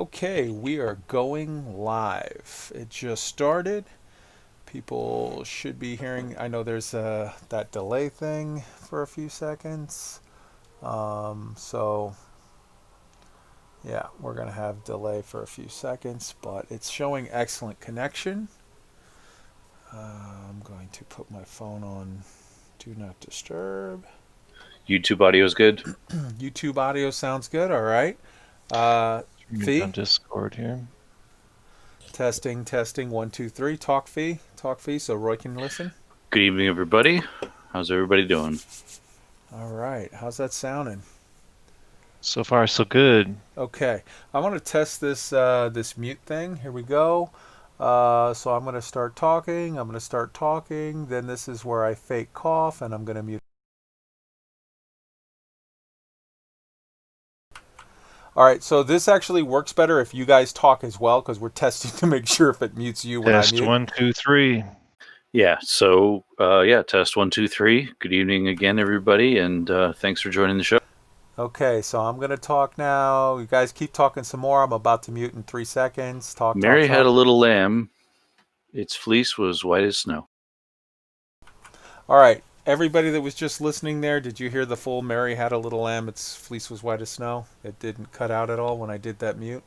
Okay, we are going live. It just started. People should be hearing. I know there's that delay thing for a few seconds. So, yeah, we're going to have delay for a few seconds, but it's showing excellent connection. I'm going to put my phone on Do Not Disturb. YouTube audio is good. YouTube audio sounds good. All right. Fee? On Discord here. Testing, testing. 1, 2, 3. Talk Fee. Talk Fee so Roy can listen. Good evening, everybody. How's everybody doing? All right. How's that sounding? So far, so good. Okay. I want to test this mute thing. Here we go. So I'm going to start talking. I'm going to start talking. Then this is where I fake cough, and I'm going to mute. All right, so this actually works better if you guys talk as well, because we're testing to make sure if it mutes you when Test I mute. 1, 2, 3. Yeah, so, test 1, 2, 3. Good evening again, everybody, and thanks for joining the show. Okay, so I'm going to talk now. You guys keep talking some more. I'm about to mute in 3 seconds. Talk, Mary talk, had a talk. little lamb. Its fleece was white as snow. All right, everybody that was just listening there, did you hear the full Mary had a little lamb, its fleece was white as snow? It didn't cut out at all when I did that mute.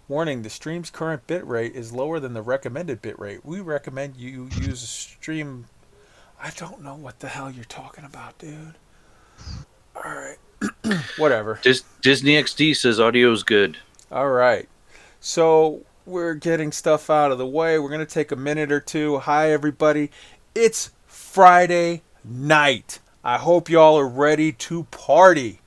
Warning, the stream's current bitrate is lower than the recommended bitrate. We recommend you use a stream... I don't know what the hell you're talking about, dude. All right. Whatever. Disney XD says audio is good. All right. So we're getting stuff out of the way. We're going to take a minute or two. Hi, everybody. It's Friday night. I hope y'all are ready to party.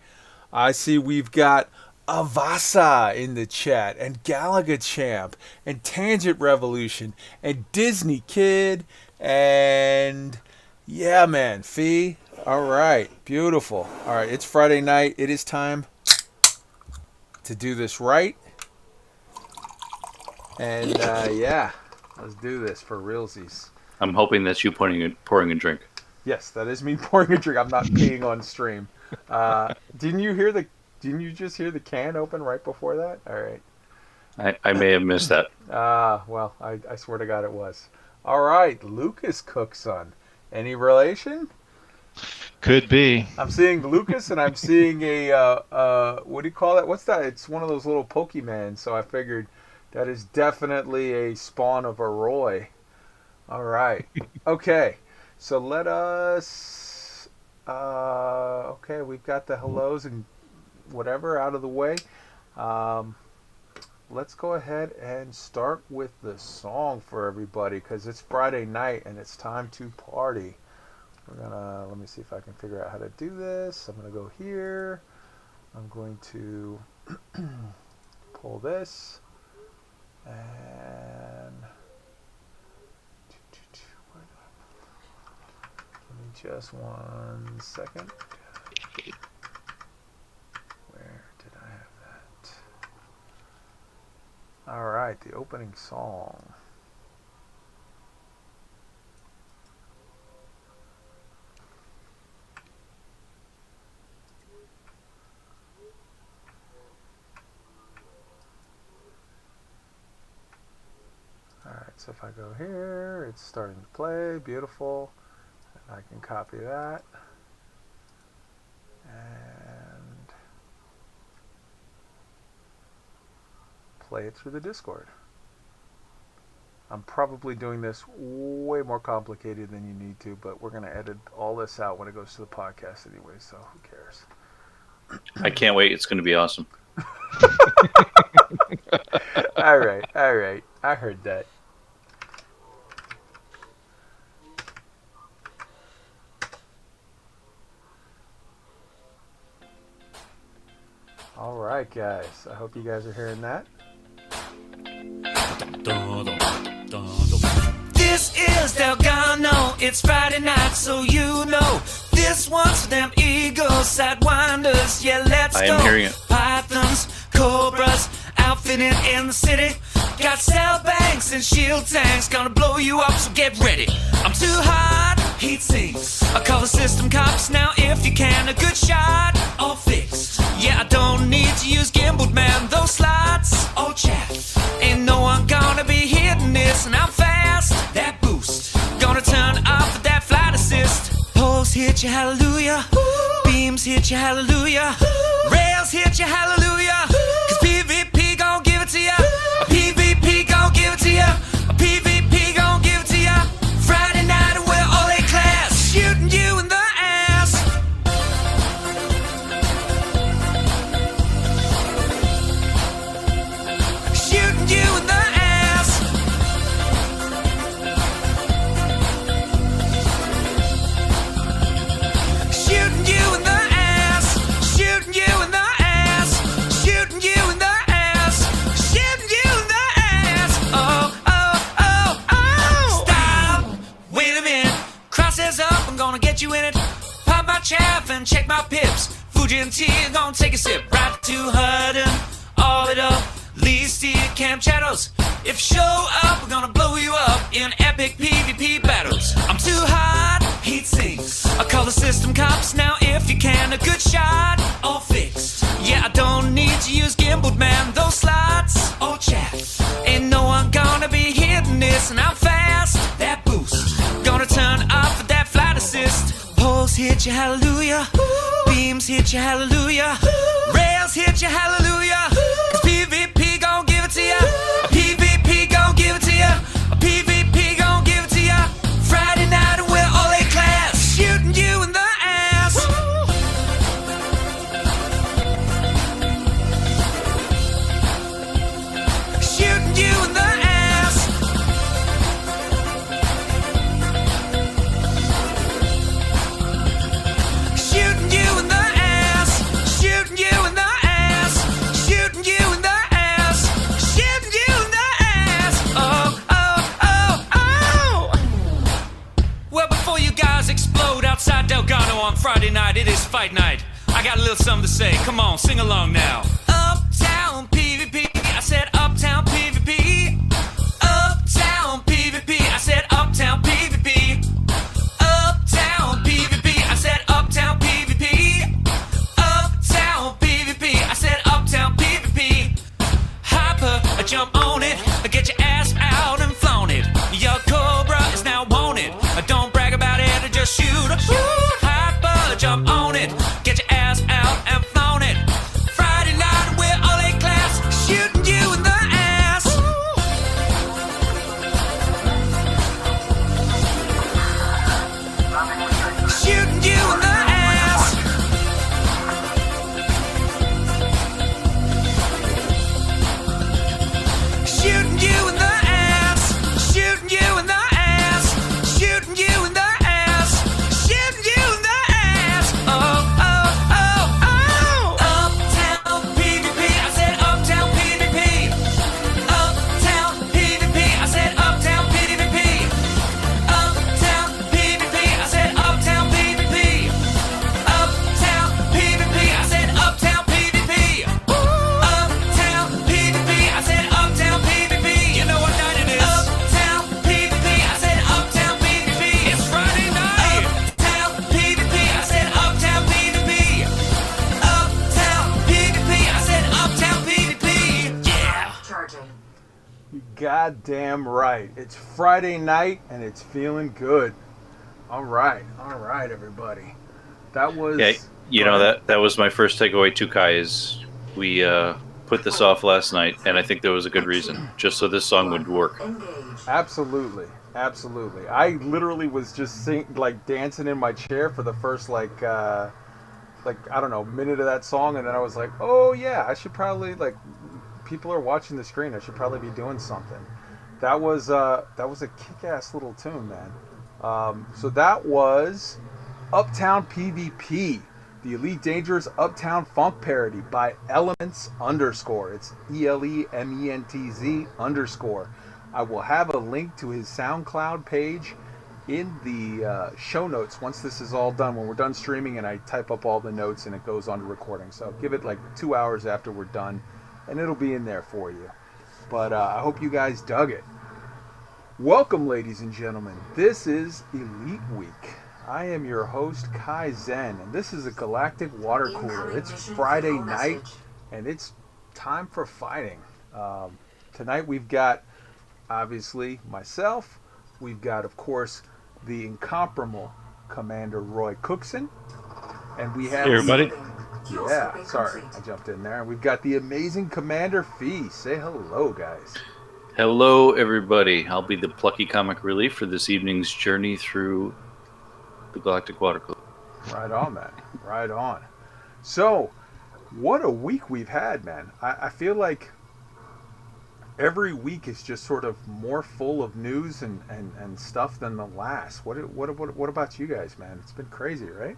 I see we've got Avasa in the chat, and Galaga Champ, and Tangent Revolution, and Disney Kid, and yeah, man, Fee. All right, beautiful. All right, it's Friday night. It is time to do this right. And yeah, let's do this for realsies. I'm hoping that's you pouring a drink. Yes, that is me pouring a drink. I'm not peeing on stream. Didn't you just hear the can open right before that? All right. I may have missed that. Well, I swear to God it was. All right, Lucas Cookson. Any relation? Could be. I'm seeing Lucas, and I'm seeing a what do you call that? What's that? It's one of those little Pokemon. So I figured that is definitely a spawn of a Roy. All right. Okay. So let us. Okay, we've got the hellos and whatever out of the way. Let's go ahead and start with the song for everybody, because it's Friday night and it's time to party. Let me see if I can figure out how to do this. I'm gonna go here. I'm going to pull this and give me just 1 second. Where did I have that? All right, the opening song. All right, so if I go here, it's starting to play. Beautiful. And I can copy that. And play it through the Discord. I'm probably doing this way more complicated than you need to, but we're going to edit all this out when it goes to the podcast anyway, so who cares? I can't wait. It's going to be awesome. All right. I heard that. All right, guys. I hope you guys are hearing that. This is Delgado, it's Friday night, so you know this one's for them eagles, sidewinders, yeah, let's go. I am hearing it. Pythons, cobras, outfitting in the city. Got cell banks and shield tanks, gonna blow you up, so get ready. I'm too hot, heat sinks. I call the system cops now if you can. A good shot, all fixed. Yeah, I don't need to use gimbaled, man. Those slots, all chaff. Ain't no one gonna be hitting this, and I'm fast. That boost, gonna turn off that flight assist. Poles hit you, hallelujah. Beams hit you, hallelujah. Rails hit you, hallelujah. Cause PvP gon' give it to ya. A PvP gon' give it to ya. A PvP gon' give it to ya. Friday night and we're all A class, shooting you in the ass. Shooting you in the ass. Shooting you in the ass. Shooting you in the ass. Shooting you in the ass. Shooting you in the ass. Oh, oh, oh, oh. Stop. Wait a minute. Crosshairs up, I'm gonna get you in it. Pop my chaff and check my pips. Fuji and tea, gonna take a sip. Right to Hudden, all it up. Lee Steer, Camp Shadows. If you show up, we're gonna blow you up in epic PvP battles. I'm too hot, heat sinks. I call the system cops now if you can. A good shot, all fixed. Yeah, I don't need to use gimbaled, man. Those slots, all chaff. Ain't no one gonna be hitting this, and I'm fast. That boost, gonna turn off that flight assist. Poles hit you, hallelujah. Beams hit you, hallelujah. Rails hit you, hallelujah. Cause PvP gon' give it to ya. A PvP gon' give it to ya. A PvP gon' give it to ya. Friday night and we're all A class, shooting you in the ass. Shooting you in the ass. Shooting you in the ass. Shooting you in the ass. Shooting you in the ass. Shooting you in the ass. Oh, oh, oh, oh. Well, before you guys explode outside Delgado on Friday night, it is fight night. I got a little something to say. Come on, sing along now. Uptown PvP. I said uptown PvP. Uptown PvP. I said uptown PvP. Uptown PvP. I said uptown PvP. Uptown PvP. I said uptown PvP. Hyper, jump on it. Get your ass out and flaunt it. Your Cobra is now wanted. Don't brag about it, just shoot. Hyper, jump on it. Get your ass out and flaunt it. Friday night, we're all A class, shooting you in the ass. Shooting you in the ass. Shooting you in the ass. Shooting you in the ass. Shooting you in the ass. Shooting you in the ass. Oh, oh, oh, oh. Uptown PvP. I said uptown PvP. Uptown PvP. I said uptown PvP. Uptown PvP. I said uptown PvP. Uptown PvP. I said uptown PvP. Uptown PvP. I said uptown PvP. You know what night it is. Uptown PvP. I said uptown PvP. It's Friday night. Uptown PvP. I said uptown PvP. Uptown PvP. I said uptown PvP. Yeah. You goddamn right. It's Friday night and it's feeling good. All right, everybody. That was. Yeah, you know that was my first takeaway too, Kai. Is we put this off last night, and I think there was a good reason, just so this song would work. Absolutely. I literally was just dancing in my chair for the first I don't know, minute of that song, and then I was like, oh yeah, I should probably people are watching the screen. I should probably be doing something. That was a kick-ass little tune, man. So that was Uptown PvP, the Elite Dangerous Uptown Funk parody by Elements _. It's ELEMENTZ _. I will have a link to his SoundCloud page in the show notes once this is all done. When we're done streaming and I type up all the notes and it goes on to recording. So give it like 2 hours after we're done and it'll be in there for you. But I hope you guys dug it. Welcome, ladies and gentlemen. This is Elite Week. I am your host, Kai Zen, and this is a Galactic Watercooler. It's Friday night, and it's time for fighting. Tonight we've got, obviously, myself. We've got, of course, the incomparable Commander Roy Cookson. And we have... Hey, everybody. Yeah, sorry, I jumped in there. We've got the amazing Commander Fee. Say hello, guys. Hello, everybody. I'll be the plucky comic relief for this evening's journey through the Galactic Watercooler. Right on, man. Right on. So, what a week we've had, man. I feel like every week is just sort of more full of news and stuff than the last. What about you guys, man? It's been crazy, right?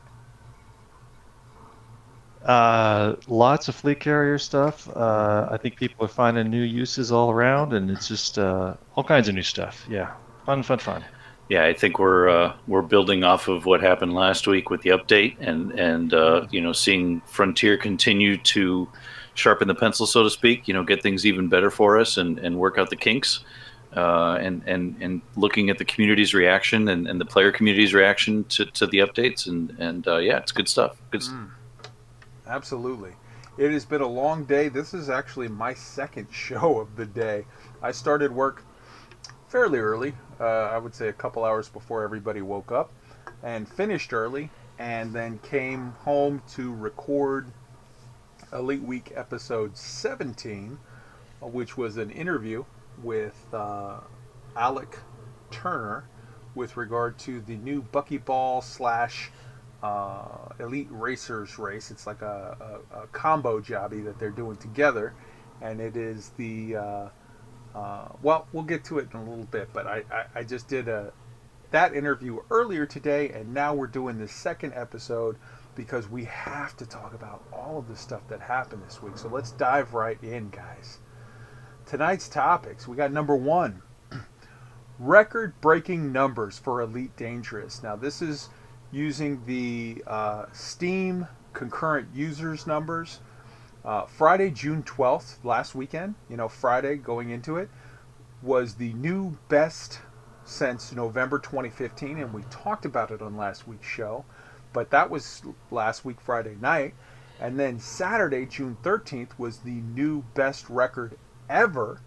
Lots of fleet carrier stuff. I think people are finding new uses all around, and it's just all kinds of new stuff. Yeah, fun. Yeah, I think we're building off of what happened last week with the update, and seeing Frontier continue to sharpen the pencil, so to speak. Get things even better for us, and work out the kinks. And looking at the community's reaction and the player community's reaction to the updates, and yeah, it's good stuff. Good. Absolutely. It has been a long day. This is actually my second show of the day. I started work fairly early, I would say a couple hours before everybody woke up, and finished early, and then came home to record Elite Week episode 17, which was an interview with Alec Turner with regard to the new Buckyball / Elite Racers race. It's like a combo jobby that they're doing together, and it is the well, we'll get to it in a little bit, but I just did that interview earlier today, and now we're doing the second episode because we have to talk about all of the stuff that happened this week. So let's dive right in, guys. Tonight's topics, we got number 1, record-breaking numbers for Elite Dangerous. Now this is using the Steam concurrent users numbers. Friday, June 12th, last weekend, Friday going into it, was the new best since November 2015, and we talked about it on last week's show, but that was last week, Friday night. And then Saturday, June 13th, was the new best record ever,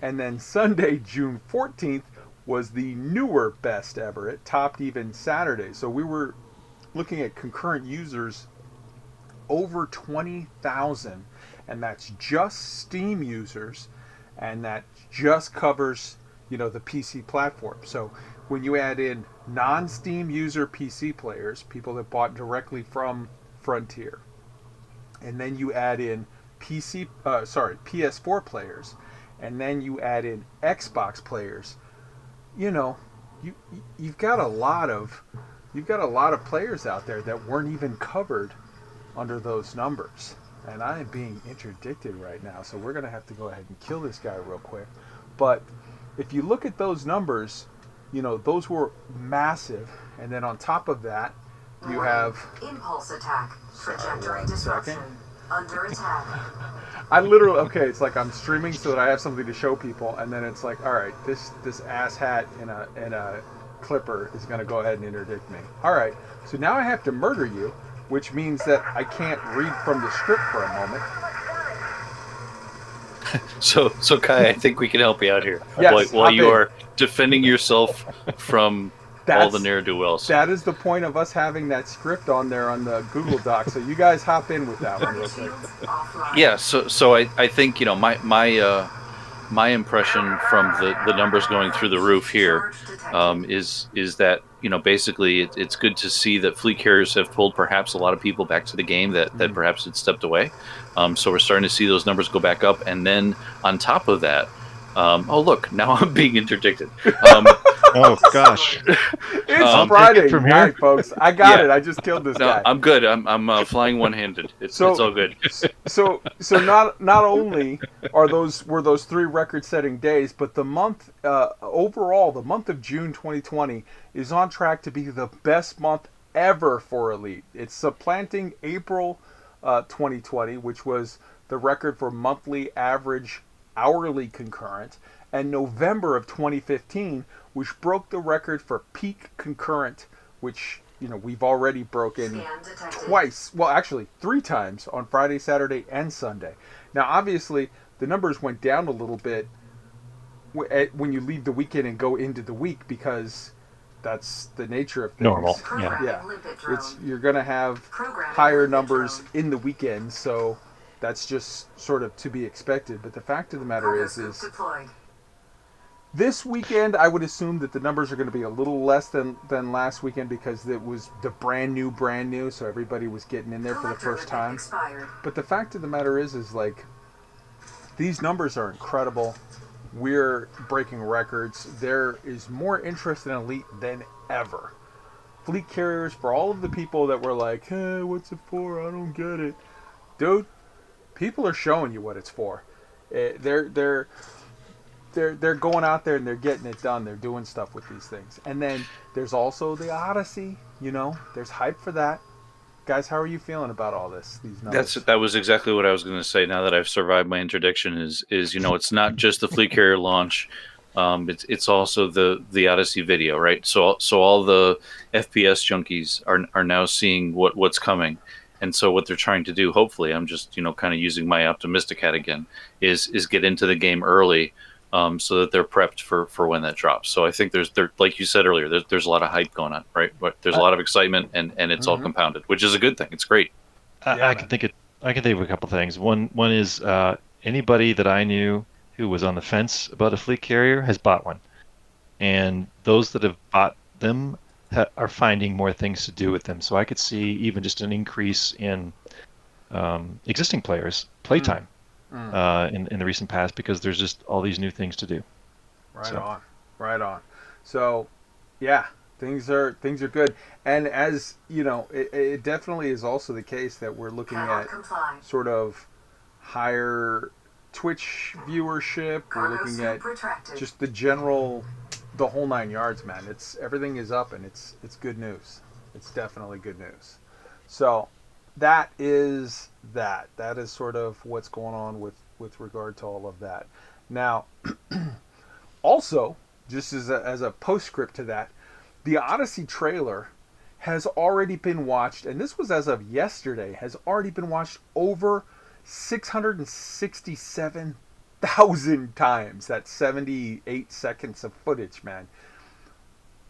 and then Sunday, June 14th, was the newer best ever. It topped even Saturday. So we were looking at concurrent users over 20,000, and that's just Steam users, and that just covers, the PC platform. So when you add in non-Steam user PC players, people that bought directly from Frontier, and then you add in PS4 players, and then you add in Xbox players, you've got a lot of players out there that weren't even covered under those numbers. And I am being interdicted right now, so we're going to have to go ahead and kill this guy real quick. But if you look at those numbers, those were massive. And then on top of that, you have... Impulse attack. Trajectory One disruption. second. Under attack. I literally, okay, it's like I'm streaming so that I have something to show people, and then it's like, all right, this ass hat in a clipper is going to go ahead and interdict me. All right, so now I have to murder you, which means that I can't read from the script for a moment. So Kai, I think we can help you out here. Yes, while you hop in. are defending yourself from all the ne'er-do-wells. That is the point of us having that script on there on the Google Doc. So you guys hop in with that one real quick. Yeah, so I think my impression from the numbers going through the roof here is that basically it's good to see that fleet carriers have pulled perhaps a lot of people back to the game that perhaps had stepped away. So we're starting to see those numbers go back up, and then on top of that, oh look, now I'm being interdicted. Oh gosh. It's Friday from night, here? folks. I got it. I just killed this guy. I'm good. I'm flying one-handed. It's all good. So not only were those 3 record-setting days, but the month overall, the month of June 2020 is on track to be the best month ever for Elite. It's supplanting April 2020, which was the record for monthly average hourly concurrent, and November of 2015, which broke the record for peak concurrent, which we've already broken Scan detected. twice. Well, actually, 3 times on Friday, Saturday, and Sunday. Now, obviously, the numbers went down a little bit when you leave the weekend and go into the week because that's the nature of things. Normal. Programming Yeah, limpet drone. you're gonna have Programming higher limpet numbers drone. in the weekend, so that's just sort of to be expected. But the fact of the matter is Rotoscope deployed. this weekend I would assume that the numbers are going to be a little less than last weekend because it was the brand new, so everybody was getting in there for the Collector first limit time. expired. But the fact of the matter is like these numbers are incredible. We're breaking records. There is more interest in Elite than ever. Fleet carriers, for all of the people that were like, hey, what's it for? I don't get it. Dude, people are showing you what it's for. They're going out there and they're getting it done. They're doing stuff with these things. And then there's also the Odyssey. There's hype for that. Guys, how are you feeling about all this? These numbers. That was exactly what I was going to say. Now that I've survived my interdiction, is it's not just the fleet carrier launch, it's also the Odyssey video, right? So all the FPS junkies are now seeing what's coming, and so what they're trying to do, hopefully, I'm just kind of using my optimistic hat again, is get into the game early, so that they're prepped for when that drops. So I think there's like you said earlier, there's a lot of hype going on, right? But there's a lot of excitement, and it's all compounded, which is a good thing. It's great. I can think of a couple things. One is anybody that I knew who was on the fence about a fleet carrier has bought one, and those that have bought them are finding more things to do with them. So I could see even just an increase in existing players' playtime in the recent past because there's just all these new things to do. Right on. So, yeah, things are good, and as it definitely is also the case that we're looking Cannot at comply. sort of higher Twitch viewership. We're looking Chronoscope at retracted. just the whole 9 yards, man. Everything is up, and it's good news. It's definitely good news. So that is sort of what's going on with regard to all of that. Now, also, just as a postscript to that, the Odyssey trailer has already been watched, and this was as of yesterday, has already been watched over 667,000 times. That's 78 seconds of footage, man.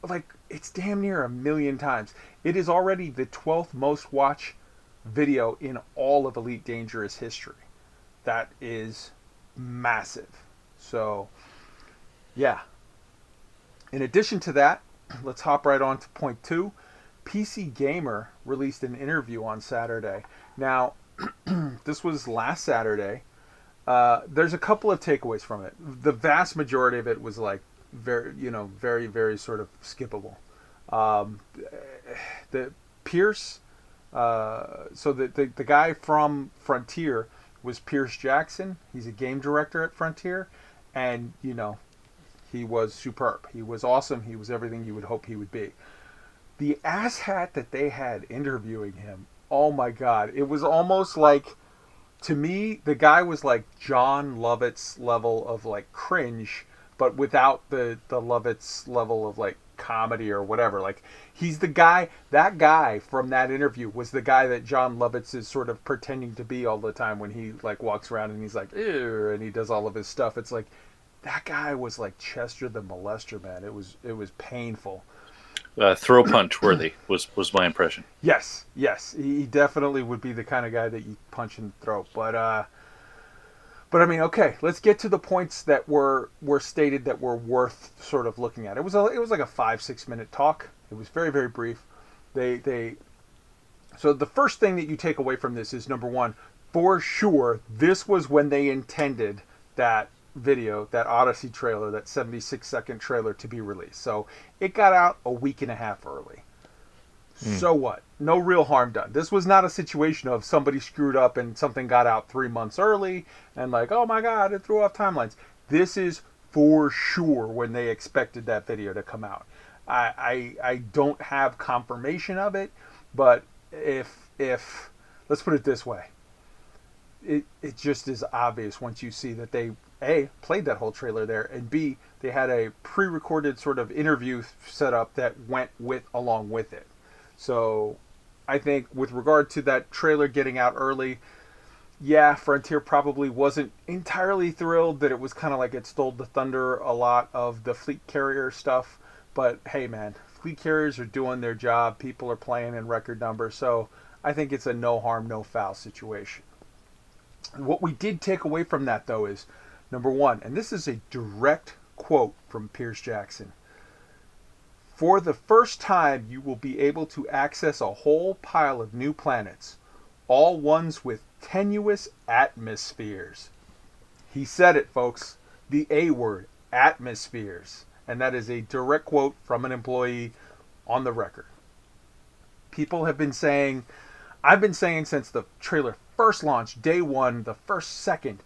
Like, it's damn near 1 million times. It is already the 12th most watched video in all of Elite Dangerous history. That is massive. So, yeah. In addition to that, let's hop right on to point 2. PC Gamer released an interview on Saturday. Now, this was last Saturday. There's a couple of takeaways from it. The vast majority of it was like very, very sort of skippable. The Piers, so the guy from Frontier was Piers Jackson. He's a game director at Frontier, and he was superb. He was awesome. He was everything you would hope he would be. The asshat that they had interviewing him, oh my God. It was almost like, to me, the guy was like John Lovett's level of like cringe, but without the Lovett's level of like comedy or whatever. Like, he's the guy, that guy from that interview was the guy that John Lovitz is sort of pretending to be all the time when he like walks around and he's like, ew, and he does all of his stuff. It's like, that guy was like Chester the Molester, man. It was painful. Throw punch worthy was my impression. Yes, he definitely would be the kind of guy that you punch in the throat. But I mean, okay, let's get to the points that were stated that were worth sort of looking at. It was like a 5-6 minute talk. It was very, very brief. So the first thing that you take away from this is, number one, for sure, this was when they intended that video, that Odyssey trailer, that 76-second trailer to be released. So it got out a week and a half early. So what? No real harm done. This was not a situation of somebody screwed up and something got out 3 months early and like, oh my God, it threw off timelines. This is for sure when they expected that video to come out. I don't have confirmation of it, but if let's put it this way. it just is obvious once you see that they A, played that whole trailer there, and B, they had a pre-recorded sort of interview set up that went with along with it. So I think with regard to that trailer getting out early, yeah, Frontier probably wasn't entirely thrilled that it was kind of like it stole the thunder a lot of the fleet carrier stuff. But hey, man, fleet carriers are doing their job. People are playing in record numbers. So I think it's a no harm, no foul situation. What we did take away from that, though, is number one, and this is a direct quote from Piers Jackson. For the first time, you will be able to access a whole pile of new planets, all ones with tenuous atmospheres. He said it, folks. The A word, atmospheres. And that is a direct quote from an employee on the record. People have been saying, I've been saying since the trailer first launched, day one, the first second,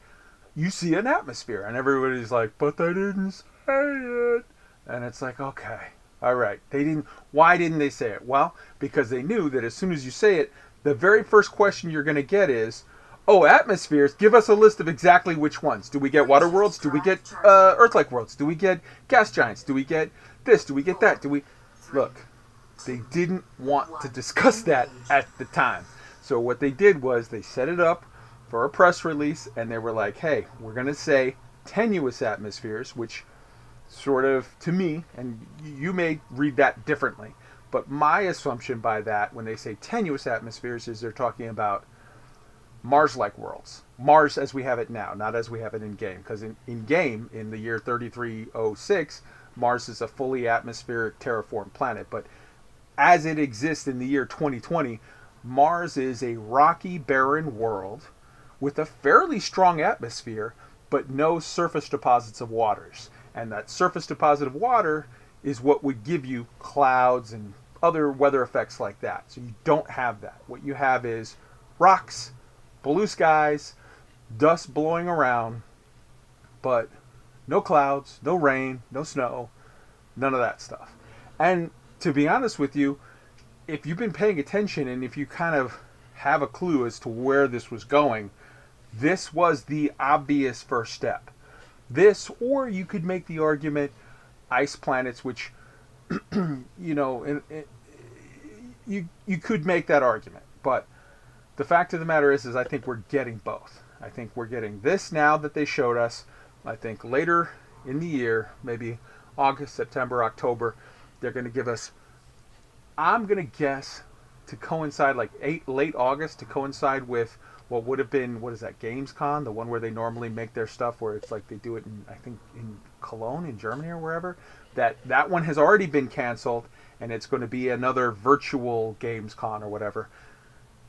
you see an atmosphere. And everybody's like, but they didn't say it. And it's like, okay, all right. Why didn't they say it? Well, because they knew that as soon as you say it, the very first question you're going to get is, oh, atmospheres, give us a list of exactly which ones. Do we get water worlds? Do we get Earth-like worlds? Do we get gas giants? Do we get this? Do we get that? Look, they didn't want to discuss that at the time. So what they did was they set it up for a press release, and they were like, hey, we're going to say tenuous atmospheres, which sort of, to me, and you may read that differently, but my assumption by that, when they say tenuous atmospheres, is they're talking about Mars-like worlds. Mars as we have it now, not as we have it in game. Because in game, in the year 3306, Mars is a fully atmospheric terraformed planet. But as it exists in the year 2020, Mars is a rocky, barren world with a fairly strong atmosphere, but no surface deposits of waters. And that surface deposit of water is what would give you clouds and other weather effects like that. So you don't have that. What you have is rocks, blue skies, dust blowing around, but no clouds, no rain, no snow, none of that stuff. And to be honest with you, if you've been paying attention and if you kind of have a clue as to where this was going, this was the obvious first step. This, or you could make the argument, ice planets, which, you know, you could make that argument. But the fact of the matter is I think we're getting both. I think we're getting this now that they showed us. I think later in the year, maybe August, September, October, they're going to give us, I'm going to guess, to coincide like late August, to coincide with what would have been, what is that, Gamescom, the one where they normally make their stuff, where it's like they do it in, I think, in Cologne, in Germany or wherever. That one has already been canceled, and it's going to be another virtual Gamescom or whatever.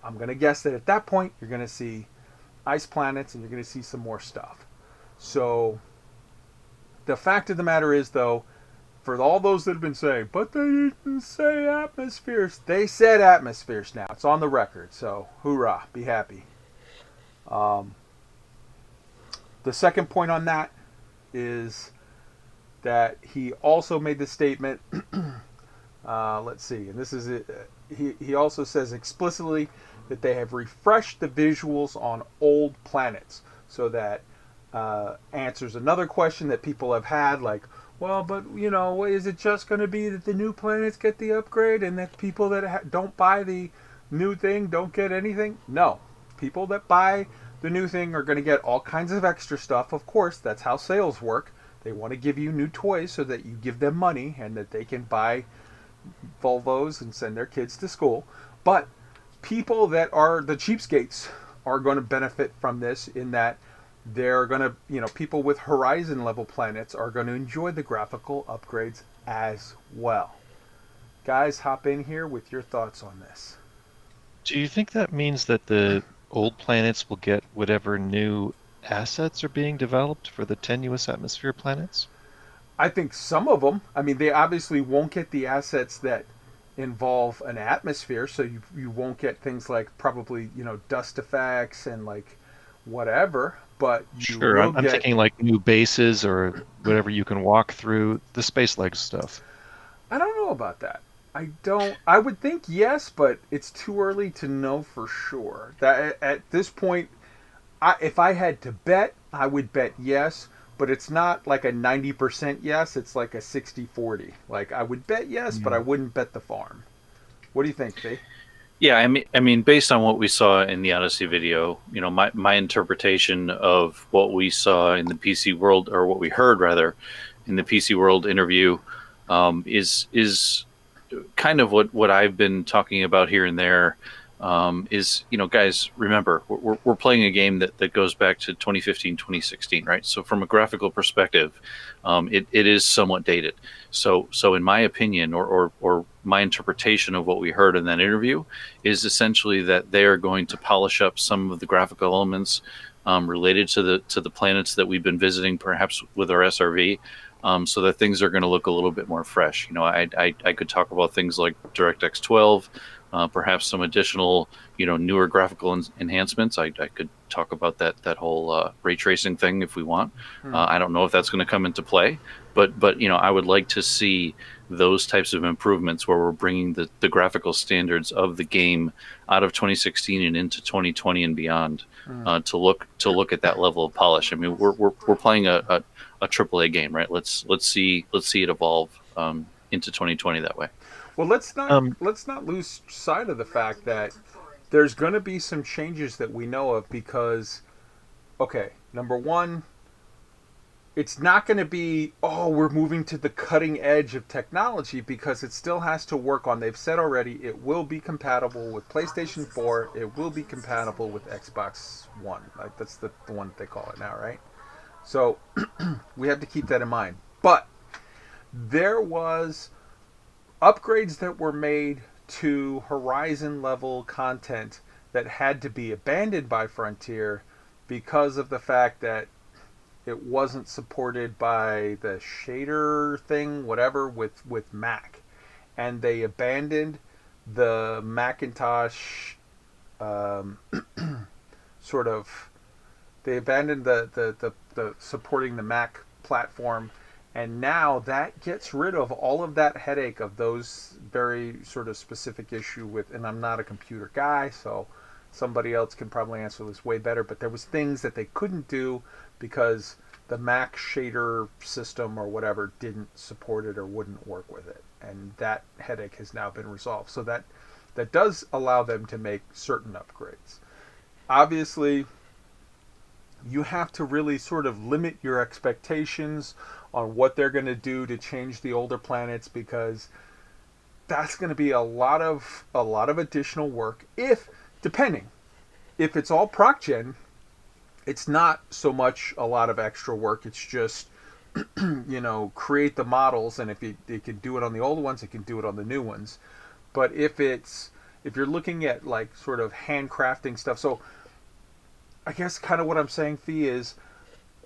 I'm going to guess that at that point, you're going to see ice planets and you're going to see some more stuff. So the fact of the matter is, though, for all those that have been saying, but they didn't say atmospheres, they said atmospheres now. It's on the record. So hoorah, be happy. The second point on that is that he also made the statement, let's see, and this is it. He also says explicitly that they have refreshed the visuals on old planets. So that answers another question that people have had, like, well, but, you know, is it just going to be that the new planets get the upgrade and that people that don't buy the new thing don't get anything? No. People that buy the new thing are going to get all kinds of extra stuff. Of course, that's how sales work. They want to give you new toys so that you give them money and that they can buy Volvos and send their kids to school. But people that are the cheapskates are going to benefit from this, in that they're going to, you know, people with Horizon level planets are going to enjoy the graphical upgrades as well. Guys, hop in here with your thoughts on this. Do you think that means that the old planets will get whatever new assets are being developed for the tenuous atmosphere planets? I think some of them. I mean, they obviously won't get the assets that involve an atmosphere, so you won't get things like probably, you know, dust effects and like whatever, but you Sure, will I'm get... thinking like new bases or whatever you can walk through, the space leg stuff. I don't know about that. I would think yes, but it's too early to know for sure. That at this point, if I had to bet, I would bet yes, but it's not like a 90% yes, it's like a 60-40. Like I would bet yes, but I Mm. wouldn't bet the farm. What do you think, Fee? Yeah, I mean, based on what we saw in the Odyssey video, my interpretation of what we saw in the PC World, or what we heard rather, in the PC World interview, is kind of what I've been talking about here and there. Is, guys, remember, we're playing a game that goes back to 2015, 2016, right? So from a graphical perspective, it is somewhat dated. So in my opinion, or my interpretation of what we heard in that interview, is essentially that they are going to polish up some of the graphical elements related to the planets that we've been visiting, perhaps with our SRV, so that things are going to look a little bit more fresh. I could talk about things like DirectX 12, perhaps some additional, newer graphical enhancements. I could talk about that whole ray tracing thing if we want. I don't know if that's going to come into play, but I would like to see those types of improvements where we're bringing the graphical standards of the game out of 2016 and into 2020 and beyond, to look at that level of polish. I mean, we're playing a AAA game, right? Let's see it evolve into 2020 that way. Well, let's not lose sight of the fact that there's going to be some changes that we know of because, okay, number one, it's not going to be, oh, we're moving to the cutting edge of technology, because it still has to work on, they've said already, it will be compatible with PlayStation 4, it will be compatible with Xbox One. Like, that's the one they call it now, right? So we have to keep that in mind. But there was upgrades that were made to Horizon level content that had to be abandoned by Frontier because of the fact that it wasn't supported by the shader thing, whatever, with Mac. And they abandoned the Macintosh sort of, they abandoned the supporting the Mac platform, and now that gets rid of all of that headache of those very sort of specific issue with, and I'm not a computer guy, so somebody else can probably answer this way better, but there was things that they couldn't do because the Mac shader system or whatever didn't support it or wouldn't work with it, and that headache has now been resolved. So that does allow them to make certain upgrades. Obviously, you have to really sort of limit your expectations on what they're going to do to change the older planets, because that's going to be a lot of additional work. If, depending, if it's all proc gen, it's not so much a lot of extra work. It's just create the models, and if it can do it on the old ones, it can do it on the new ones. But if you're looking at like sort of handcrafting stuff, so I guess kind of what I'm saying, Fee, is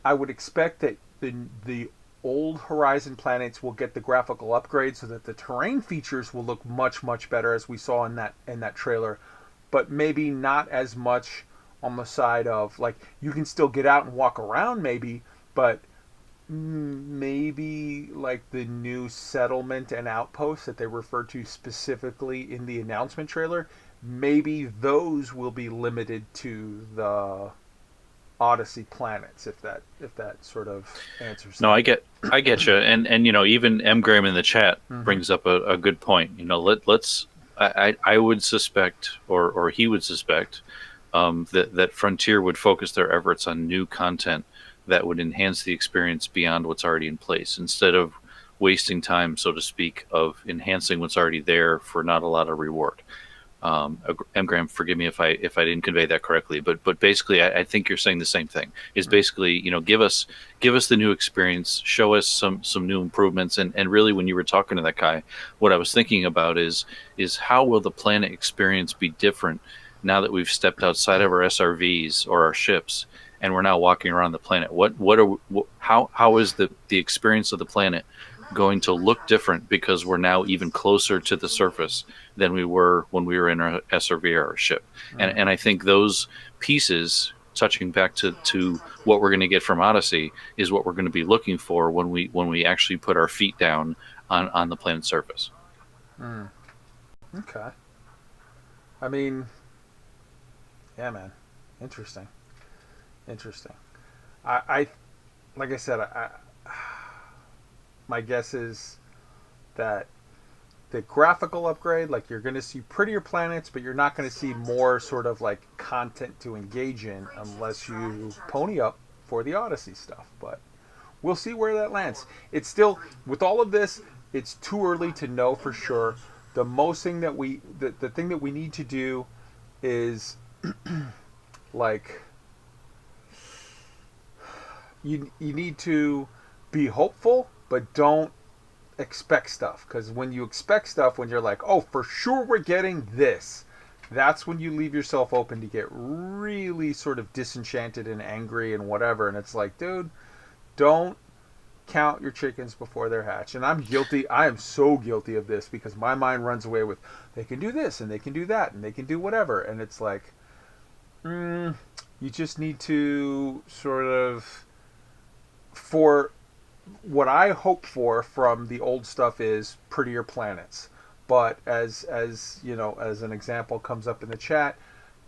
I would expect that the old Horizon planets will get the graphical upgrade so that the terrain features will look much, much better, as we saw in that trailer, but maybe not as much on the side of, like, you can still get out and walk around maybe, but maybe like the new settlement and outposts that they referred to specifically in the announcement trailer, maybe those will be limited to the Odyssey planets, if that sort of answers. No, that. I get you, and even M Graham in the chat brings up a good point. Let's I would suspect, or he would suspect, that Frontier would focus their efforts on new content that would enhance the experience beyond what's already in place, instead of wasting time, so to speak, of enhancing what's already there for not a lot of reward. M. Graham, forgive me if I didn't convey that correctly, but basically, I think you're saying the same thing. Is basically, give us the new experience, show us some new improvements, and really, when you were talking to that guy, what I was thinking about is how will the planet experience be different now that we've stepped outside of our SRVs or our ships, and we're now walking around the planet? How is the experience of the planet going to look different because we're now even closer to the surface than we were when we were in our SRV or our ship? And I think those pieces, touching back to what we're going to get from Odyssey, is what we're going to be looking for when we actually put our feet down on the planet's surface. Okay. I mean, yeah, man, interesting. Interesting. I like I said, my guess is that the graphical upgrade, like you're going to see prettier planets, but you're not going to see more sort of like content to engage in unless you pony up for the Odyssey stuff. But we'll see where that lands. It's still, with all of this, it's too early to know for sure. The most thing that the thing that we need to do is like you need to be hopeful, but don't expect stuff, because when you expect stuff, when you're like, oh, for sure we're getting this, that's when you leave yourself open to get really sort of disenchanted and angry and whatever. And it's like, dude, don't count your chickens before they're hatched. And I'm guilty. I am so guilty of this, because my mind runs away with, they can do this and they can do that and they can do whatever. And it's like, you just need to sort of, for what I hope for from the old stuff is prettier planets. But as you know, as an example comes up in the chat,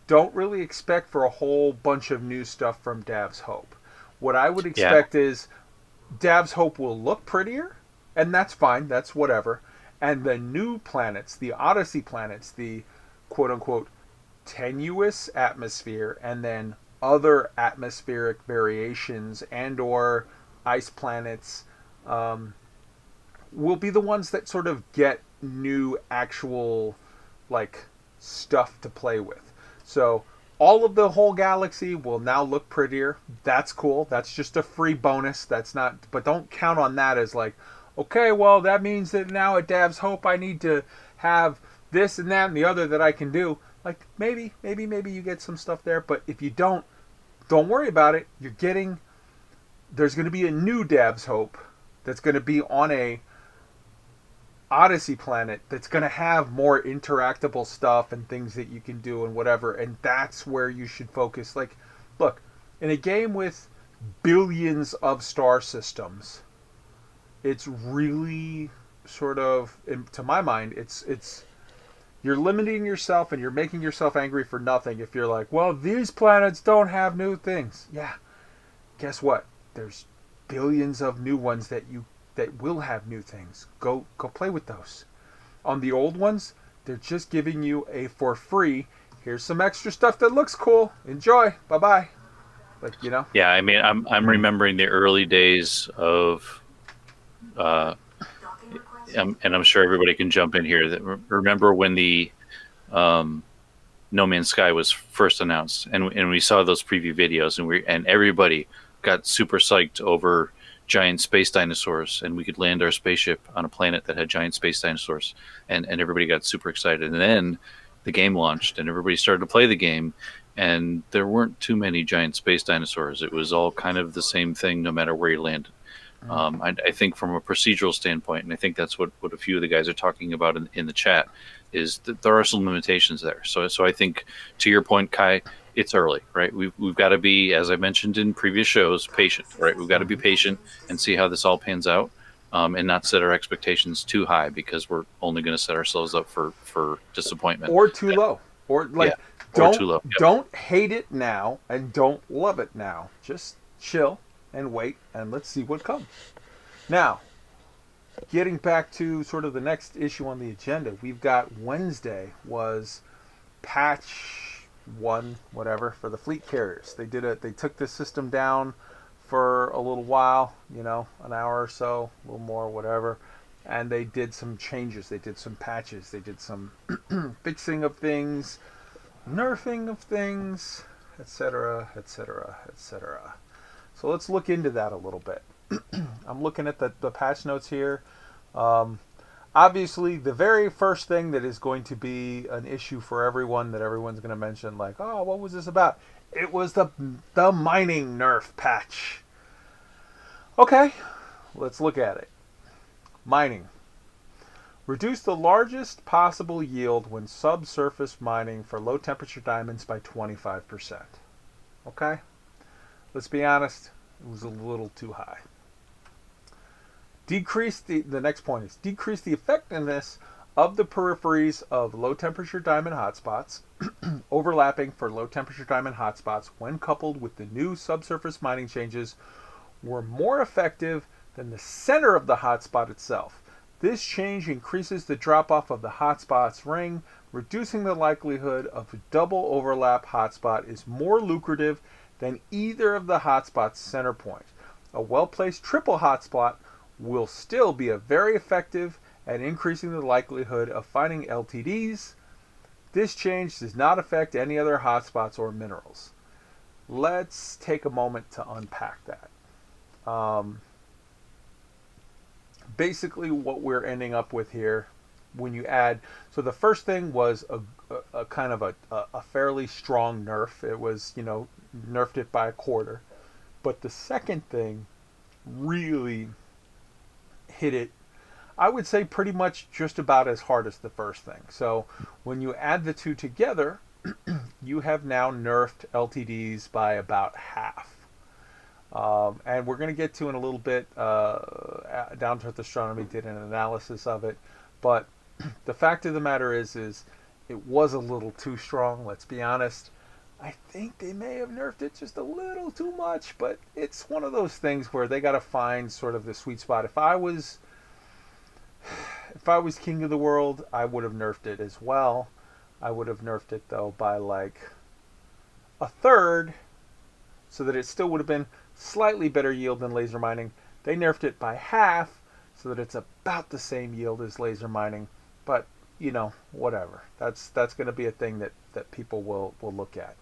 don't really expect for a whole bunch of new stuff from Dav's Hope. What I would expect is Dav's Hope will look prettier, and that's fine, that's whatever. And the new planets, the Odyssey planets, the quote unquote tenuous atmosphere, and then other atmospheric variations and or ice planets, will be the ones that sort of get new actual like stuff to play with. So all of the whole galaxy will now look prettier. That's cool. That's just a free bonus. That's not, but don't count on that as like, okay, well, that means that now at Dav's Hope I need to have this and that and the other that I can do. Like maybe you get some stuff there, but if you don't worry about it. You're getting, there's going to be a new Dav's Hope that's going to be on a Odyssey planet that's going to have more interactable stuff and things that you can do and whatever, and that's where you should focus. Like, look, in a game with billions of star systems, it's really sort of, to my mind, it's you're limiting yourself and you're making yourself angry for nothing if you're like, well, these planets don't have new things. Yeah, guess what? There's billions of new ones that will have new things. Go play with those. On the old ones, they're just giving you a for free. Here's some extra stuff that looks cool. Enjoy. Bye bye. Like, you know. Yeah, I mean, I'm remembering the early days of, and I'm sure everybody can jump in here. That remember when the No Man's Sky was first announced, and we saw those preview videos, and everybody got super psyched over giant space dinosaurs, and we could land our spaceship on a planet that had giant space dinosaurs, and everybody got super excited. And then the game launched, and everybody started to play the game, and there weren't too many giant space dinosaurs. It was all kind of the same thing, no matter where you landed. I think from a procedural standpoint, and I think that's what a few of the guys are talking about in the chat, is that there are some limitations there. So I think, to your point, Kai, it's early, right? We've got to be, as I mentioned in previous shows, patient, right? We've got to be patient and see how this all pans out, and not set our expectations too high, because we're only going to set ourselves up for disappointment. Or too low. Or like, or too low. Yep. Don't hate it now and don't love it now. Just chill and wait, and let's see what comes. Now, getting back to sort of the next issue on the agenda, we've got Wednesday was patch 1, whatever, for the fleet carriers. They took the system down for a little while, an hour or so, a little more, whatever, and they did some changes. They did some patches. They did some fixing of things, nerfing of things, etc., etc., etc. So let's look into that a little bit. I'm looking at the patch notes here. Obviously, the very first thing that is going to be an issue for everyone, that everyone's going to mention, like, oh, what was this about? It was the mining nerf patch. Okay, let's look at it. Mining. Reduce the largest possible yield when subsurface mining for low temperature diamonds by 25%. Okay? Let's be honest, it was a little too high. The next point is decrease the effectiveness of the peripheries of low temperature diamond hotspots, overlapping for low temperature diamond hotspots when coupled with the new subsurface mining changes were more effective than the center of the hotspot itself. This change increases the drop-off of the hotspot's ring, reducing the likelihood of a double overlap hotspot is more lucrative than either of the hotspot's center points. A well-placed triple hotspot will still be very effective at increasing the likelihood of finding LTDs. This change does not affect any other hotspots or minerals. Let's take a moment to unpack that. Basically what we're ending up with here when you add, so the first thing was a kind of a fairly strong nerf. It was, nerfed it by a quarter. But the second thing really hit it, I would say, pretty much just about as hard as the first thing. So when you add the two together, you have now nerfed LTDs by about half. And we're going to get to in a little bit, Down to Earth Astronomy did an analysis of it. But the fact of the matter is it was a little too strong, let's be honest. I think they may have nerfed it just a little too much, but it's one of those things where they got to find sort of the sweet spot. If I was king of the world, I would have nerfed it as well. I would have nerfed it, though, by like a third, so that it still would have been slightly better yield than laser mining. They nerfed it by half, so that it's about the same yield as laser mining. But, whatever. That's going to be a thing that people will look at.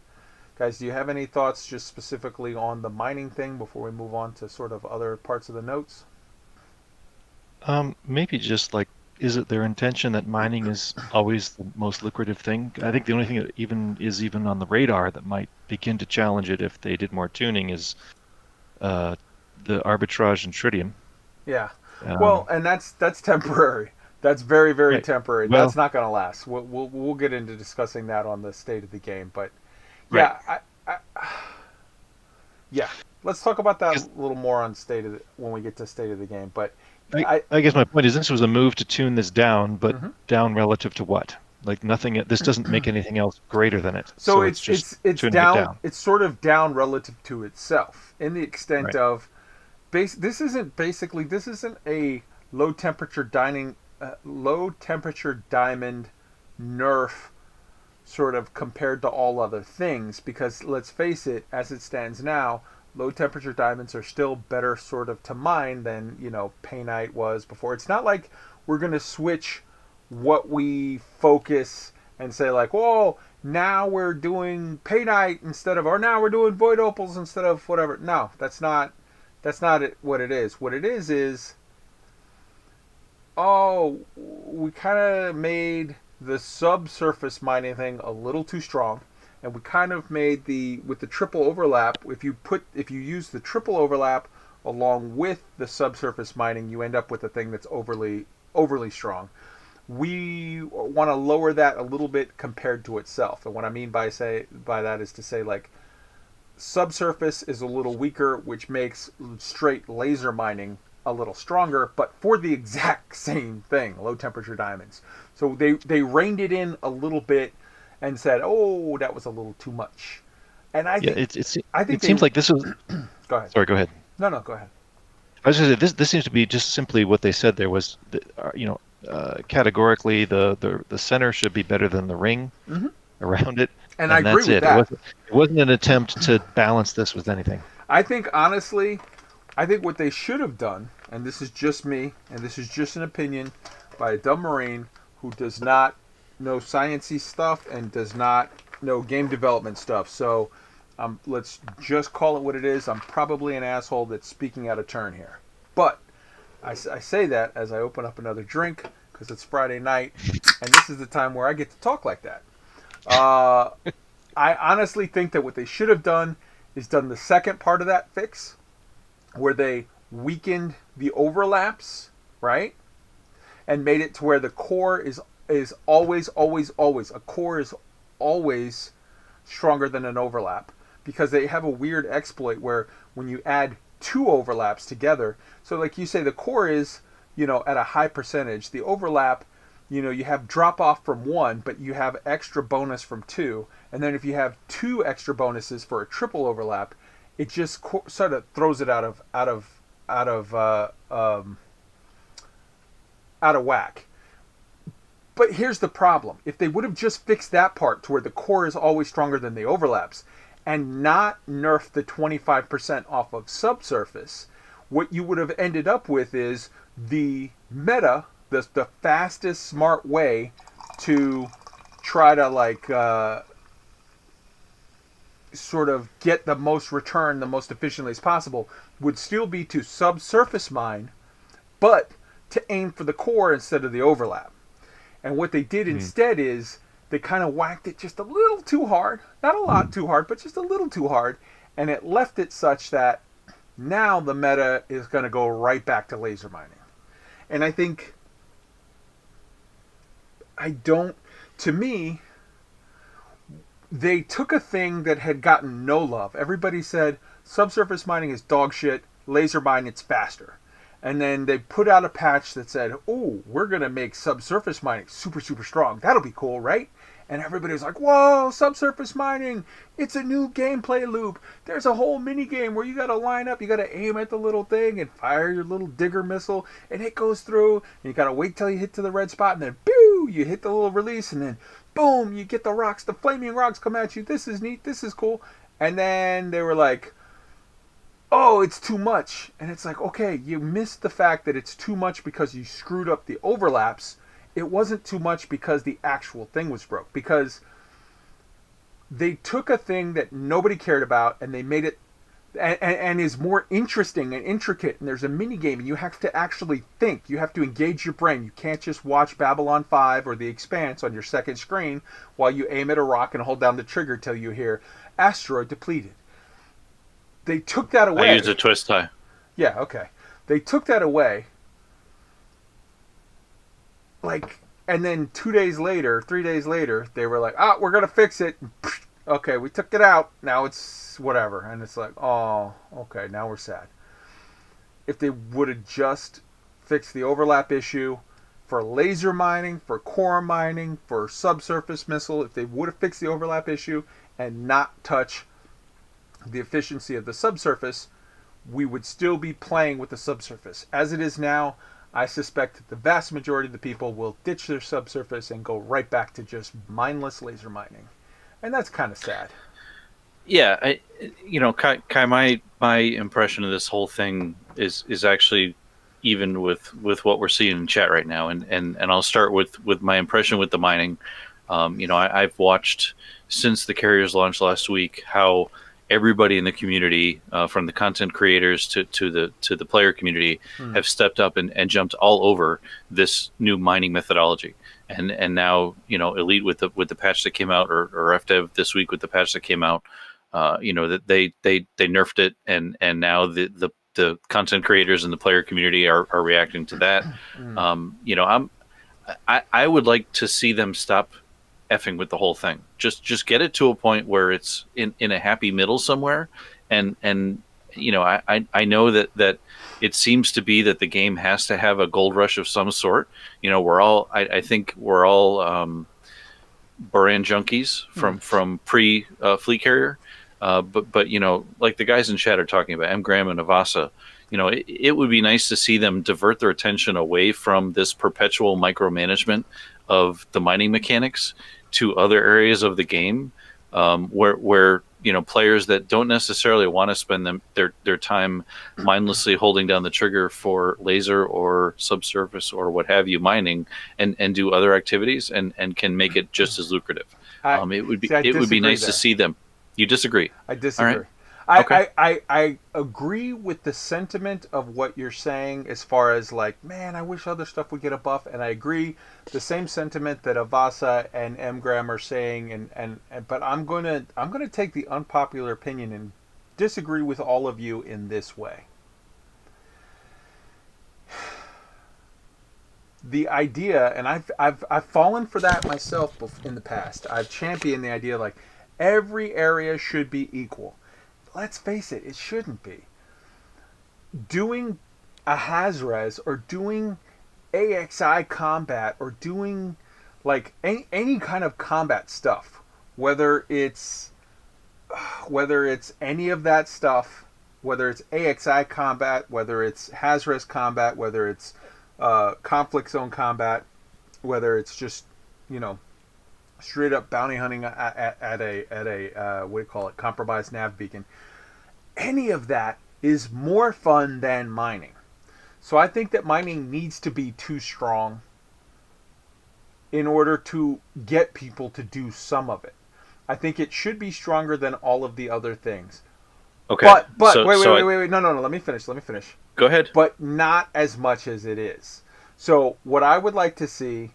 Guys, do you have any thoughts just specifically on the mining thing before we move on to sort of other parts of the notes? Maybe just like, is it their intention that mining is always the most lucrative thing? I think the only thing that even on the radar that might begin to challenge it if they did more tuning is the arbitrage in tritium. Yeah. Well, and that's temporary. That's very, very right. temporary. Well, that's not going to last. We'll get into discussing that on the state of the game. But yeah, right. Yeah. Let's talk about that a little more on when we get to state of the game. But I guess my point is this was a move to tune this down, but down relative to what? Like nothing. This doesn't make anything else greater than it. So it's just down. It's sort of down relative to itself in the extent of this isn't a low temperature diamond nerf sort of compared to all other things, because let's face it, as it stands now, low temperature diamonds are still better sort of to mine than painite was before. It's not like we're going to switch what we focus and say like, whoa, now we're doing painite or now we're doing void opals instead of whatever. No, that's not what it is. What it is we kind of made the subsurface mining thing a little too strong, and we kind of made with the triple overlap. If you use the triple overlap along with the subsurface mining, you end up with a thing that's overly strong. We want to lower that a little bit compared to itself, and what I mean by that is to say like subsurface is a little weaker, which makes straight laser mining a little stronger, but for the exact same thing, low temperature diamonds. So they reined it in a little bit and said, "Oh, that was a little too much." And I think it seems like this was. Go ahead. Sorry, go ahead. No, go ahead. I was going to say this seems to be just simply what they said. There was, categorically the center should be better than the ring around it, and I agree with that. It wasn't an attempt to balance this with anything. I think honestly, what they should have done, and this is just me, and this is just an opinion by a dumb Marine who does not know sciencey stuff and does not know game development stuff. So let's just call it what it is. I'm probably an asshole that's speaking out of turn here. But I say that as I open up another drink because it's Friday night, and this is the time where I get to talk like that. I honestly think that what they should have done is done the second part of that fix, where they weakened the overlaps, right? And made it to where the core is always a core is always stronger than an overlap, because they have a weird exploit where when you add two overlaps together, so like you say the core is at a high percentage, the overlap you have drop off from 1, but you have extra bonus from 2, and then if you have 2 extra bonuses for a triple overlap, it just sort of throws it out of whack. But here's the problem: if they would have just fixed that part to where the core is always stronger than the overlaps, and not nerfed the 25% off of subsurface, what you would have ended up with is the meta, the fastest smart way to try to sort of get the most return the most efficiently as possible would still be to subsurface mine, but to aim for the core instead of the overlap. And what they did instead is they kind of whacked it just a little too hard, not a lot too hard, but just a little too hard, and it left it such that now the meta is going to go right back to laser mining. And I think to me, they took a thing that had gotten no love. Everybody said subsurface mining is dog shit, laser mine it's faster. And then they put out a patch that said, oh, we're going to make subsurface mining super, super strong. That'll be cool, right? And everybody was like, whoa, subsurface mining, it's a new gameplay loop. There's a whole mini game where you got to line up, you got to aim at the little thing and fire your little digger missile, and it goes through, and you got to wait till you hit to the red spot, and then, boo, you hit the little release, and then, boom, you get the rocks, the flaming rocks come at you. This is neat, this is cool. And then they were like, oh, it's too much. And it's like, okay, you missed the fact that it's too much because you screwed up the overlaps. It wasn't too much because the actual thing was broke. Because they took a thing that nobody cared about and they made it, and is more interesting and intricate. And there's a mini game and you have to actually think. You have to engage your brain. You can't just watch Babylon 5 or The Expanse on your second screen while you aim at a rock and hold down the trigger till you hear asteroid depleted. They took that away. I use a twist tie. Yeah, okay. They took that away. And then 2 days later, 3 days later, they were like, we're going to fix it. Okay, we took it out. Now it's whatever. And it's like, oh, okay, now we're sad. If they would have just fixed the overlap issue for laser mining, for core mining, for subsurface missile, if they would have fixed the overlap issue and not touch the efficiency of the subsurface, we would still be playing with the subsurface. As it is now, I suspect that the vast majority of the people will ditch their subsurface and go right back to just mindless laser mining. And that's kind of sad. Yeah, Kai, my impression of this whole thing is actually even with what we're seeing in chat right now, and I'll start with my impression with the mining. I've watched since the carriers launched last week how everybody in the community, from the content creators to the player community, have stepped up and jumped all over this new mining methodology. And now, Elite with the patch that came out, or FDev this week with the patch that came out, that they nerfed it, and now the content creators and the player community are reacting to that. I would like to see them stop effing with the whole thing. Just get it to a point where it's in a happy middle somewhere. And I know that it seems to be that the game has to have a gold rush of some sort. I think we're all Baran junkies from pre fleet carrier. But like the guys in chat are talking about, Graham and Avasa, it would be nice to see them divert their attention away from this perpetual micromanagement of the mining mechanics to other areas of the game, where players that don't necessarily want to spend their time mindlessly holding down the trigger for laser or subsurface or what have you mining, and do other activities and can make it just as lucrative. It would be nice to see them. You disagree? I disagree. All right. Okay. I agree with the sentiment of what you're saying as far as man, I wish other stuff would get a buff, and I agree the same sentiment that Avasa and Mgram are saying, but I'm gonna take the unpopular opinion and disagree with all of you in this way. The idea, and I've fallen for that myself in the past. I've championed the idea every area should be equal. Let's face it, it shouldn't be. Doing a Hazres or doing AXI combat or doing like any kind of combat stuff, whether it's any of that stuff, whether it's AXI combat, whether it's Hazres combat, whether it's conflict zone combat, whether it's just, you know, straight up bounty hunting at a what do you call it, compromised nav beacon. Any of that is more fun than mining. So I think that mining needs to be too strong in order to get people to do some of it. I think it should be stronger than all of the other things. Okay. But So- wait, so wait. No. Let me finish. Go ahead. But not as much as it is. So what I would like to see,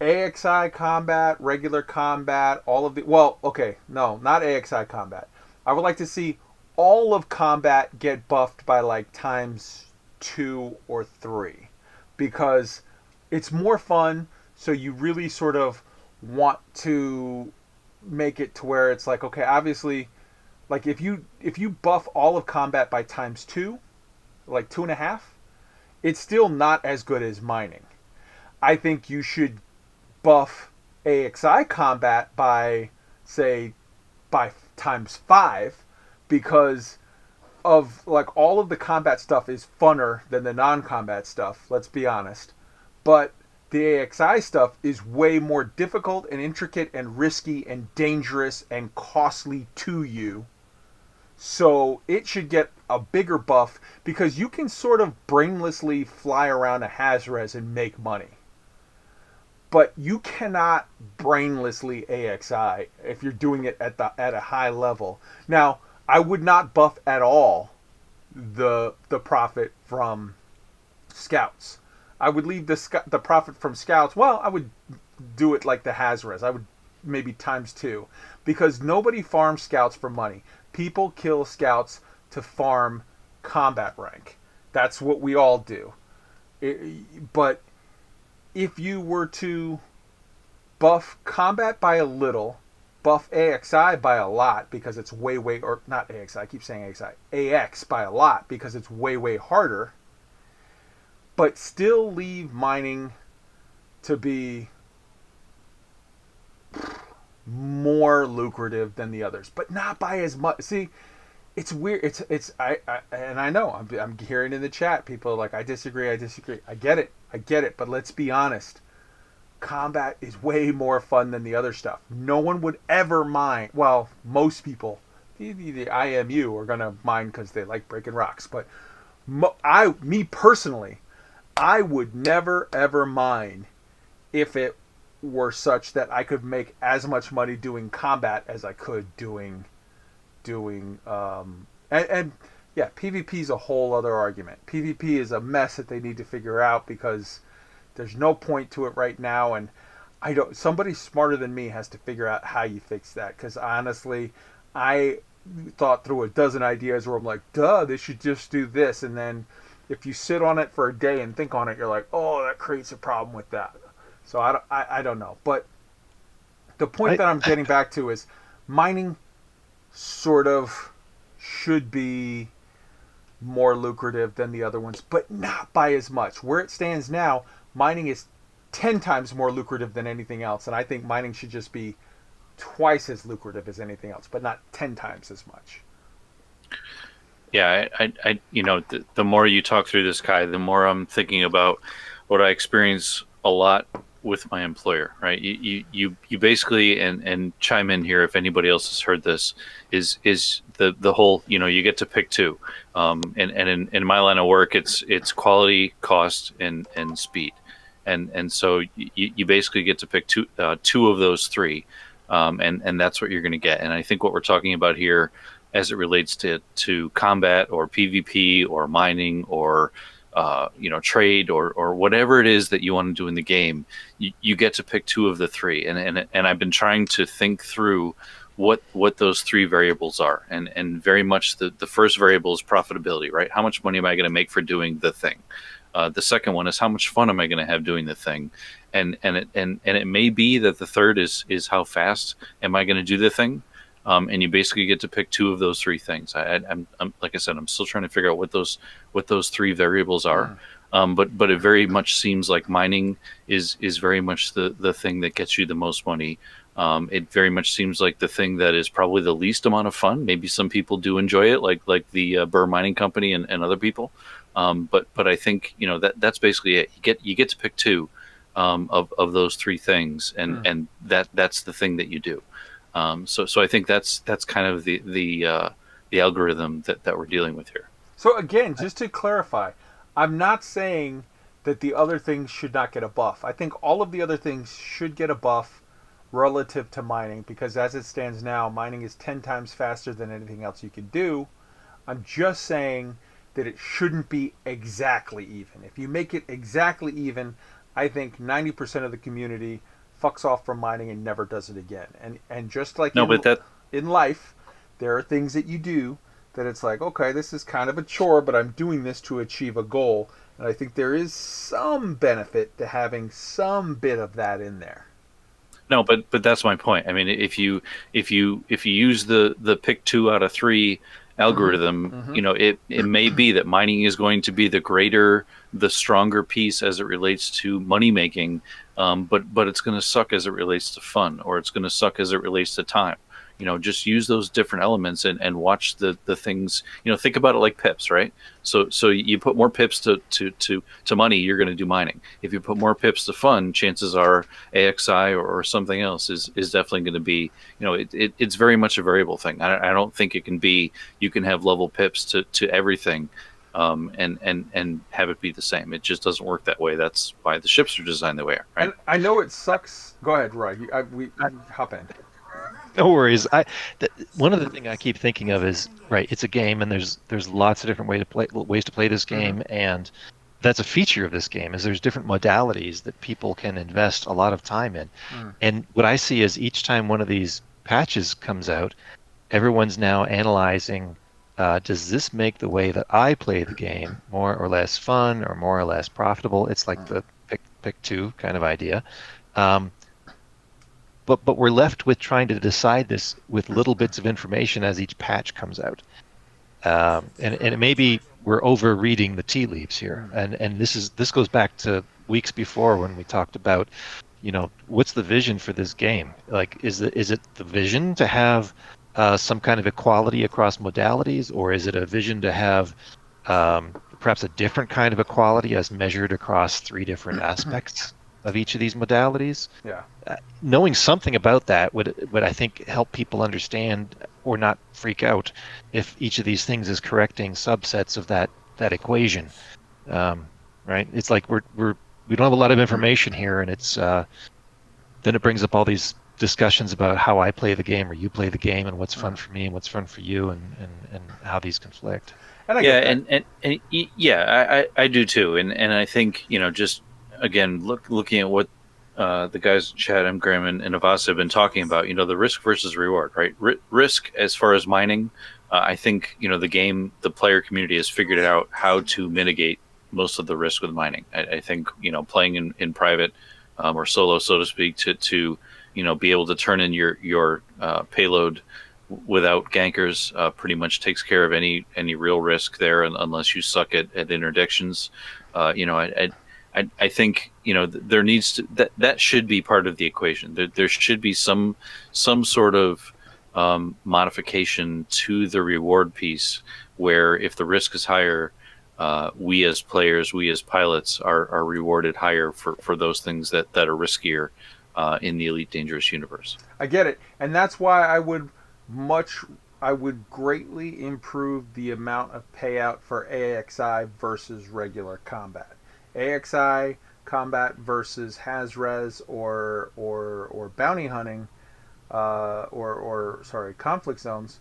AXI combat, regular combat, all of the, well, okay, no, not AXI combat. I would like to see all of combat get buffed by like ×2 or 3, because it's more fun. So you really sort of want to make it to where it's like, okay, obviously, like if you buff all of combat by ×2, like 2.5, it's still not as good as mining. I think you should buff AXI combat by, say, by ×5, because of like all of the combat stuff is funner than the non-combat stuff, let's be honest. But the AXI stuff is way more difficult and intricate and risky and dangerous and costly to you. So it should get a bigger buff, because you can sort of brainlessly fly around a Hazres and make money. But you cannot brainlessly AXI if you're doing it at a high level. Now, I would not buff at all the profit from scouts. I would leave the profit from scouts. Well, I would do it like the Hazres. I would maybe ×2, because nobody farms scouts for money. People kill scouts to farm combat rank. That's what we all do. But if you were to buff combat by a little, buff AXI by a lot because it's way, or not AXI, I keep saying AXI, AX by a lot because it's way harder, but still leave mining to be more lucrative than the others, but not by as much. See, it's weird. I know I'm hearing in the chat people are like, I disagree. I get it. But let's be honest. Combat is way more fun than the other stuff. No one would ever mind. Well, most people, the IMU are gonna mind because they like breaking rocks. But me personally, I would never ever mind if it were such that I could make as much money doing combat as I could doing and yeah, PvP is a whole other argument. PvP is a mess that they need to figure out, because there's no point to it right now, and somebody smarter than me has to figure out how you fix that, because honestly, I thought through a dozen ideas where I'm like, duh, they should just do this, and then if you sit on it for a day and think on it, you're like, oh, that creates a problem with that. So I don't know. But the point that I'm getting back to is mining sort of should be more lucrative than the other ones, but not by as much. Where it stands now, mining is 10 times more lucrative than anything else, and I think mining should just be twice as lucrative as anything else, but not 10 times as much. Yeah, I you know, the more you talk through this, Kai, the more I'm thinking about what I experience a lot with my employer, right? You basically, and chime in here if anybody else has heard this, is the whole, you know, you get to pick two, and in my line of work, it's quality, cost, and speed, and so you basically get to pick two of those three, and that's what you're going to get. And I think what we're talking about here, as it relates to combat or PvP or mining or trade or whatever it is that you want to do in the game, you get to pick two of the three. And I've been trying to think through what those three variables are. And very much the first variable is profitability, right? How much money am I going to make for doing the thing? The second one is how much fun am I going to have doing the thing? And it may be that the third is how fast am I going to do the thing? and you basically get to pick two of those three things. I'm like I said, I'm still trying to figure out what those three variables are. But it very much seems like mining is very much the thing that gets you the most money. It very much seems like the thing that is probably the least amount of fun. Maybe some people do enjoy it, like the Burr Mining Company and other people. But I think that's basically it. You get to pick two of those three things, and that's the thing that you do. So I think that's kind of the algorithm that we're dealing with here. So again, just to clarify, I'm not saying that the other things should not get a buff. I think all of the other things should get a buff relative to mining, because as it stands now, mining is 10 times faster than anything else you could do. I'm just saying that it shouldn't be exactly even. If you make it exactly even, I think 90% of the community fucks off from mining and never does it again. And just like in life, there are things that you do that it's like, okay, this is kind of a chore, but I'm doing this to achieve a goal. And I think there is some benefit to having some bit of that in there. No, but that's my point. I mean, if you use the pick 2 out of 3 algorithm, it may be that mining is going to be the stronger piece as it relates to money making, but it's going to suck as it relates to fun, or it's going to suck as it relates to time. Just use those different elements and watch the things. Think about it like pips, right? So you put more pips to money, you're going to do mining. If you put more pips to fun, chances are AXI or something else is definitely going to be. It's very much a variable thing. I don't think it can be. You can have level pips to everything, and have it be the same. It just doesn't work that way. That's why the ships are designed the way, right? And I know it sucks. Go ahead, Roy. We hop in. No worries. One of the things I keep thinking of is, right, it's a game, and there's lots of different ways to play this game, and that's a feature of this game, is there's different modalities that people can invest a lot of time in. And what I see is each time one of these patches comes out, everyone's now analyzing, does this make the way that I play the game more or less fun or more or less profitable? It's like the pick 2 kind of idea. But we're left with trying to decide this with little bits of information as each patch comes out, and it may be we're over reading the tea leaves here, and this goes back to weeks before when we talked about, what's the vision for this game? Like, is it the vision to have some kind of equality across modalities, or is it a vision to have perhaps a different kind of equality as measured across 3 different aspects of each of these modalities? Yeah. Knowing something about that would I think help people understand or not freak out if each of these things is correcting subsets of that equation. Right? It's like we don't have a lot of information here, and it's then it brings up all these discussions about how I play the game or you play the game, and what's fun for me and what's fun for you, and how these conflict. And I do too, and I think just again looking at what the guys Chad and Graham and Avas have been talking about, the risk versus reward, right? Risk as far as mining, I think the player community has figured out how to mitigate most of the risk with mining. I think playing in private or solo, so to speak, to be able to turn in your payload without gankers pretty much takes care of any real risk there, unless you suck at interdictions. I think there needs to that should be part of the equation. There should be some sort of modification to the reward piece, where if the risk is higher, we as players, we as pilots are rewarded higher for those things that are riskier in the Elite Dangerous universe. I get it, and that's why I would greatly improve the amount of payout for AXI versus regular combat. AXI combat versus Hazres or bounty hunting, conflict zones,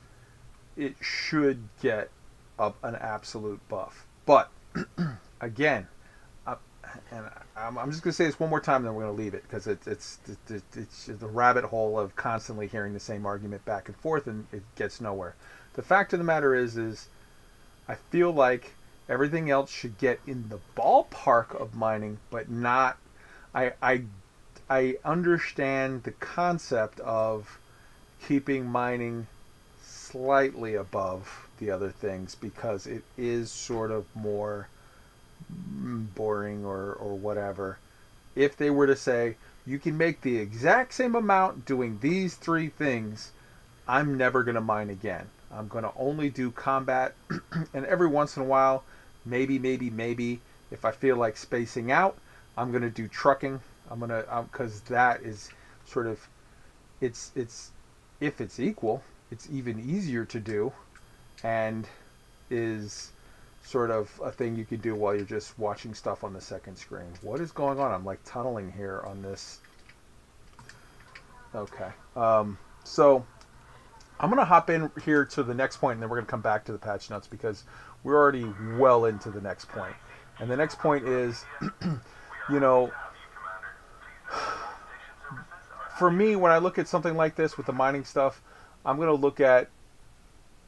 it should get an absolute buff. But again, and I'm just going to say this one more time, then we're going to leave it, because it's the rabbit hole of constantly hearing the same argument back and forth, and it gets nowhere. The fact of the matter is I feel like everything else should get in the ballpark of mining, but not. I understand the concept of keeping mining slightly above the other things because it is sort of more boring or whatever. If they were to say, you can make the exact same amount doing these three things, I'm never going to mine again. I'm going to only do combat, and every once in a while, maybe, if I feel like spacing out, I'm going to do trucking. I'm going to, because that is sort of, it's, if it's equal, it's even easier to do, and is sort of a thing you can do while you're just watching stuff on the second screen. What is going on? I'm like tunneling here on this. Okay. So I'm going to hop in here to the next point, and then we're going to come back to the patch notes because we're already well into the next point. And the next point is, you know, for me, when I look at something like this with the mining stuff, I'm going to look at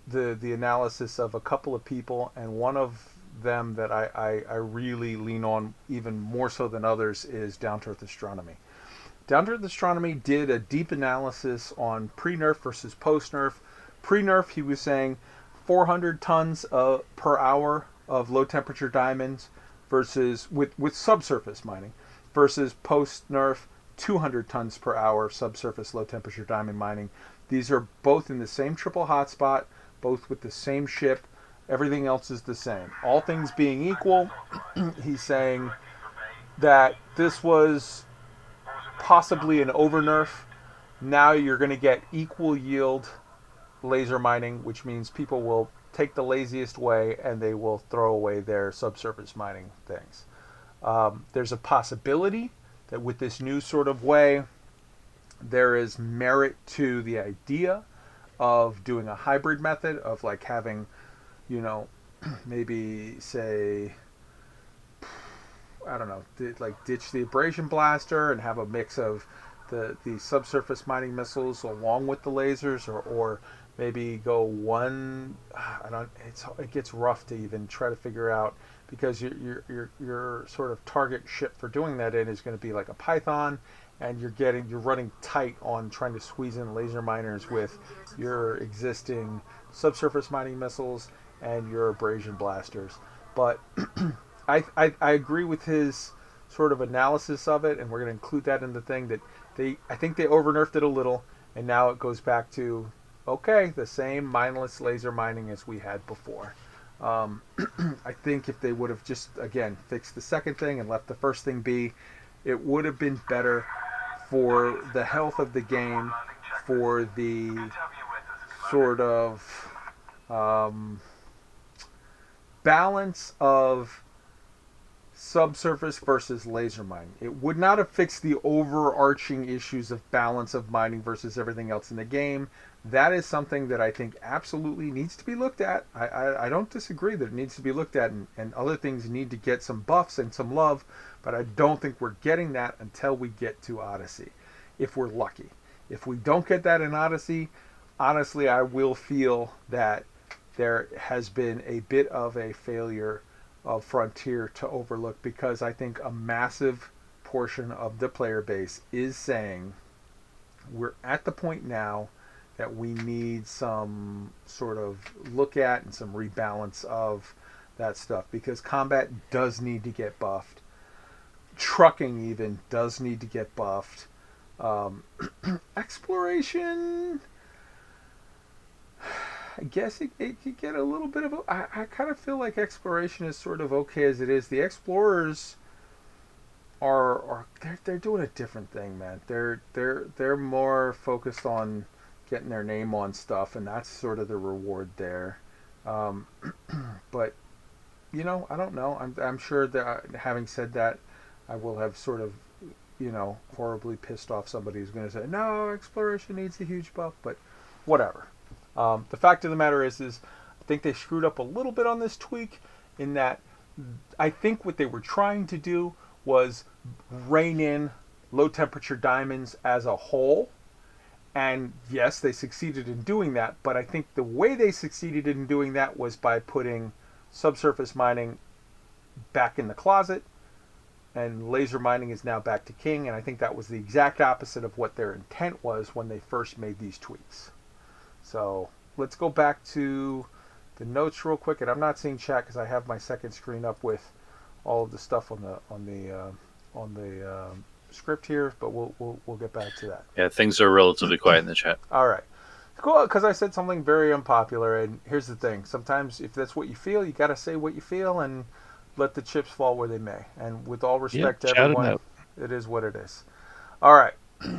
the analysis of a couple of people, and one of them that I really lean on even more so than others is Down to Earth Astronomy. Down to Earth Astronomy did a deep analysis on pre-nerf versus post-nerf. Pre-nerf, he was saying 400 tons per hour of low temperature diamonds versus with subsurface mining versus post-nerf 200 tons per hour subsurface low temperature diamond mining. These are both in the same triple hotspot, both with the same ship. Everything else is the same. All things being equal, he's saying that this was possibly an over nerf. Now you're going to get equal yield laser mining, which means people will take the laziest way and they will throw away their subsurface mining things. There's a possibility that with this new sort of way, there is merit to the idea of doing a hybrid method of like having, you know, maybe say, I don't know, like ditch the abrasion blaster and have a mix of the subsurface mining missiles along with the lasers, or maybe go one. It gets rough to even try to figure out because your sort of target ship for doing that in is going to be like a Python, and you're running tight on trying to squeeze in laser miners with your existing subsurface mining missiles and your abrasion blasters. But I agree with his sort of analysis of it, and we're going to include that in the thing that I think they over nerfed it a little, and now it goes back to okay, the same mindless laser mining as we had before. I think if they would have just again fixed the second thing and left the first thing be, it would have been better for the health of the game, for the sort of balance of subsurface versus laser mining. It would not have fixed the overarching issues of balance of mining versus everything else in the game. That is something that I think absolutely needs to be looked at. I don't disagree that it needs to be looked at, and other things need to get some buffs and some love, but I don't think we're getting that until we get to Odyssey, if we're lucky. If we don't get that in Odyssey, honestly, I will feel that there has been a bit of a failure of Frontier to overlook, because I think a massive portion of the player base is saying we're at the point now that we need some sort of look at and some rebalance of that stuff, because combat does need to get buffed. Trucking even does need to get buffed. Exploration, I guess it could get a little bit of a... I kind of feel like exploration is sort of okay as it is. The explorers are they're doing a different thing, man. They're more focused on getting their name on stuff, and that's sort of the reward there. But you know, I don't know. I'm sure that having said that, I will have sort of, you know, horribly pissed off somebody who's going to say no, exploration needs a huge buff, but whatever. The fact of the matter is I think they screwed up a little bit on this tweak, in that I think what they were trying to do was rein in low temperature diamonds as a whole. And yes, they succeeded in doing that, but I think the way they succeeded in doing that was by putting subsurface mining back in the closet, and laser mining is now back to king, and I think that was the exact opposite of what their intent was when they first made these tweaks. So let's go back to the notes real quick. And I'm not seeing chat because I have my second screen up with all of the stuff on the script here. But we'll get back to that. Yeah, things are relatively quiet in the chat. All right. Cool, because I said something very unpopular, and here's the thing. Sometimes if that's what you feel, you got to say what you feel and let the chips fall where they may. And with all respect to everyone, it is what it is. All right.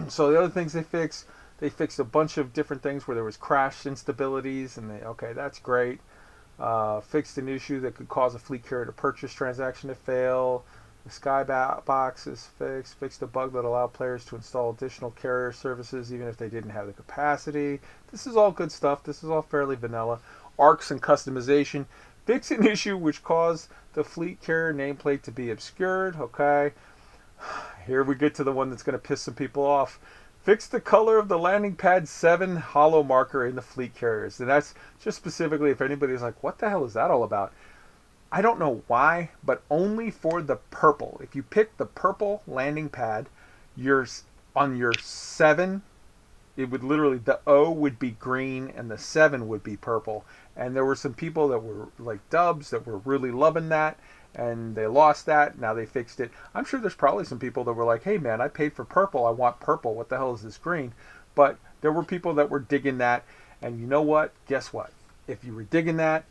So the other things they fixed a bunch of different things where there was crash instabilities, and that's great. Fixed an issue that could cause a fleet carrier to purchase transaction to fail. The skybox is fixed. Fixed a bug that allowed players to install additional carrier services even if they didn't have the capacity. This is all good stuff. This is all fairly vanilla. Arcs and customization. Fix an issue which caused the fleet carrier nameplate to be obscured. Okay. Here we get to the one that's going to piss some people off. Fix the color of the landing pad 7 hollow marker in the fleet carriers. And that's just specifically if anybody's like, what the hell is that all about? I don't know why, but only for the purple. If you pick the purple landing pad, on your 7, it would literally, the O would be green and the 7 would be purple. And there were some people that were like dubs that were really loving that, and they lost that. Now they fixed it. I'm sure there's probably some people that were like, hey man, I paid for purple. I want purple. What the hell is this green? But there were people that were digging that. And you know what? Guess what? If you were digging that,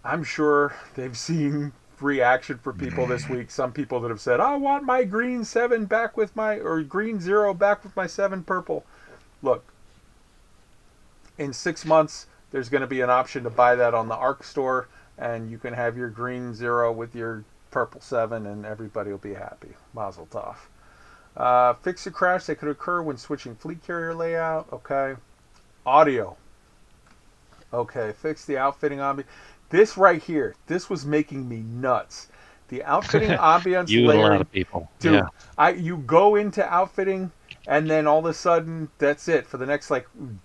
I'm sure they've seen free action for people this week. Some people that have said, I want my green 7 back with or green 0 back with my 7 purple. Look, in 6 months, there's going to be an option to buy that on the ARC store, and you can have your green 0 with your purple 7, and everybody will be happy. Mazel tov. Fix a crash that could occur when switching fleet carrier layout. Okay. Audio. Okay. Fix the outfitting ambiance. This right here, this was making me nuts. The outfitting ambience you layer. And a lot of people. Dude, yeah. You go into outfitting, and then all of a sudden, that's it. For the next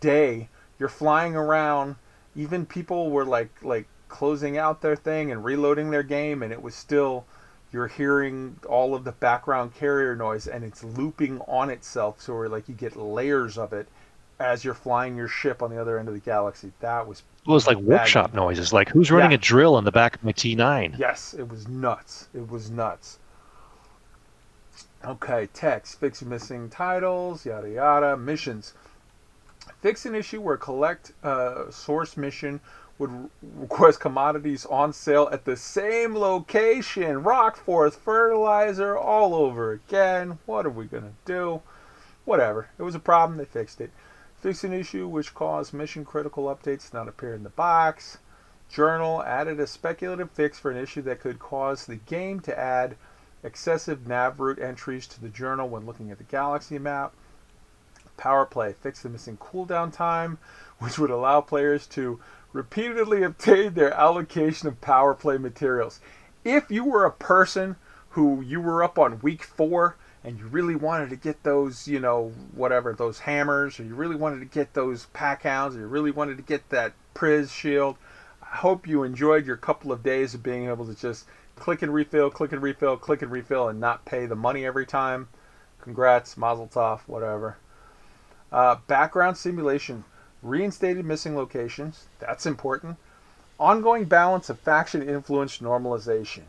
day, you're flying around. Even people were like closing out their thing and reloading their game, and it was still, you're hearing all of the background carrier noise, and it's looping on itself. So you get layers of it as you're flying your ship on the other end of the galaxy. That was It was like workshop noises. Like, who's running a drill in the back of my T9? Yes, it was nuts. It was nuts. Okay, text. Fix missing titles, yada yada. Missions. Fix an issue where collect source mission would request commodities on sale at the same location. Rockforth, fertilizer, all over again. What are we going to do? Whatever. It was a problem. They fixed it. Fix an issue which caused mission critical updates to not appear in the box. Journal added a speculative fix for an issue that could cause the game to add excessive nav route entries to the journal when looking at the galaxy map. Power play fixed the missing cooldown time, which would allow players to repeatedly obtain their allocation of power play materials. If you were a person who you were up on week 4 and you really wanted to get those, those hammers, or you really wanted to get those pack hounds, or you really wanted to get that Piers shield, I hope you enjoyed your couple of days of being able to just click and refill, click and refill, click and refill, and not pay the money every time. Congrats, mazel tov, whatever. Background simulation. Reinstated missing locations. That's important. Ongoing balance of faction influence normalization.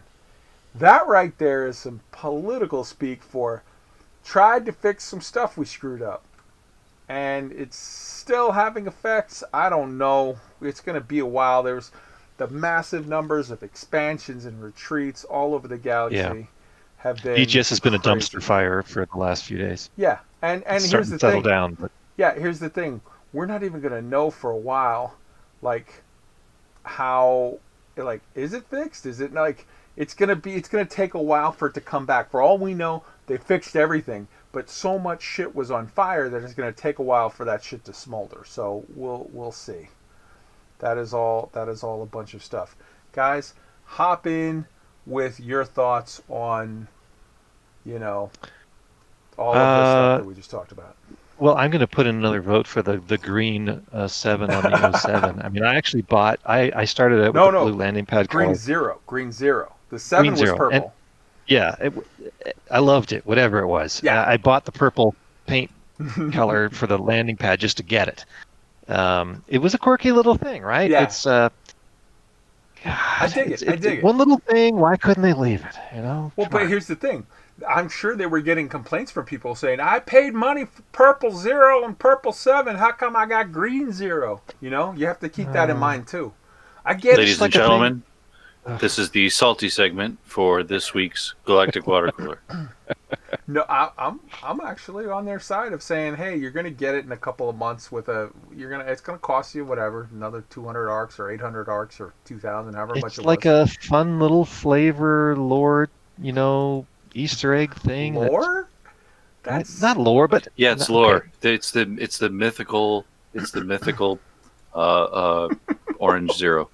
That right there is some political speak for tried to fix some stuff we screwed up. And it's still having effects. I don't know. It's going to be a while. There's the massive numbers of expansions and retreats all over the galaxy have been BGS has been a crazy. dumpster fire for the last few days. Yeah. And It's here's starting the to settle thing. down. But Yeah, here's the thing. We're not even going to know for a while, how, is it fixed? Is it it's going to take a while for it to come back. For all we know, they fixed everything, but so much shit was on fire that it's going to take a while for that shit to smolder. So we'll see. That is all a bunch of stuff. Guys, hop in with your thoughts on, all of the stuff that we just talked about. Well, I'm going to put in another vote for the green 7 on the 07. I mean, I actually bought. I started out with the blue landing pad. Green 0. The 7 was purple. And, yeah, I loved it. Whatever it was. Yeah. I bought the purple paint color for the landing pad just to get it. It was a quirky little thing, right? Yeah. It's I dig it. I it's dig it. one little thing. Why couldn't they leave it? Well, Come but on. here's the thing. I'm sure they were getting complaints from people saying, I paid money for purple 0 and purple 7. How come I got green 0? You have to keep that in mind, too. I get Ladies it. like and a thing- gentlemen, this is the salty segment for this week's Galactic Watercooler. No, I'm actually on their side of saying, hey, you're going to get it in a couple of months it's going to cost you whatever, another 200 arcs or 800 arcs or 2,000, however much It's it like was. a fun little flavor lore, Easter egg thing. Lore? That's not lore, but Yeah, it's okay. lore. It's the mythical orange 0.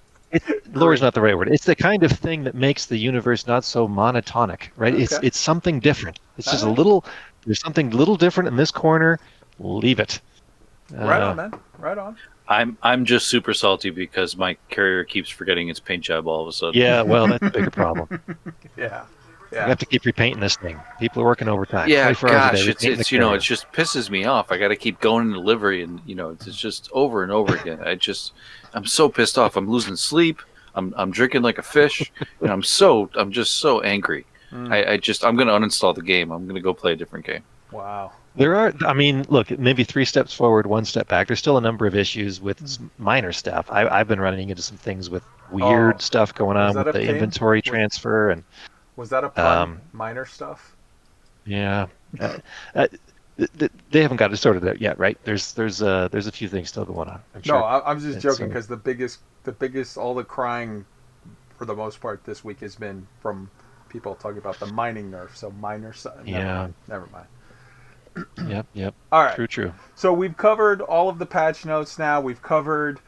Lore is not the right word. It's the kind of thing that makes the universe not so monotonic, right? Okay. It's something different. It's just Alright. there's something a little different in this corner. Leave it. Right on, man. Right on. I'm just super salty because my carrier keeps forgetting its paint job all of a sudden. Yeah, well, that's a bigger problem. Yeah. You have to keep repainting this thing. People are working overtime. Yeah, 24 hours a gosh, day, it's repainting the it carrier. just pisses me off. I got to keep going in delivery, and it's just over and over again. I'm so pissed off. I'm losing sleep. I'm drinking like a fish. I'm just so angry. I'm going to uninstall the game. I'm going to go play a different game. Wow. Look, maybe 3 steps forward, 1 step back. There's still a number of issues with minor stuff. I've been running into some things with weird stuff going on that with a the pain? inventory transfer, and Was that a pun? Minor stuff? yeah, they haven't got it sorted out yet, right? There's a few things still going on. I'm sure. No, I'm just It's, joking because the biggest, all the crying, for the most part, this week has been from people talking about the mining nerf. So minor stuff. Yeah. Never mind. Yep. All right. True. So we've covered all of the patch notes now. We've covered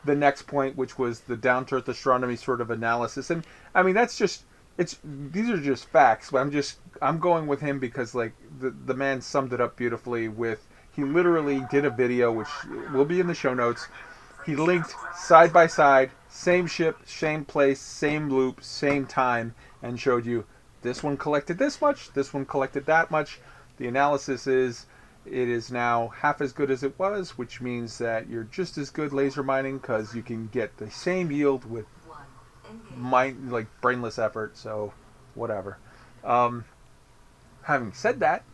the next point, which was the down-to-earth astronomy sort of analysis. And I mean, these are just facts, but I'm going with him because like the man summed it up beautifully he literally did a video, which will be in the show notes. He linked side by side, same ship, same place, same loop, same time, and showed you this one collected this much, this one collected that much. The analysis is it is now half as good as it was, which means that you're just as good laser mining because you can get the same yield with like brainless effort. So whatever. Having said that,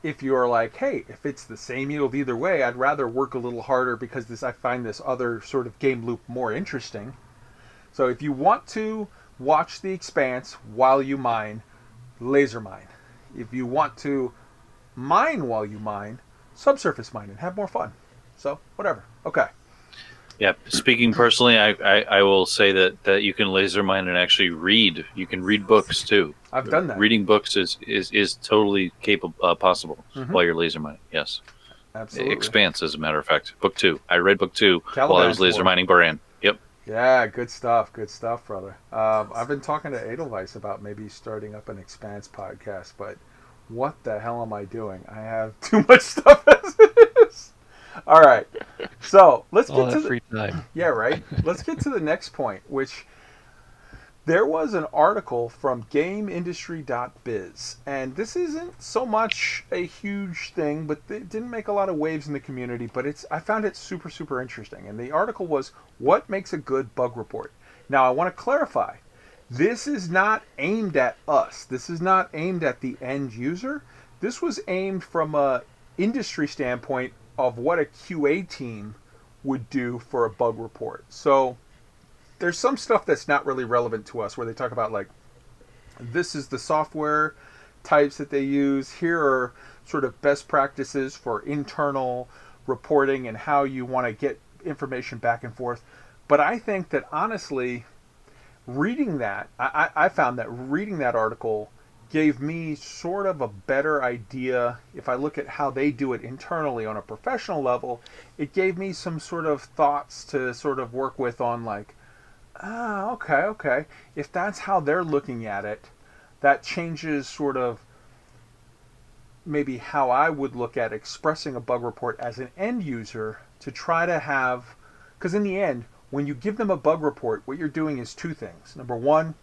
if you're like, hey, if it's the same yield either way, I'd rather work a little harder because I find this other sort of game loop more interesting. So if you want to watch The Expanse while you mine, laser mine. If you want to mine while you mine, subsurface mine and have more fun. So whatever. Okay. Yeah, speaking personally, I will say that you can laser mine and actually read. You can read books too. I've done that. Reading books is totally capable, possible while you're laser mining. Yes, Absolutely. Expanse, as a matter of fact. Book 2. I read book 2 while I Caliban's was laser for it. mining Baran. Yep. Yeah, good stuff, brother. I've been talking to Edelweiss about maybe starting up an Expanse podcast, but what the hell am I doing? I have too much stuff as it is. All right, so let's All get to that free time. yeah, right. Let's get to the next point, which there was an article from GameIndustry.biz, and this isn't so much a huge thing, but it didn't make a lot of waves in the community. But I found it super, super interesting. And the article was, "What makes a good bug report?" Now, I want to clarify. This is not aimed at us. This is not aimed at the end user. This was aimed from a industry standpoint of what a QA team would do for a bug report. So there's some stuff that's not really relevant to us where they talk about like, this is the software types that they use. Here are sort of best practices for internal reporting and how you want to get information back and forth. But I think that honestly, reading that, I found that reading that article gave me sort of a better idea. If I look at how they do it internally on a professional level, it gave me some sort of thoughts to sort of work with on like, okay. If that's how they're looking at it, that changes sort of maybe how I would look at expressing a bug report as an end user to try to have, because in the end, when you give them a bug report, what you're doing is two things. Number one,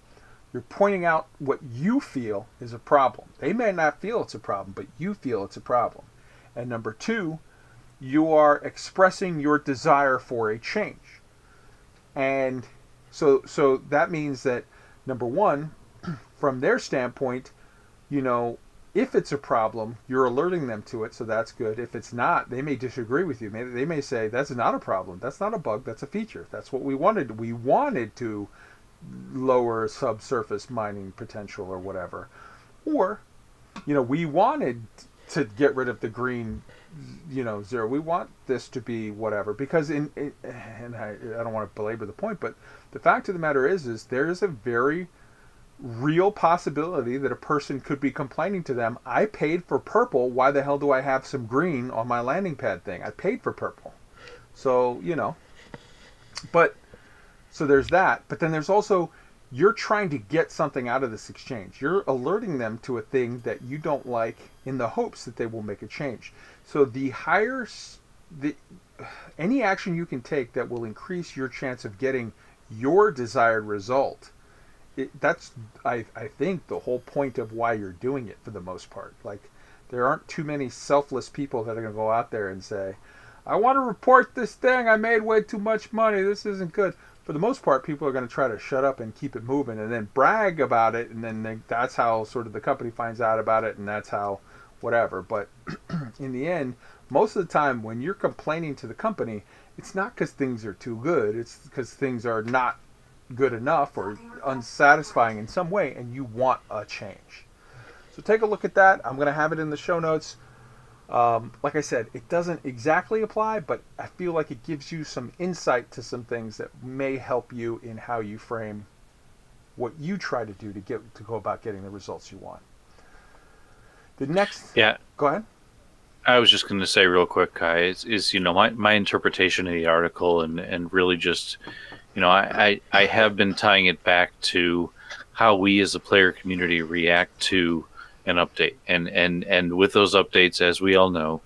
you're pointing out what you feel is a problem. They may not feel it's a problem, but you feel it's a problem. And number two, you are expressing your desire for a change. And so that means that, number one, from their standpoint, you know, if it's a problem, you're alerting them to it, so that's good. If it's not, they may disagree with you. Maybe they may say that's not a problem, that's not a bug, that's a feature. That's what we wanted. We wanted to lower subsurface mining potential or whatever. Or, you know, we wanted to get rid of the green, you know, zero. We want this to be whatever, because and I don't want to belabor the point, but the fact of the matter is there is a very real possibility that a person could be complaining to them, I paid for purple, why the hell do I have some green on my landing pad thing? I paid for purple. So, you know, but so there's that. But then there's also, you're trying to get something out of this exchange. You're alerting them to a thing that you don't like in the hopes that they will make a change. So the higher, any action you can take that will increase your chance of getting your desired result, that's, I think, the whole point of why you're doing it for the most part. Like, there aren't too many selfless people that are going to go out there and say, I want to report this thing, I made way too much money, this isn't good. For the most part, people are going to try to shut up and keep it moving and then brag about it, and then that's how sort of the company finds out about it, and that's how whatever. But in the end, most of the time when you're complaining to the company, it's not because things are too good, it's because things are not good enough or unsatisfying in some way, and you want a change. So take a look at that. I'm going to have it in the show notes. Like I said, it doesn't exactly apply, but I feel like it gives you some insight to some things that may help you in how you frame what you try to do to go about getting the results you want. The next, Yeah, go ahead. I was just going to say real quick, Kai, is you know, my interpretation of the article and really just, you know, I have been tying it back to how we as a player community react to an update, and with those updates, as we all know,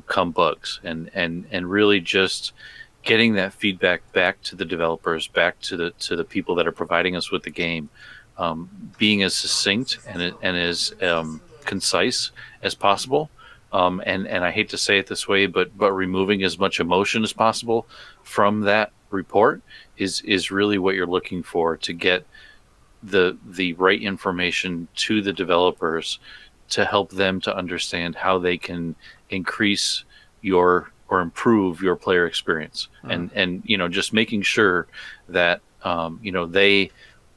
come bugs, and really just getting that feedback back to the developers, back to the people that are providing us with the game, being as succinct and as concise as possible. And I hate to say it this way, but removing as much emotion as possible from that report is really what you're looking for, to get the right information to the developers to help them to understand how they can increase your or improve your player experience. And you know, just making sure that you know,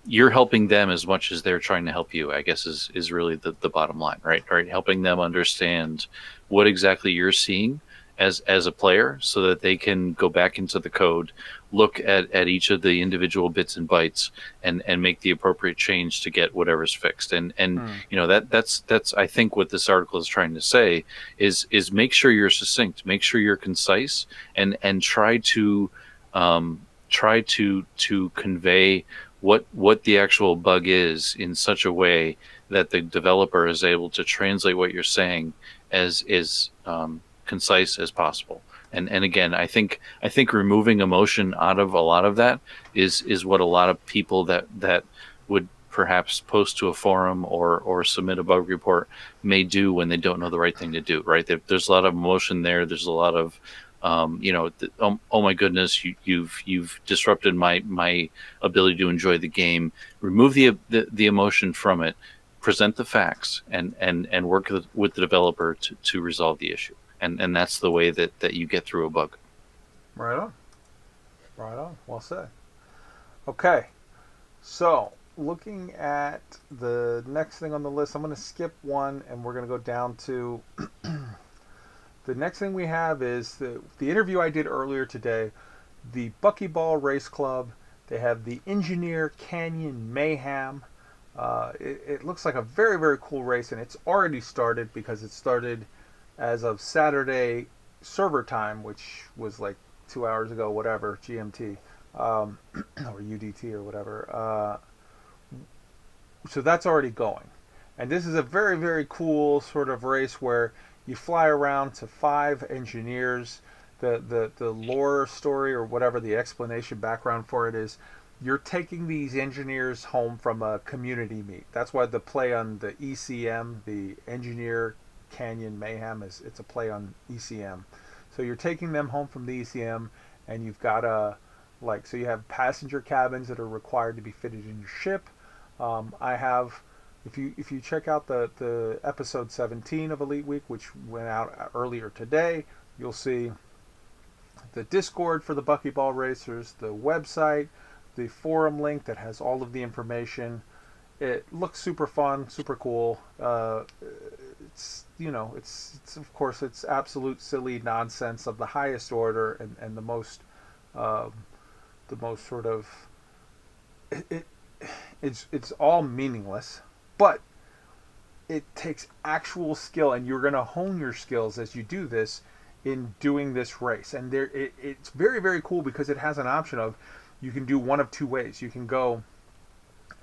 you're helping them as much as they're trying to help you, I guess is really the bottom line, right? Helping them understand what exactly you're seeing as a player, so that they can go back into the code, look at each of the individual bits and bytes, and make the appropriate change to get whatever's fixed. And you know, that's I think what this article is trying to say is make sure you're succinct, make sure you're concise, and try to convey what the actual bug is in such a way that the developer is able to translate what you're saying as concise as possible. And again, I think removing emotion out of a lot of that is what a lot of people that would perhaps post to a forum or submit a bug report may do when they don't know the right thing to do, right? There's a lot of emotion there. There's a lot of you know, oh my goodness, you've disrupted my ability to enjoy the game. Remove the emotion from it, present the facts, and work with the developer to resolve the issue. And that's the way that you get through a bug. Right on. Right on. Well said. Okay. So, looking at the next thing on the list, I'm going to skip one, and we're going to go down to the next thing we have is the interview I did earlier today, the Buckyball Race Club. They have the Engineer Canyon Mayhem. It looks like a very, very cool race, and it's already started because it started as of Saturday server time, which was like 2 hours ago, whatever, GMT, or UDT or whatever. So that's already going. And this is a very, very cool sort of race where you fly around to 5 engineers. The lore story or whatever the explanation background for it is, you're taking these engineers home from a community meet. That's why the play on the ECM, the Engineer Canyon Mayhem, it's a play on ECM. So you're taking them home from the ECM, and you've got a so you have passenger cabins that are required to be fitted in your ship. I have, if you check out the episode 17 of Elite Week, which went out earlier today, you'll see the Discord for the Buckyball Racers, the website, the forum link that has all of the information. It looks super fun, super cool. It's it's of course it's absolute silly nonsense of the highest order, and the most sort of it's all meaningless, but it takes actual skill, and you're going to hone your skills as you do this in doing this race. And it's very, very cool because it has an option of, you can do one of two ways. You can go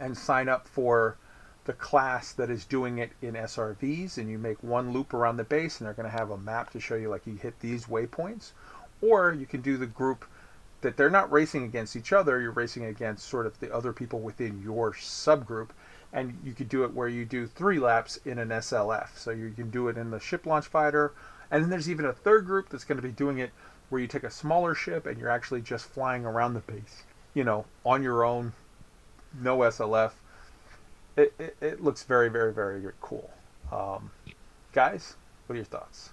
and sign up for the class that is doing it in SRVs, and you make one loop around the base, and they're going to have a map to show you, like, you hit these waypoints. Or you can do the group that they're not racing against each other, you're racing against sort of the other people within your subgroup, and you could do it where you do 3 laps in an SLF. So you can do it in the ship launch fighter, and then there's even a third group that's going to be doing it where you take a smaller ship and you're actually just flying around the base, on your own, no SLF. It looks very, very, very, very cool. Guys, what are your thoughts?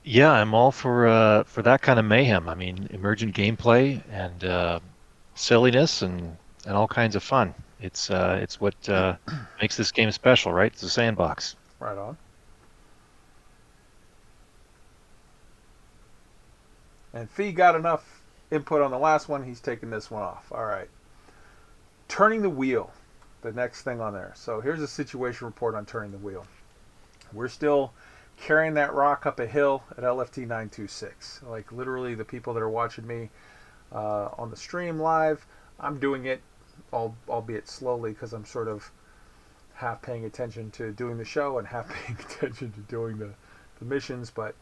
Yeah, I'm all for that kind of mayhem. I mean, emergent gameplay and silliness and all kinds of fun. It's what makes this game special, right? It's a sandbox. Right on. And Fee got enough input on the last one. He's taking this one off. All right. Turning the wheel, the next thing on there. So here's a situation report on turning the wheel. We're still carrying that rock up a hill at LFT 926. Like, literally, the people that are watching me on the stream live, I'm doing it, albeit slowly, because I'm sort of half paying attention to doing the show and half paying attention to doing the missions. But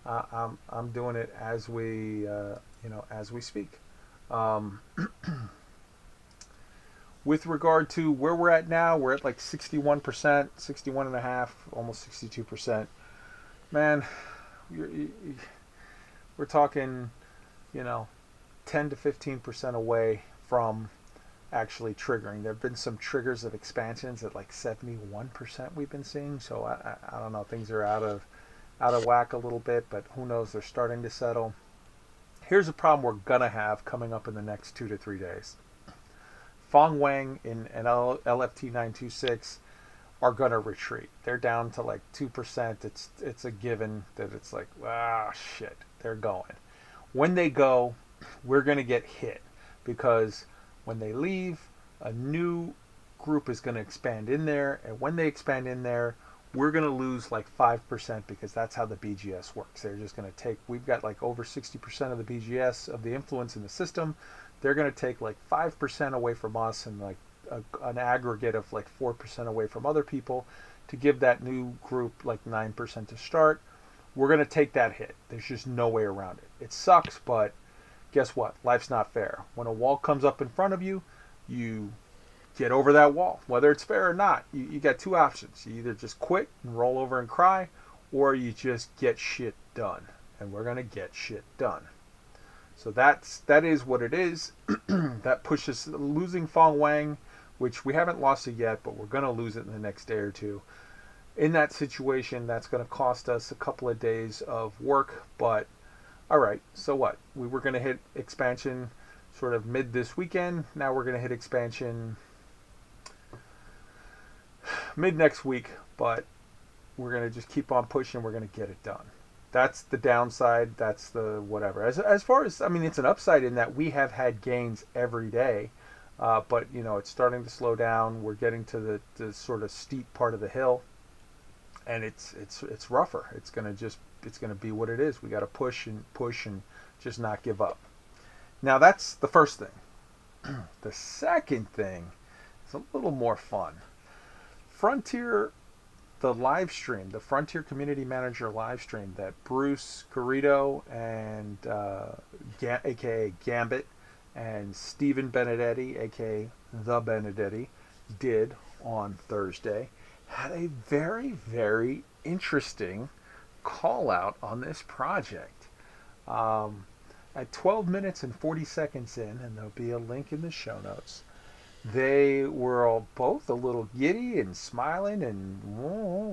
I'm doing it as we speak. With regard to where we're at now, we're at like 61%, 61 and a half, almost 62%. Man, we're talking, 10 to 15% away from actually triggering. There have been some triggers of expansions at like 71% we've been seeing. So I don't know, things are out of whack a little bit, but who knows? They're starting to settle. Here's a problem we're gonna have coming up in the next 2 to 3 days. Fong Wang in an LFT 926 are going to retreat. They're down to like 2%. It's a given that it's like, shit, they're going. When they go, we're going to get hit, because when they leave, a new group is going to expand in there, and when they expand in there, we're going to lose like 5%, because that's how the BGS works. They're just going to take, we've got like over 60% of the BGS of the influence in the system. They're going to take like 5% away from us, and like an aggregate of like 4% away from other people to give that new group like 9% to start. We're going to take that hit. There's just no way around it. It sucks, but guess what? Life's not fair. When a wall comes up in front of you, you get over that wall. Whether it's fair or not, you got two options. You either just quit and roll over and cry, or you just get shit done. And we're going to get shit done. So that is what it is. That pushes, losing Fong Wang, which we haven't lost it yet, but we're going to lose it in the next day or two. In that situation, that's going to cost us a couple of days of work, but all right, so what? We were going to hit expansion sort of mid this weekend. Now we're going to hit expansion mid next week, but we're going to just keep on pushing. We're going to get it done. That's the downside. That's the whatever. As far as, I mean, it's an upside in that we have had gains every day, but it's starting to slow down. We're getting to the sort of steep part of the hill, and it's rougher. It's gonna be what it is. We got to push and just not give up. Now that's the first thing. The second thing is a little more fun. Frontier. The live stream, the Frontier Community Manager live stream that Bruce Carrito and aka Gambit and Stephen Benedetti, aka The Benedetti, did on Thursday, had a very, very interesting call out on this project. Um, at 12 minutes and 40 seconds in, and there'll be a link in the show notes, they were all both a little giddy and smiling and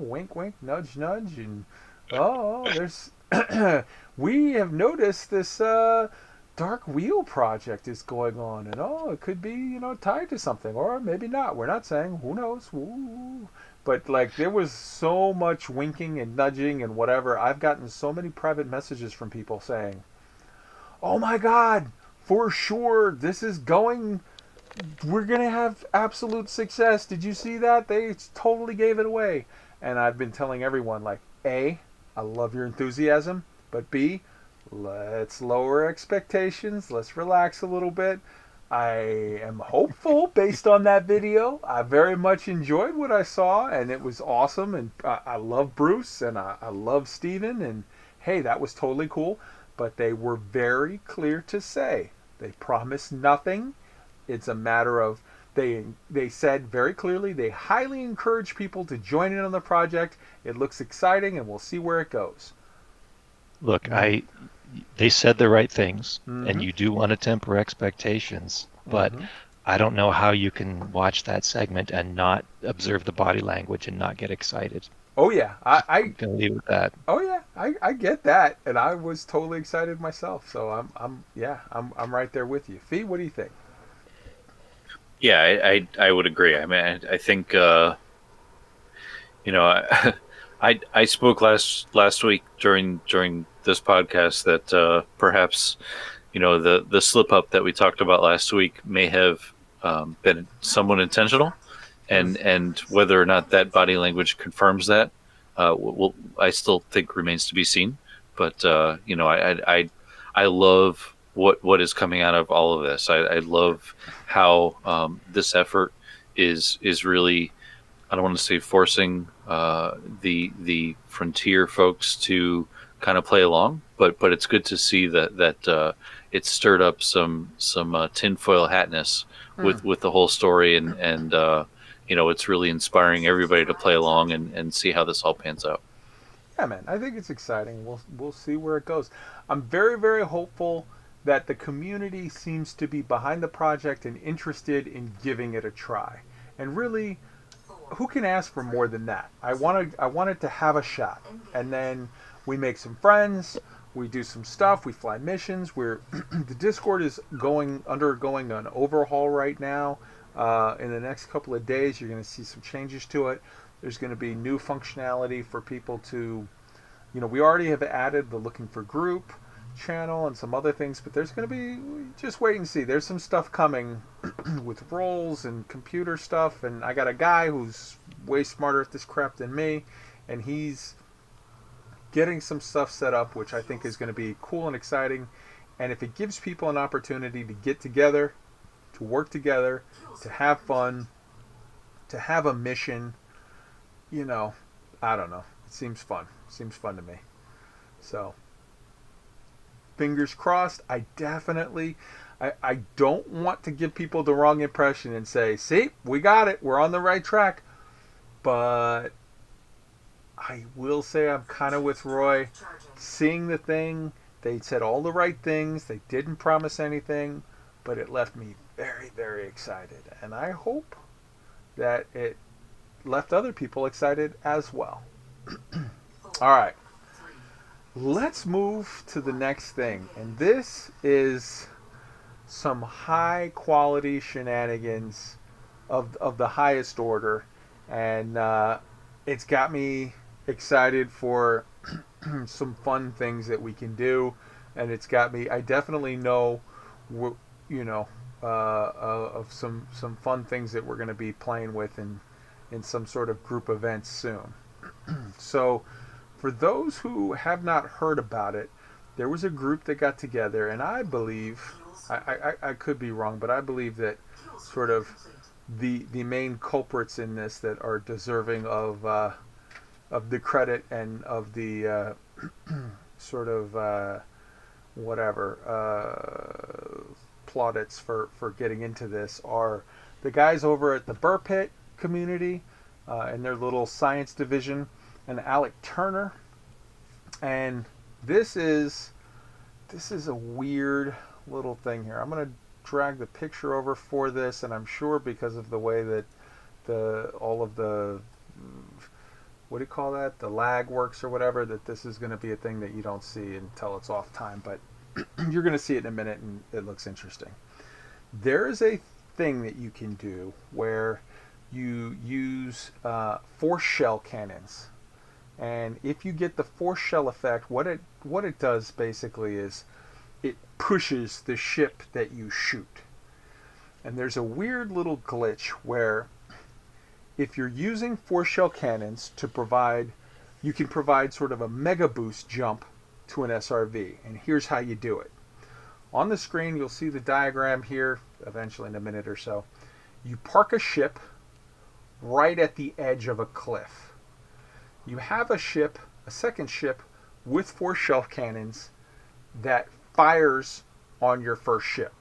wink, wink, nudge, nudge, and there's we have noticed this dark wheel project is going on, and it could be tied to something, or maybe not. We're not saying. Who knows? Ooh. But like there was so much winking and nudging and whatever. I've gotten so many private messages from people saying, "Oh my God, for sure, this is going. We're gonna have absolute success. Did you see that? They totally gave it away." And I've been telling everyone like, A, I love your enthusiasm, but B, let's lower expectations. Let's relax a little bit. I am hopeful based on that video. I very much enjoyed what I saw, and it was awesome. And I love Bruce, and I love Steven, and hey, that was totally cool. But they were very clear to say they promised nothing. It's a matter of they said very clearly they highly encourage people to join in on the project. It looks exciting, and we'll see where it goes. Look, they said the right things, Mhm. and you do want to temper expectations, but Mhm. I don't know how you can watch that segment and not observe the body language and not get excited. Oh yeah, I'm gonna leave it at that. oh yeah, I get that, and I was totally excited myself. So I'm right there with you. Fee, what do you think? Yeah, I would agree. I mean, I think I spoke last week during this podcast that perhaps the slip up that we talked about last week may have been somewhat intentional, and whether or not that body language confirms that, I still think remains to be seen. But I love what is coming out of all of this. I love how this effort is really, I don't want to say forcing the frontier folks to kind of play along, but it's good to see that it stirred up some tinfoil hatness with the whole story, and it's really inspiring everybody to play along and see how this all pans out. Yeah, man, I think it's exciting. We'll see where it goes. I'm very, very hopeful that the community seems to be behind the project and interested in giving it a try. And really, who can ask for more than that? I wanted to have a shot, and then we make some friends. We do some stuff. We fly missions. The Discord is undergoing an overhaul right now. In the next couple of days, you're going to see some changes to it. There's going to be new functionality for people to, we already have added the looking for group channel and some other things, but there's going to be, just wait and see. There's some stuff coming with roles and computer stuff, and I got a guy who's way smarter at this crap than me, and he's getting some stuff set up, which I think is going to be cool and exciting. And if it gives people an opportunity to get together, to work together, to have fun, to have a mission, I don't know. It seems fun. Seems fun to me. So, fingers crossed. I don't want to give people the wrong impression and say, see, we got it. We're on the right track. But I will say I'm kind of with Roy. Seeing the thing, they said all the right things. They didn't promise anything, but it left me very, very excited. And I hope that it left other people excited as well. All right. Let's move to the next thing. And this is some high quality shenanigans of the highest order. And it's got me excited for some fun things that we can do. And it's got me, I definitely know, of some fun things that we're going to be playing with in some sort of group events soon. So, for those who have not heard about it, there was a group that got together, and I believe, I could be wrong, but I believe that sort of the main culprits in this that are deserving of the credit and of the sort of plaudits for getting into this are the guys over at the Burr Pit community. in their little science division, and Alec Turner. And this is a weird little thing here. I'm going to drag the picture over for this, and I'm sure because of the way that all of the, what do you call that, the lag works or whatever, that this is going to be a thing that you don't see until it's off time, but you're going to see it in a minute, and it looks interesting. There is a thing that you can do where you use force shell cannons, and if you get the force shell effect, what it does basically is it pushes the ship that you shoot. And there's a weird little glitch where if you're using force shell cannons to provide, you can provide sort of a mega boost jump to an SRV. And here's how you do it. On the screen, you'll see the diagram here, eventually in a minute or so. You park a ship right at the edge of a cliff. You have a second ship with force shell cannons that fires on your first ship.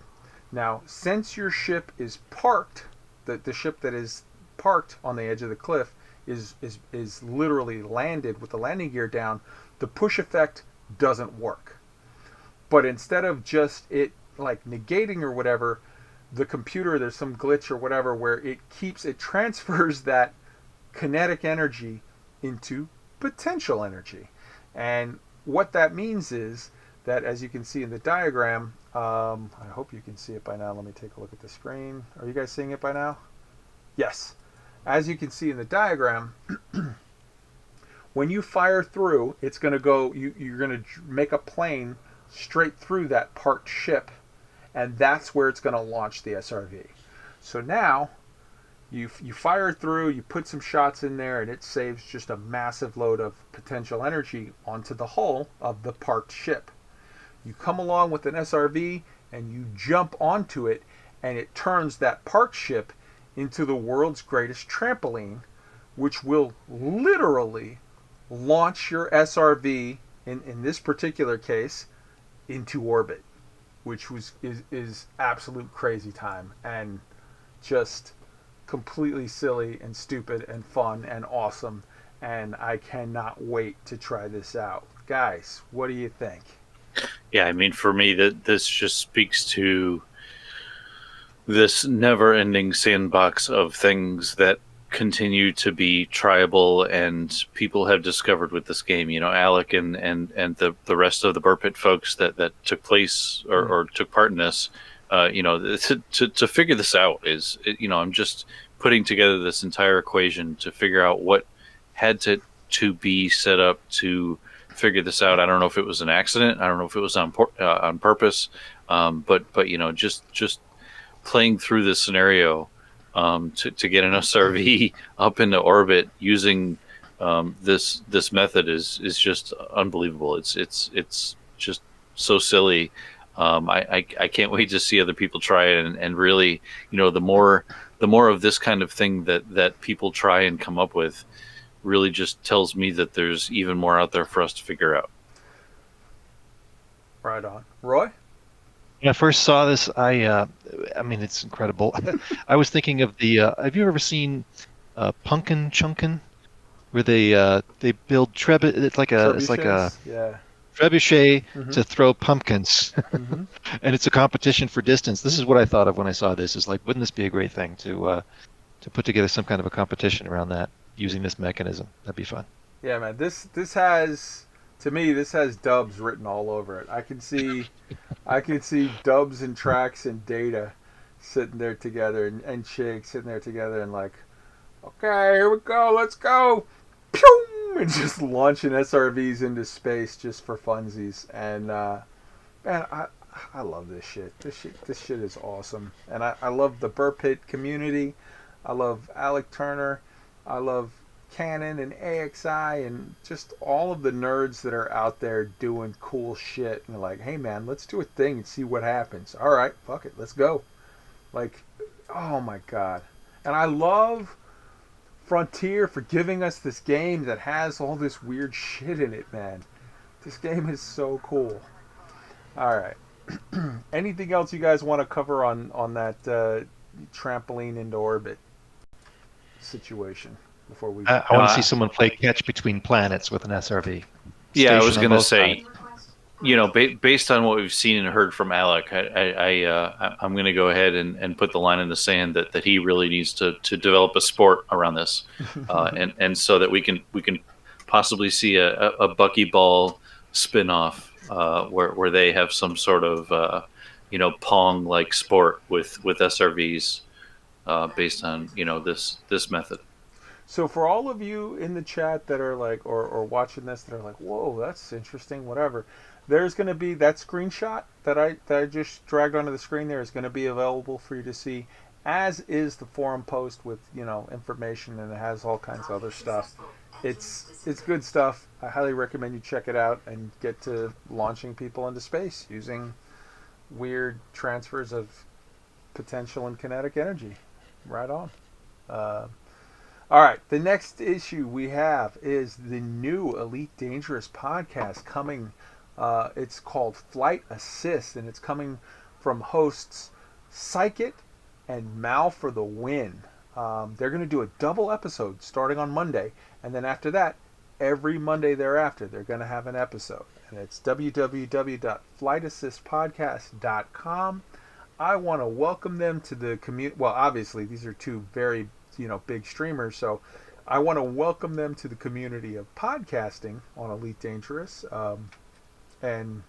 Now, since your ship is parked, the ship that is parked on the edge of the cliff is literally landed with the landing gear down, the push effect doesn't work. But instead of just it like negating or whatever, the computer, there's some glitch or whatever where it transfers that kinetic energy into potential energy. And what that means is that, as you can see in the diagram, I hope you can see it by now. Let me take a look at the screen. Are you guys seeing it by now? Yes. As you can see in the diagram, when you fire through, it's going to go, you're going to make a plane straight through that parked ship, and that's where it's going to launch the SRV. So now, you fire through, you put some shots in there, and it saves just a massive load of potential energy onto the hull of the parked ship. You come along with an SRV and you jump onto it, and it turns that parked ship into the world's greatest trampoline, which will literally launch your SRV, in this particular case, into orbit, which is absolute crazy time and just completely silly and stupid and fun and awesome, and I cannot wait to try this out. Guys, what do you think? Yeah, I mean, for me, that this just speaks to this never-ending sandbox of things that continue to be tryable and people have discovered with this game. You know, Alec and the rest of the Burr Pit folks that took place or took part in this. You know, to figure this out is, you know, I'm just putting together this entire equation to figure out what had to be set up to figure this out. I don't know if it was an accident. I don't know if it was on purpose. But you know, just playing through this scenario to get an SRV up into orbit using this method is just unbelievable. It's just so silly. I can't wait to see other people try it, and really, you know, the more of this kind of thing that people try and come up with really just tells me that there's even more out there for us to figure out. Right on. Roy? When I first saw this, I mean, it's incredible. I was thinking of the. Have you ever seen Punkin Chunkin, where they build it's like a yeah. trebuchet to throw pumpkins, and it's a competition for distance. This is what I thought of when I saw this. Is like, wouldn't this be a great thing to put together some kind of a competition around that using this mechanism? That'd be fun. Yeah, man. This has, to me, this has dubs written all over it. I can see dubs and tracks and data sitting there together, and Chig sitting there together, and like, okay, here we go, let's go, pew, and just launching SRVs into space just for funsies. And man, I love this shit. This shit is awesome, and I love the Burr Pit community. I love Alec Turner. I love Canon and AXI and just all of the nerds that are out there doing cool shit. And they're like, hey man, let's do a thing and see what happens. All right, fuck it, let's go. Like, oh my god. And I love Frontier for giving us this game that has all this weird shit in it, man. This game is so cool. All right. Anything else you guys want to cover on that trampoline into orbit situation? before we. I No, want to see someone play catch between planets with an SRV. Yeah, I was Station on going to both say, sides. based on what we've seen and heard from Alec, I'm going to go ahead and put the line in the sand that he really needs to develop a sport around this, and so that we can possibly see a buckyball spin-off where they have some sort of pong like sport with SRVs based on this method. So for all of you in the chat that are like, or watching this that are like, whoa, that's interesting, whatever. There's going to be that screenshot that I just dragged onto the screen. There is going to be available for you to see, as is the forum post with information, and it has all kinds of other stuff. It's good stuff. I highly recommend you check it out and get to launching people into space using weird transfers of potential and kinetic energy. Right on. All right, the next issue we have is the new Elite Dangerous podcast coming. It's called Flight Assist, and it's coming from hosts Psychit and Mal for the Win. They're going to do a double episode starting on Monday, and then after that, every Monday thereafter, they're going to have an episode. And it's www.flightassistpodcast.com. I want to welcome them to the community. Well, obviously, these are two very big streamers, so I want to welcome them to the community of podcasting on Elite Dangerous, and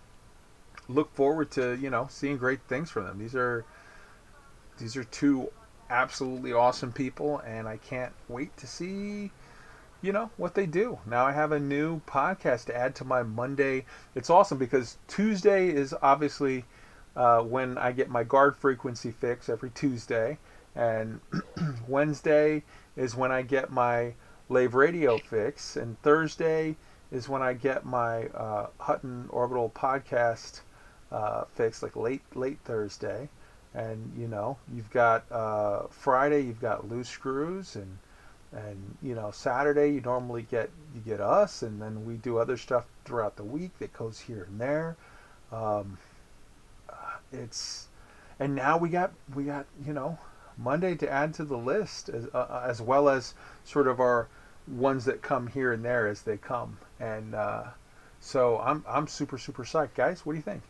look forward to seeing great things from them. These are two absolutely awesome people, and I can't wait to see what they do. Now I have a new podcast to add to my Monday. It's awesome because Tuesday is obviously when I get my guard frequency fix every Tuesday. And Wednesday is when I get my Lave Radio fix, and Thursday is when I get my Hutton Orbital podcast fix, like late Thursday. And you've got Friday, you've got loose screws, and Saturday you normally get us, and then we do other stuff throughout the week that goes here and there. And now we got Monday to add to the list, as well as sort of our ones that come here and there as they come. And so I'm super psyched, guys. What do you think?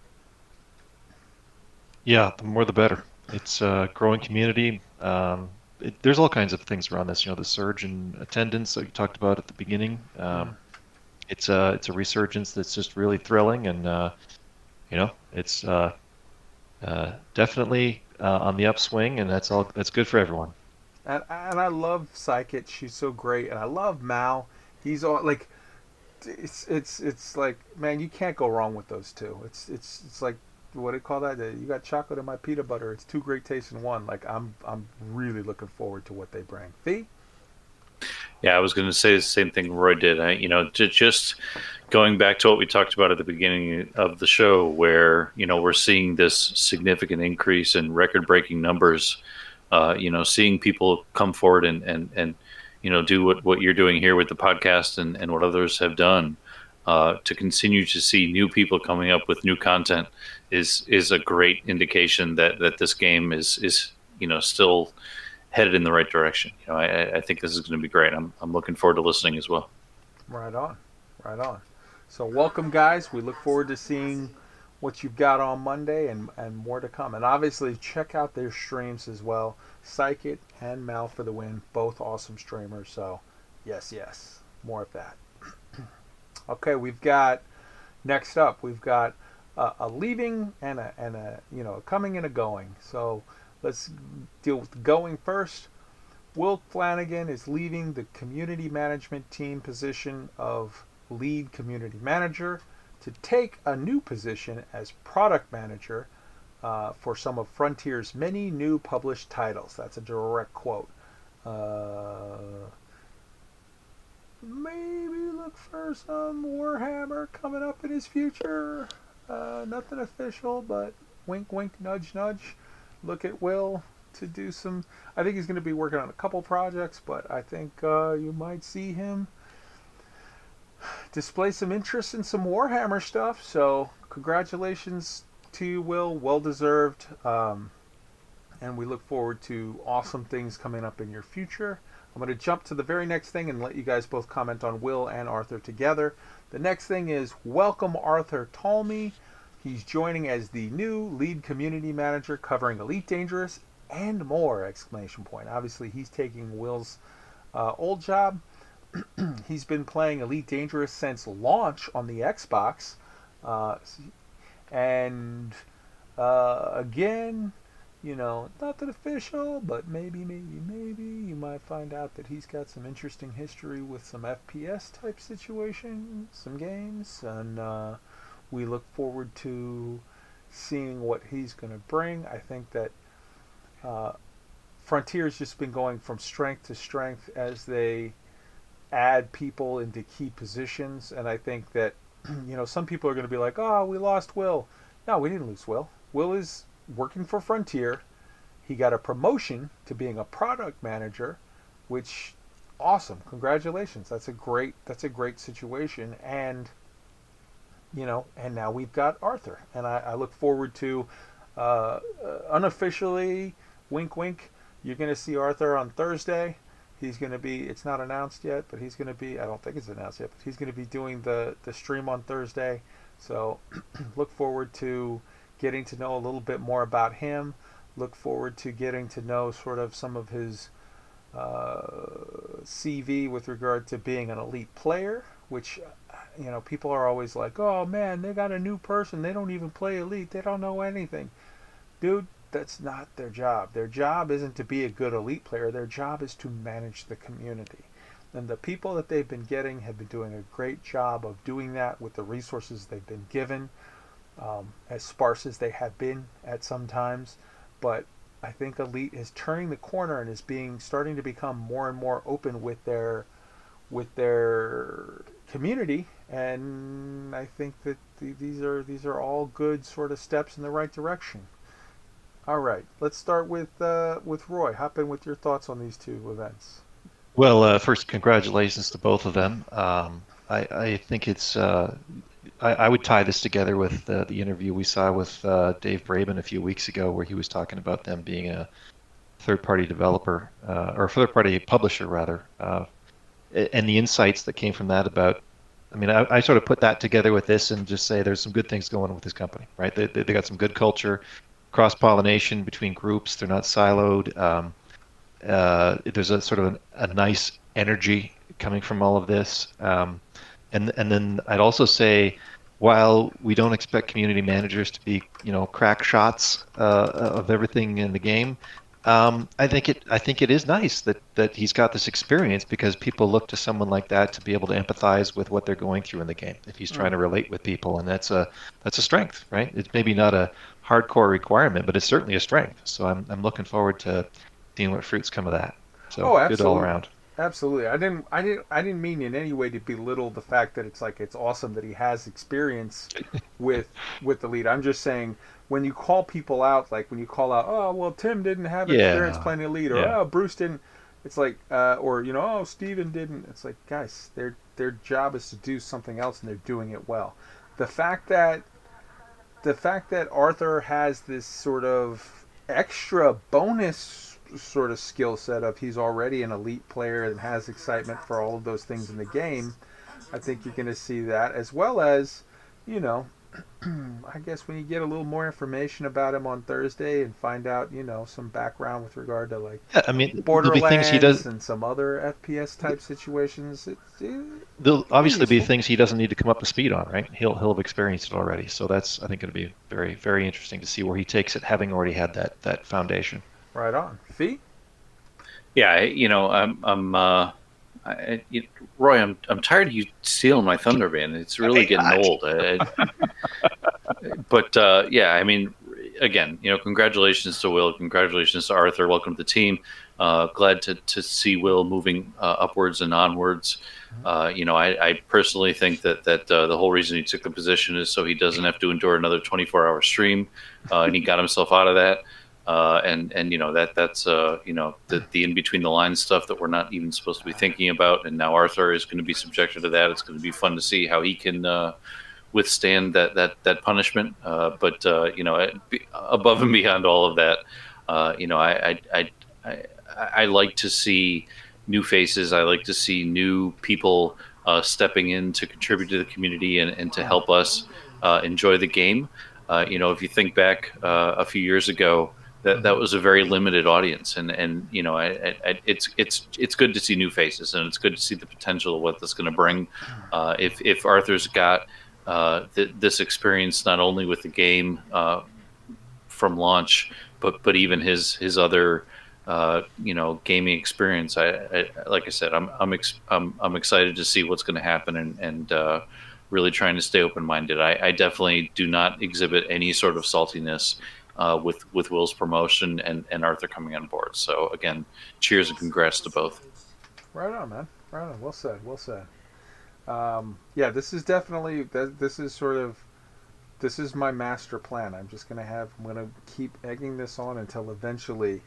Yeah, the more the better. It's a growing community. There's all kinds of things around this. The surge in attendance that you talked about at the beginning. It's a resurgence that's just really thrilling, and it's definitely on the upswing, and that's good for everyone. And I love Psychic. She's so great, and I love Mal. He's all like, it's like, man, you can't go wrong with those two. It's like, what do you call that? You got chocolate in my peanut butter. It's two great tastes in one. Like, I'm really looking forward to what they bring. Fee? Yeah, I was going to say the same thing Roy did. Just going back to what we talked about at the beginning of the show, where we're seeing this significant increase in record-breaking numbers. Seeing people come forward and do what you're doing here with the podcast and what others have done, to continue to see new people coming up with new content is a great indication that this game is still headed in the right direction. I think this is going to be great. I'm looking forward to listening as well. Right on. So welcome, guys. We look forward to seeing what you've got on Monday and more to come. And obviously check out their streams as well. Psychic and Mal for the Win, both awesome streamers. So yes, more of that. Okay, next up we've got a leaving and a coming and a going. So let's deal with the going first. Will Flanagan is leaving the community management team position of lead community manager to take a new position as product manager for some of Frontier's many new published titles. That's a direct quote. Maybe look for some Warhammer coming up in his future. Nothing official, but wink, wink, nudge, nudge. Look at Will to do some. I think he's going to be working on a couple projects, but I think you might see him display some interest in some Warhammer stuff. So congratulations to you, Will. Well deserved. and we look forward to awesome things coming up in your future. I'm going to jump to the very next thing and let you guys both comment on Will and Arthur together. The next thing is welcome Arthur Talmy. He's joining as the new lead community manager covering Elite Dangerous and more! Exclamation point. Obviously, he's taking Will's old job. He's been playing Elite Dangerous since launch on the Xbox. And again, you know, nothing official, but maybe you might find out that he's got some interesting history with some FPS type situations, some games, and we look forward to seeing what he's going to bring. I think that Frontier's just been going from strength to strength as they add people into key positions, and I think that you know, some people are going to be like, oh, we lost Will. No, we didn't lose Will. Will is working for Frontier. He got a promotion to being a product manager, which awesome. Congratulations. That's a great situation. And you know, and now we've got Arthur. And I look forward to unofficially, wink wink, you're going to see Arthur on Thursday. He's going to be, it's not announced yet, but he's going to be, I don't think it's announced yet, but he's going to be doing the stream on Thursday. So look forward to getting to know a little bit more about him. Look forward to getting to know sort of some of his CV with regard to being an elite player, which, you know, people are always like, oh man, they got a new person. They don't even play elite. They don't know anything. Dude, that's not their job. Their job isn't to be a good elite player. Their job is to manage the community. And the people that they've been getting have been doing a great job of doing that with the resources they've been given, as sparse as they have been at some times. But I think Elite is turning the corner and is starting to become more and more open with their community, and I think that these are all good sort of steps in the right direction. All right, let's start with Roy. Hop in with your thoughts on these two events. Well, first, congratulations to both of them. I think it's I would tie this together with the interview we saw with Dave Braben a few weeks ago, where he was talking about them being a third-party developer or third-party publisher rather, and the insights that came from that about. I mean, I sort of put that together with this and just say there's some good things going on with this company, right? They got some good culture, cross-pollination between groups. They're not siloed. There's a sort of a nice energy coming from all of this. And then I'd also say, while we don't expect community managers to be, you know, crack shots of everything in the game, I think it is nice that he's got this experience, because people look to someone like that to be able to empathize with what they're going through in the game if he's trying to relate with people, and that's a strength, right? It's maybe not a hardcore requirement, but it's certainly a strength. So I'm looking forward to seeing what fruits come of that. So good all around. Absolutely. I didn't mean in any way to belittle the fact that it's awesome that he has experience with the lead. I'm just saying, when you call people out, like when you call out, oh well, Tim didn't have experience playing the lead, or oh, Bruce didn't. It's like, or you know, oh, Steven didn't. It's like, guys, their job is to do something else, and they're doing it well. The fact that Arthur has this sort of extra bonus sort of skill set of he's already an elite player and has excitement for all of those things in the game, I think you're going to see that, as well as, you know, I guess when you get a little more information about him on Thursday and find out, you know, some background with regard to like Borderlands be things he does, and some other FPS type situations. There'll obviously be things he doesn't need to come up to speed on, right? He'll have experienced it already, so that's, I think, going to be very, very interesting to see where he takes it, having already had that foundation. Right on. Fee? Yeah, you know, Roy, I'm tired of you stealing my thunder, man. It's really getting old. But yeah, I mean, again, you know, congratulations to Will, congratulations to Arthur. Welcome to the team. Glad to see Will moving upwards and onwards. You know, I personally think that the whole reason he took the position is so he doesn't have to endure another 24-hour stream, and he got himself out of that. And you know, that's you know, the in between the lines stuff that we're not even supposed to be thinking about, and now Arthur is going to be subjected to that. It's going to be fun to see how he can withstand that punishment. But you know, above and beyond all of that, I like to see new faces. I like to see new people stepping in to contribute to the community and to help us enjoy the game. If you think back a few years ago, that was a very limited audience, and it's good to see new faces, and it's good to see the potential of what that's going to bring. If Arthur's got this experience not only with the game from launch, but even his other gaming experience. Like I said, I'm excited to see what's going to happen, and really trying to stay open minded. I definitely do not exhibit any sort of saltiness with Will's promotion and Arthur coming on board. So again, cheers and congrats to both. Right on, man. Right on. Well said. Well said. Yeah, this is definitely this is my master plan. I'm gonna keep egging this on until eventually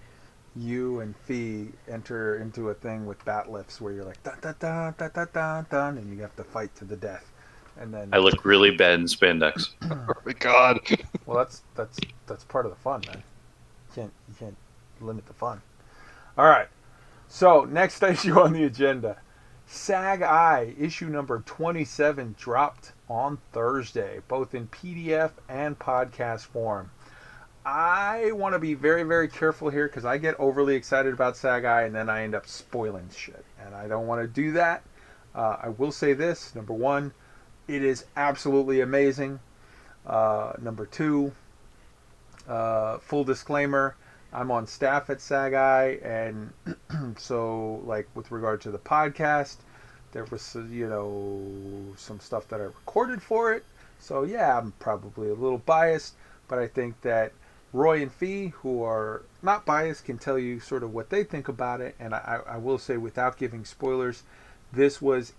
you and Fee enter into a thing with bat lifts where you're like dun dun dun dun dun dun dun, and you have to fight to the death. And then I look really bad in spandex. Oh my God. well, that's part of the fun, man. You can't limit the fun. All right. So next issue on the agenda, SAG-I issue number 27 dropped on Thursday, both in PDF and podcast form. I want to be very, very careful here because I get overly excited about SAG-I and then I end up spoiling shit, and I don't want to do that. I will say this: number one, it is absolutely amazing. Number two, full disclaimer, I'm on staff at SAG-I, and so, like, with regard to the podcast, there was, some stuff that I recorded for it. So, yeah, I'm probably a little biased, but I think that Roy and Fee, who are not biased, can tell you sort of what they think about it. And I will say, without giving spoilers, this was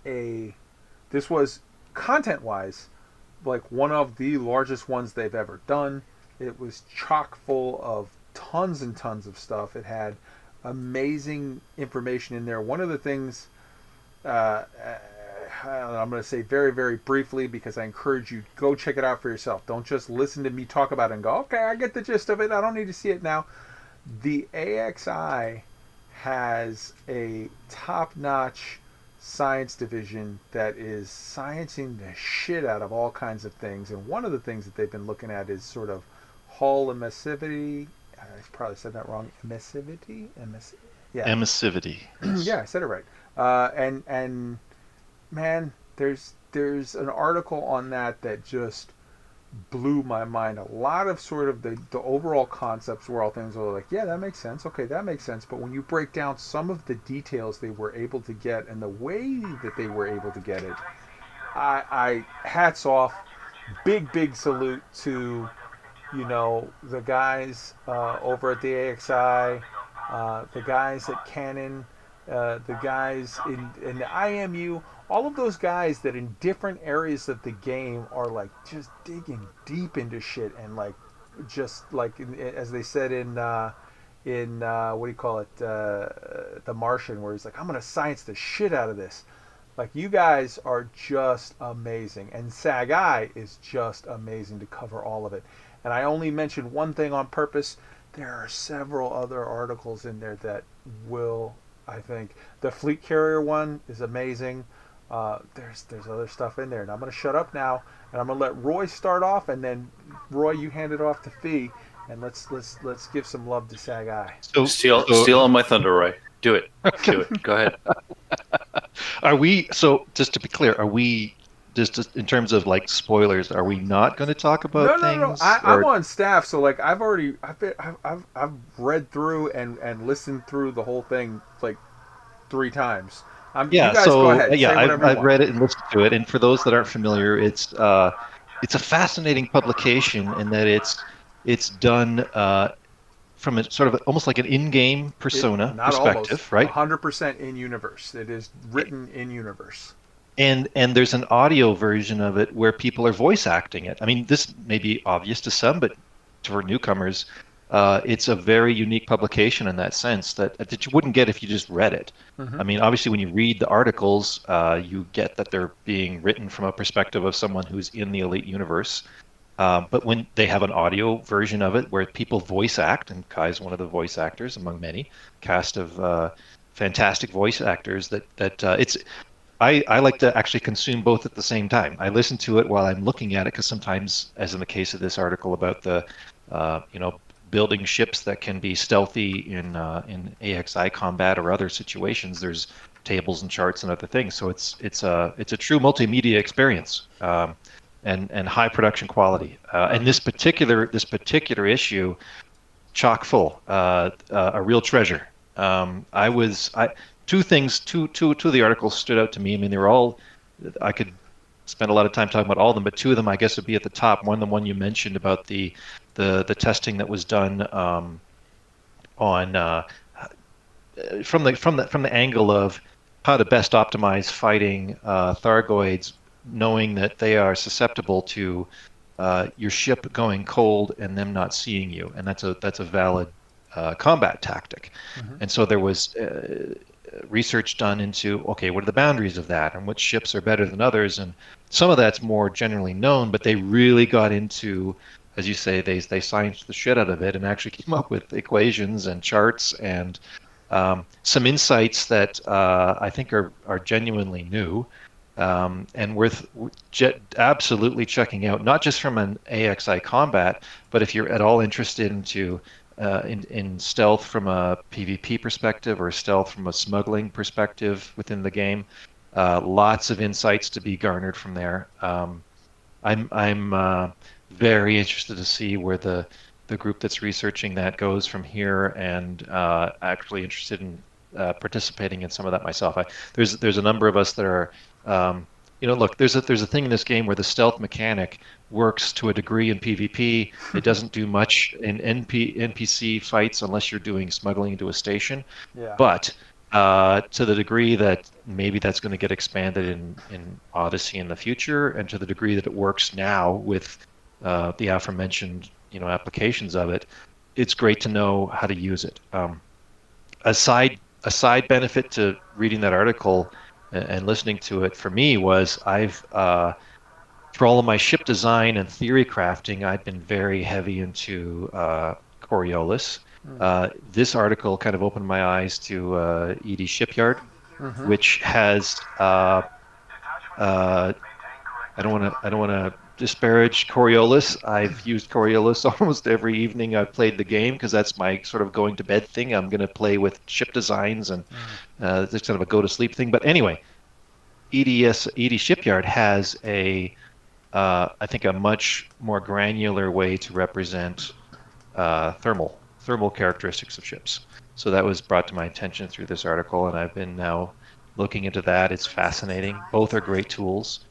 content-wise, like one of the largest ones they've ever done. It was chock full of tons and tons of stuff. It had amazing information in there. One of the things I'm going to say very, very briefly, because I encourage you, go check it out for yourself. Don't just listen to me talk about it and go, okay, I get the gist of it. I don't need to see it now. The AXI has a top-notch science division that is sciencing the shit out of all kinds of things. And one of the things that they've been looking at is sort of hull emissivity. I probably said that wrong. Emissivity? Yeah. Emissivity. Yeah, I said it right. And man, there's an article on that just blew my mind. A lot of sort of the overall concepts were all things were like, yeah, that makes sense. Okay, that makes sense. But when you break down some of the details they were able to get and the way that they were able to get it, I hats off. Big salute to, the guys over at the AXI, the guys at Canon, the guys in the IMU, all of those guys that in different areas of the game are like just digging deep into shit, and like just like as they said in what do you call it, The Martian, where he's like, I'm gonna science the shit out of this. Like, you guys are just amazing, and SAG-I is just amazing to cover all of it. And I only mentioned one thing on purpose. There are several other articles in there that will, I think, the fleet carrier one is amazing. There's other stuff in there, and I'm going to shut up now, and I'm going to let Roy start off, and then Roy, you hand it off to Fee, and let's give some love to SAG-I. So steal on my thunder, Roy. Do it. Do it. Go ahead. Are we, so just to be clear, are we just in terms of like spoilers, are we not going to talk about things? No. I'm on staff, so like I've read through and listened through the whole thing like 3 times. You guys go ahead. Yeah, I've read it and listened to it, and for those that aren't familiar, it's a fascinating publication in that it's done from a sort of almost like an in-game persona perspective, right? 100% in universe. It is written in universe. And there's an audio version of it where people are voice acting it. I mean, this may be obvious to some, but for newcomers, it's a very unique publication in that sense that you wouldn't get if you just read it. Mm-hmm. I mean, obviously, when you read the articles, you get that they're being written from a perspective of someone who's in the Elite universe. But when they have an audio version of it where people voice act, and Kai's one of the voice actors among many cast of fantastic voice actors, it's I like to actually consume both at the same time. I listen to it while I'm looking at it because sometimes, as in the case of this article about the building ships that can be stealthy in AXI combat or other situations, there's tables and charts and other things. So it's a true multimedia experience. And high production quality. And this particular issue, chock full, a real treasure. Two of the articles stood out to me. I mean, they were all. I could spend a lot of time talking about all of them, but two of them, I guess, would be at the top. One, the one you mentioned about the testing that was done on from the angle of how to best optimize fighting Thargoids, knowing that they are susceptible to your ship going cold and them not seeing you, and that's a valid combat tactic. And so there was research done into, okay, what are the boundaries of that, and which ships are better than others, and some of that's more generally known, but they really got into, as you say, they scienced the shit out of it and actually came up with equations and charts and some insights that I think are genuinely new. And worth absolutely checking out, not just from an AXI combat, but if you're at all interested in stealth from a PvP perspective or stealth from a smuggling perspective within the game. Lots of insights to be garnered from there. I'm very interested to see where the group that's researching that goes from here, and actually interested in participating in some of that myself. There's a number of us that are. Look, there's a thing in this game where the stealth mechanic works to a degree in PvP. It doesn't do much in NPC fights unless you're doing smuggling into a station. Yeah. But to the degree that maybe that's going to get expanded in Odyssey in the future, and to the degree that it works now with the aforementioned applications of it, it's great to know how to use it. A side benefit to reading that article and listening to it for me was for all of my ship design and theory crafting, I've been very heavy into Coriolis. This article kind of opened my eyes to ED Shipyard, which has I don't want to disparage Coriolis. I've used Coriolis almost every evening I've played the game because that's my sort of going to bed thing. I'm going to play with ship designs and it's kind of a go to sleep thing. But anyway, ED Shipyard has I think a much more granular way to represent thermal characteristics of ships. So that was brought to my attention through this article, and I've been now looking into that. It's fascinating. Both are great tools.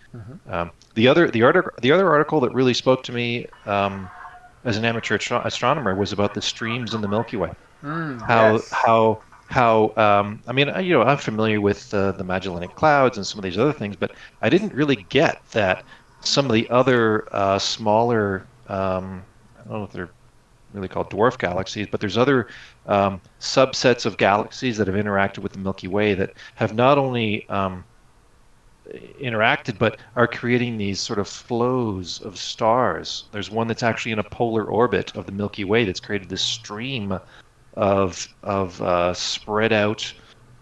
The other article that really spoke to me as an amateur astronomer was about the streams in the Milky Way. I mean, I'm familiar with the Magellanic Clouds and some of these other things, but I didn't really get that some of the other smaller, I don't know if they're really called dwarf galaxies, but there's other subsets of galaxies that have interacted with the Milky Way that have not only interacted, but are creating these sort of flows of stars. There's one that's actually in a polar orbit of the Milky Way that's created this stream of spread out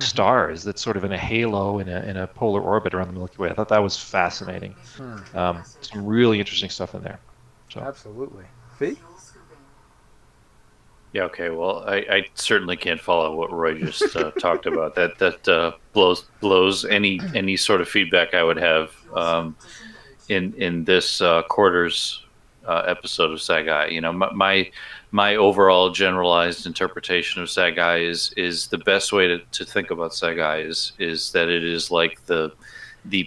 stars that's sort of in a halo in a polar orbit around the Milky Way. I thought that was fascinating. Some really interesting stuff in there. So. Absolutely. Fee? Yeah. Okay. Well, I certainly can't follow what Roy just talked about. That blows any sort of feedback I would have in this quarter's episode of SAG-I. My overall generalized interpretation of SAG-I is the best way to think about SAG-I is that it is like the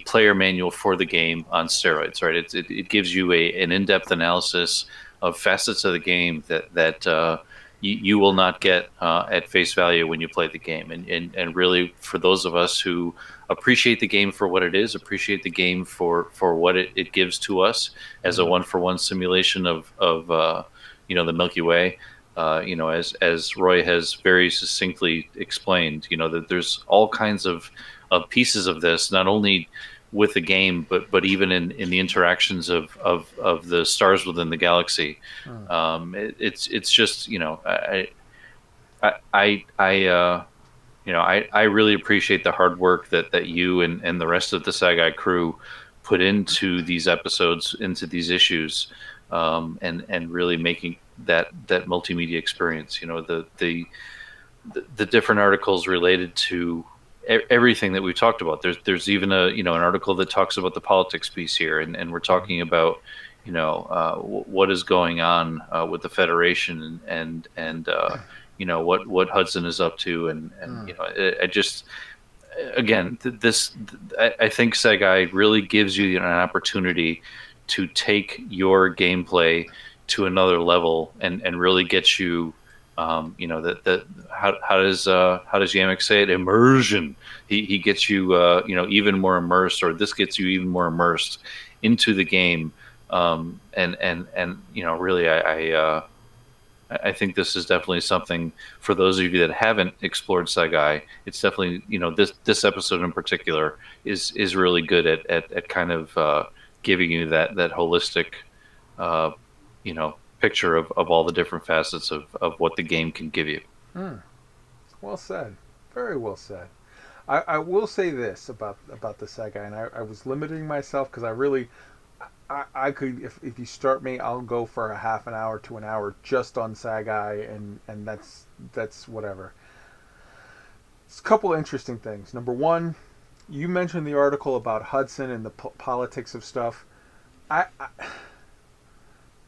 player manual for the game on steroids, right? It gives you an in-depth analysis of facets of the game that you will not get at face value when you play the game. And really, for those of us who appreciate the game for what it is, appreciate the game for what it gives to us as a one-for-one simulation of the Milky Way, as Roy has very succinctly explained, that there's all kinds of pieces of this, not only with the game, but even in the interactions of the stars within the galaxy. It's just, I really appreciate the hard work that you and the rest of the SAG-I crew put into these episodes, into these issues, and really making that multimedia experience. The different articles related to everything that we've talked about. There's even an article that talks about the politics piece here, and we're talking about what is going on with the Federation and what Hudson is up to, and I just, again, I think SAG-I really gives you an opportunity to take your gameplay to another level and really get you, that how does Yamek say it? Immersion. He gets you, even more immersed, or this gets you even more immersed into the game. Really, I think this is definitely something for those of you that haven't explored SAG-I. It's definitely, this episode in particular is really good at kind of giving you that holistic, picture of all the different facets of what the game can give you. Well said. Very well said. I will say this about the SAG-I, and I was limiting myself because I could, if you start me, I'll go for a half an hour to an hour just on SAG-I, and that's whatever. It's a couple interesting things. Number one, you mentioned the article about Hudson and the politics of stuff.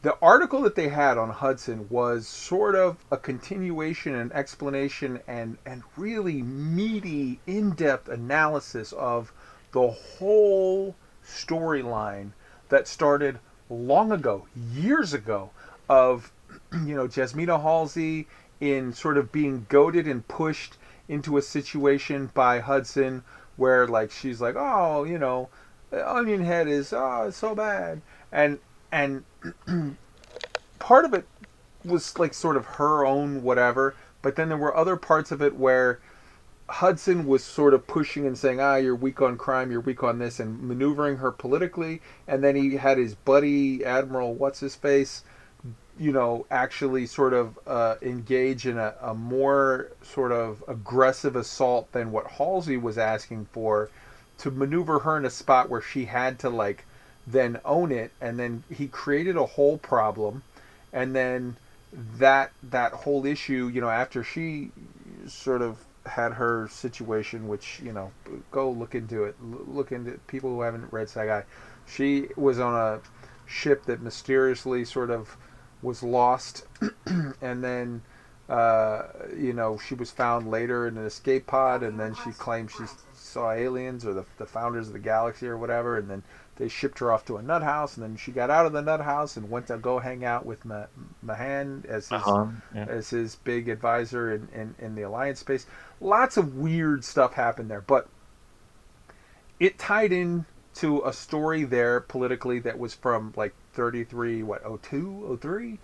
The article that they had on Hudson was sort of a continuation and explanation and really meaty, in-depth analysis of the whole storyline that started long ago, years ago, of Jasmina Halsey in sort of being goaded and pushed into a situation by Hudson where she's like, oh, Onion Head is it's so bad, and part of it was sort of her own whatever, but then there were other parts of it where Hudson was sort of pushing and saying, you're weak on crime, you're weak on this, and maneuvering her politically. And then he had his buddy, Admiral What's-His-Face, actually sort of engage in a more sort of aggressive assault than what Halsey was asking for, to maneuver her in a spot where she had to, then own it. And then he created a whole problem. And then that whole issue, after she sort of had her situation, which go look into it. Look into people who haven't read SAG-I. She was on a ship that mysteriously sort of was lost, and then she was found later in an escape pod, and then she claimed she saw aliens or the founders of the galaxy or whatever, and then they shipped her off to a nut house, and then she got out of the nut house and went to go hang out with Mahan as his big advisor in the Alliance space. Lots of weird stuff happened there, but it tied in to a story there politically that was from 33, 02, 03,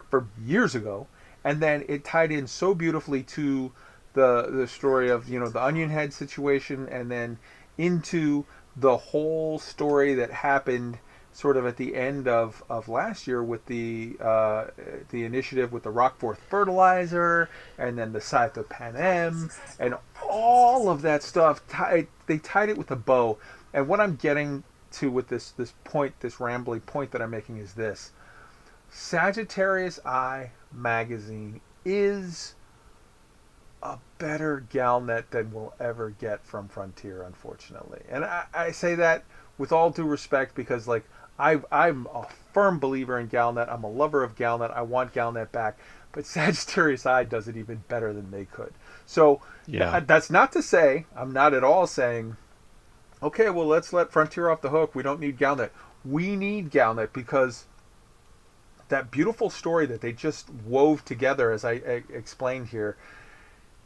from years ago, and then it tied in so beautifully to the story of the Onion Head situation, and then into the whole story that happened sort of at the end of last year with the initiative with the Rockforth fertilizer, and then the Scythe of Panem, and all of that stuff. They tied it with a bow. And what I'm getting to with this point, this rambling point that I'm making, is this: Sagittarius Eye magazine is a better Galnet than we'll ever get from Frontier, unfortunately. And I say that with all due respect, because I'm a firm believer in Galnet. I'm a lover of Galnet. I want Galnet back. But Sagittarius Eye does it even better than they could. So that's not to say, I'm not at all saying, okay, well, let's let Frontier off the hook. We don't need Galnet. We need Galnet, because that beautiful story that they just wove together, as I explained here,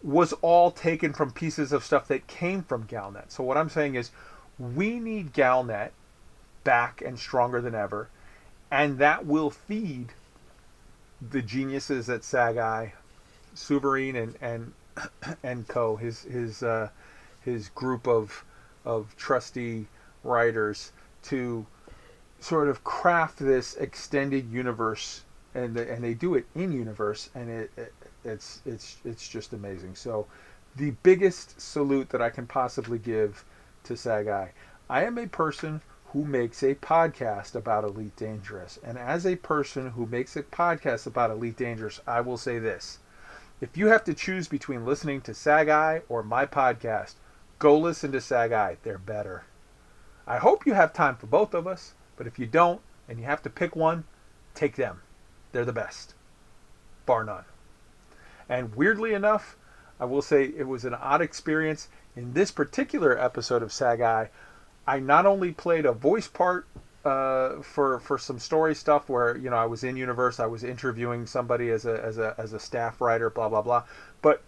was all taken from pieces of stuff that came from Galnet. So what I'm saying is, we need Galnet back and stronger than ever, and that will feed the geniuses at SAG-I, Souverine and co, his group of trusty writers to sort of craft this extended universe, and they do it in universe, and it's just amazing. So the biggest salute that I can possibly give to SAG-I. I am a person who makes a podcast about Elite Dangerous, and as a person who makes a podcast about Elite Dangerous, I will say this: if you have to choose between listening to SAG-I or my podcast, go listen to SAG-I. They're better. I hope you have time for both of us, but if you don't and you have to pick one, take them. They're the best, bar none. And weirdly enough, I will say it was an odd experience. In this particular episode of SAG-I, I not only played a voice part for some story stuff where, you know, I was in universe, I was interviewing somebody as a staff writer, blah blah blah, but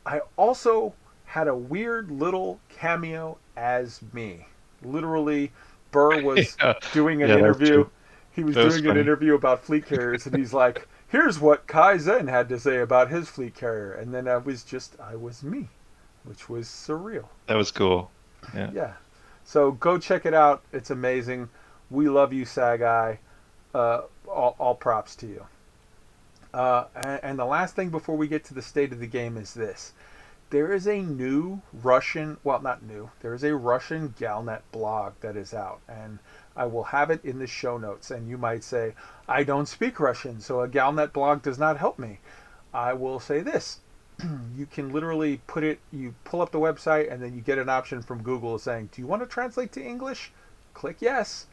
I also had a weird little cameo as me. Literally, Burr was doing an interview. He was doing an interview about fleet carriers, and he's like, "Here's what Kai Zen had to say about his fleet carrier," and then I was me, which was surreal. That was cool. Yeah. So go check it out. It's amazing. We love you, SAG-I. All props to you. And the last thing before we get to the state of the game is this. There is a new Russian, well, not new, there is a Russian Galnet blog that is out, and I will have it in the show notes. And you might say, I don't speak Russian, so a Galnet blog does not help me. I will say this. You can literally you pull up the website, and then you get an option from Google saying, do you want to translate to English? Click yes.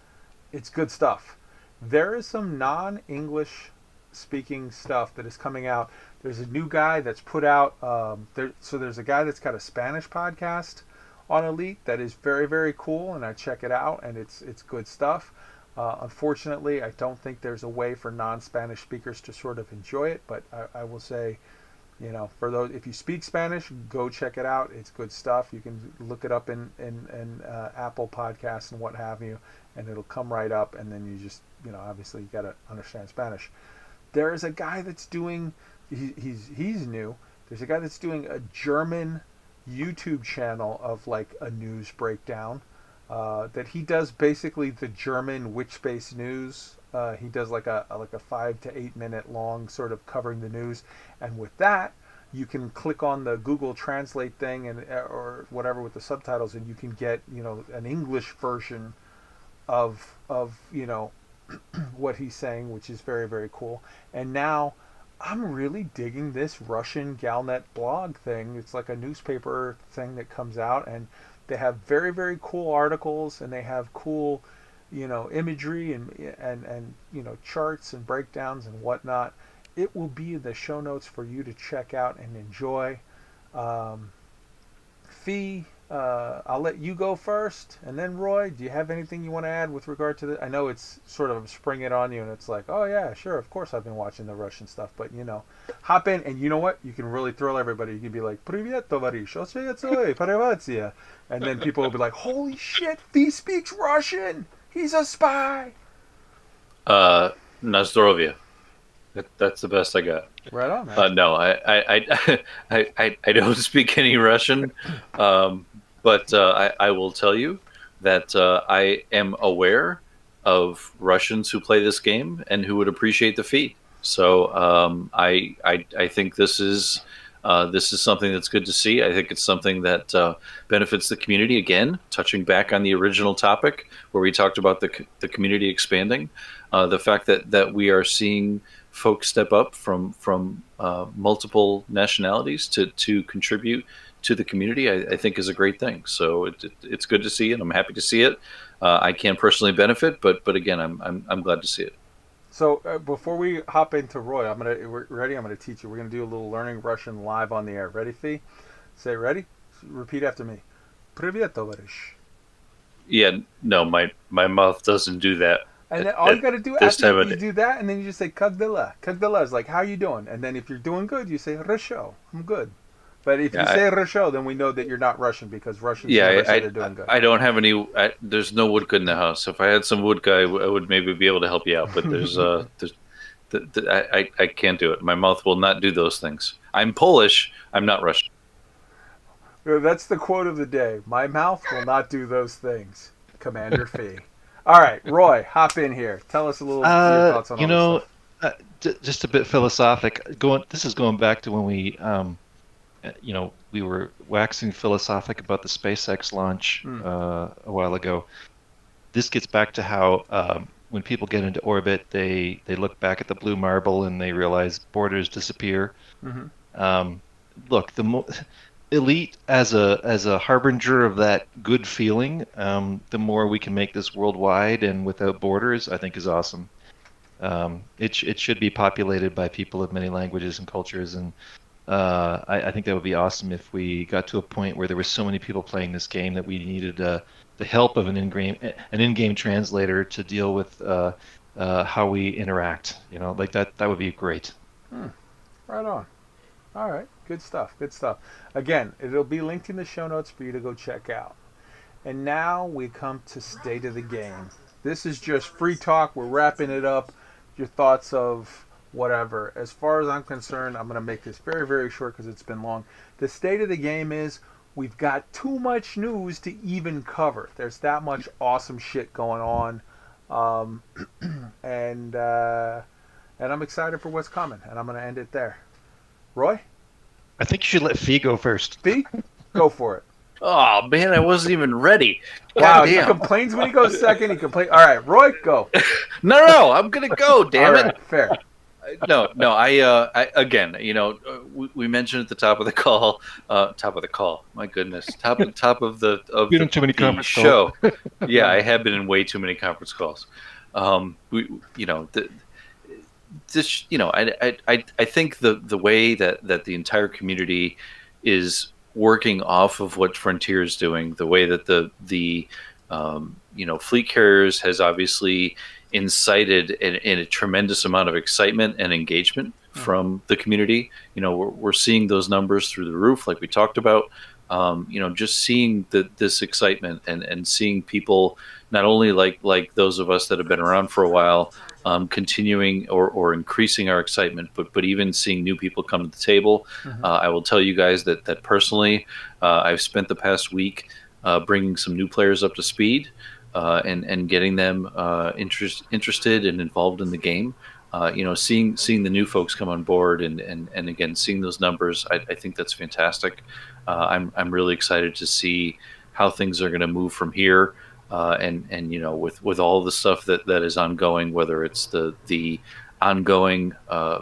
It's good stuff. There is some non-English speaking stuff that is coming out. There's a new guy that's put out, there's a guy that's got a Spanish podcast on Elite that is very, very cool, and I check it out, and it's good stuff. Unfortunately, I don't think there's a way for non-Spanish speakers to sort of enjoy it, but I will say, you know, for those, if you speak Spanish, go check it out. It's good stuff. You can look it up in Apple Podcasts and what have you, and it'll come right up, and then you just, you know, obviously you got to understand Spanish. There is a guy that's doing, he's new. There's a guy that's doing a German YouTube channel of like a news breakdown that he does basically the German witch-based news. He does like a 5 to 8 minute long sort of covering the news, and with that you can click on the Google Translate thing and or whatever with the subtitles, and you can get, you know, an English version of you know what he's saying, which is very, very cool. And now I'm really digging this Russian Galnet blog thing. It's like a newspaper thing that comes out, and they have very, very cool articles, and they have cool, you know, imagery and you know, charts and breakdowns and whatnot. It will be in the show notes for you to check out and enjoy. Fee, I'll let you go first, and then Roy, do you have anything you want to add with regard to the? I know it's sort of spring it on you, and it's like, oh yeah, sure, of course I've been watching the Russian stuff, but you know, hop in, and you know what? You can really thrill everybody. You can be like, "Привет, товарищ, привет, and then people will be like, holy shit, Fee speaks Russian. He's a spy. Na zdrowie. That's the best I got. Right on, man. No, I don't speak any Russian, but I will tell you that I am aware of Russians who play this game and who would appreciate the feat. So I think this is something that's good to see. I think it's something that benefits the community. Again, touching back on the original topic where we talked about the community expanding, the fact that we are seeing folks step up from multiple nationalities to contribute to the community, I think is a great thing. So it's good to see it. I'm happy to see it. I can't personally benefit, but again, I'm glad to see it. So before we hop into Roy, we're ready. I'm gonna teach you. We're gonna do a little learning Russian live on the air. Ready, Fee? Say ready. Repeat after me. Привет, товарищ. Yeah, no, my mouth doesn't do that. And then all you got to do after you do that, and then you just say "Как дела?" "Как дела" is like, how you doing? And then if you're doing good, you say "Хорошо," I'm good. But if you say "Хорошо," then we know that you're not Russian, because Russians never say they're doing good. I don't have any. There's no vodka in the house. If I had some vodka, I would maybe be able to help you out. But I can't do it. My mouth will not do those things. I'm Polish. I'm not Russian. That's the quote of the day. My mouth will not do those things. Commander Fee. All right, Roy, hop in here. Tell us a little your thoughts on You all this know, stuff. just a bit philosophic. This is going back to when we were waxing philosophic about the SpaceX launch a while ago. This gets back to how when people get into orbit, they look back at the blue marble and they realize borders disappear. Look, elite as a harbinger of that good feeling, the more we can make this worldwide and without borders, I think is awesome. It should be populated by people of many languages and cultures, and I think that would be awesome if we got to a point where there were so many people playing this game that we needed the help of an in-game translator to deal with how we interact. Like that would be great. Right on. All right, good stuff. Good stuff. Again, it'll be linked in the show notes for you to go check out. And now we come to State of the Game. This is just free talk. We're wrapping it up. Your thoughts of whatever. As far as I'm concerned, I'm going to make this very, very short because it's been long. The State of the Game is we've got too much news to even cover. There's that much awesome shit going on. And I'm excited for what's coming. And I'm going to end it there. Roy? I think you should let Fee go first. Fee? Go for it. Oh man, I wasn't even ready. Wow, he Damn. complains when he goes second. He complains. All right, Roy, go. No, I'm gonna go. Damn All it. right, fair. No. I again, we mentioned at the top of the call. My goodness, top of the Been in too many the conference show. Yeah, I have been in way too many conference calls. I think the way that the entire community is working off of what Frontier is doing, the way that the fleet carriers has obviously incited in a tremendous amount of excitement and engagement from the community. We're seeing those numbers through the roof, like we talked about. Just seeing this excitement and seeing people, not only like those of us that have been around for a while, continuing or increasing our excitement, but even seeing new people come to the table. I will tell you guys that personally, I've spent the past week bringing some new players up to speed and getting them interested and involved in the game. Seeing the new folks come on board and again seeing those numbers, I think that's fantastic. I'm really excited to see how things are going to move from here. With all the stuff that is ongoing, whether it's the ongoing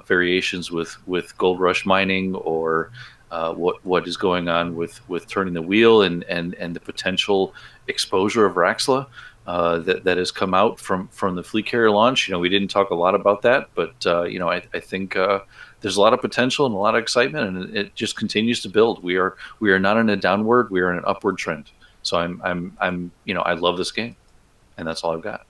variations with Gold Rush mining or what is going on with turning the wheel and the potential exposure of Raxla that has come out from the fleet carrier launch. We didn't talk a lot about that, but I think there's a lot of potential and a lot of excitement, and it just continues to build. We are not in a downward, we are in an upward trend. So I love this game, and that's all I've got.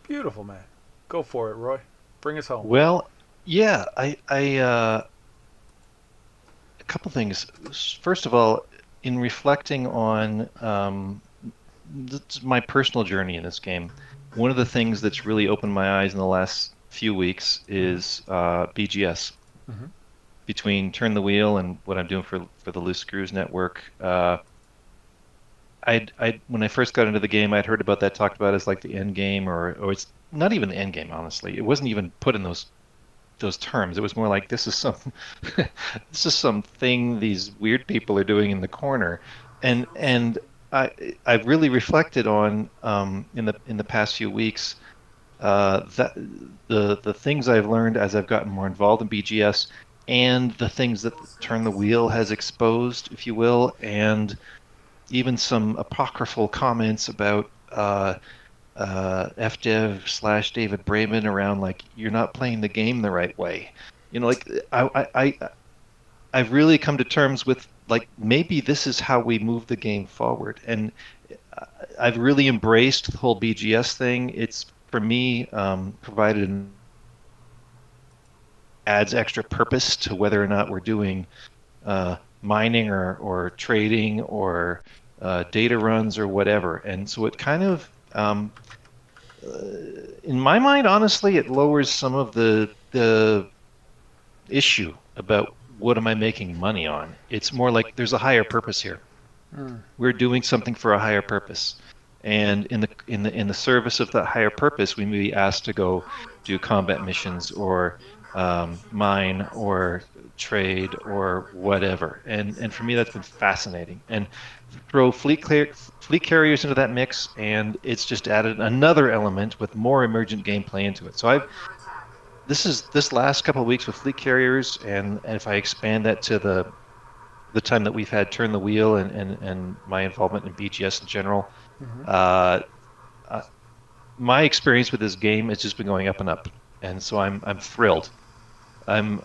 Beautiful, man. Go for it, Roy. Bring us home. Well, yeah, a couple things. First of all, in reflecting on my personal journey in this game, one of the things that's really opened my eyes in the last few weeks is BGS. Between Turn the Wheel and what I'm doing for the Loose Screws Network, when I first got into the game, I'd heard about that talked about as like the end game, or it's not even the end game. Honestly, it wasn't even put in those terms. It was more like this is something these weird people are doing in the corner, and I really reflected on in the past few weeks that the things I've learned as I've gotten more involved in BGS, and the things that Turn the Wheel has exposed, if you will, and even some apocryphal comments about FDev / David Braben around like you're not playing the game the right way. I've really come to terms with like maybe this is how we move the game forward, and I've really embraced the whole BGS thing. It's for me provided adds extra purpose to whether or not we're doing mining or trading or data runs or whatever. And so it kind of, in my mind, honestly, it lowers some of the issue about what am I making money on. It's more like there's a higher purpose here. We're doing something for a higher purpose. And in the service of that higher purpose, we may be asked to go do combat missions or mine or trade or whatever. And for me, that's been fascinating. And throw fleet carriers into that mix, and it's just added another element with more emergent gameplay into it. So this last couple of weeks with fleet carriers, and if I expand that to the time that we've had turn the wheel and my involvement in BGS in general, uh, uh, my experience with this game has just been going up and up, and so I'm thrilled. I'm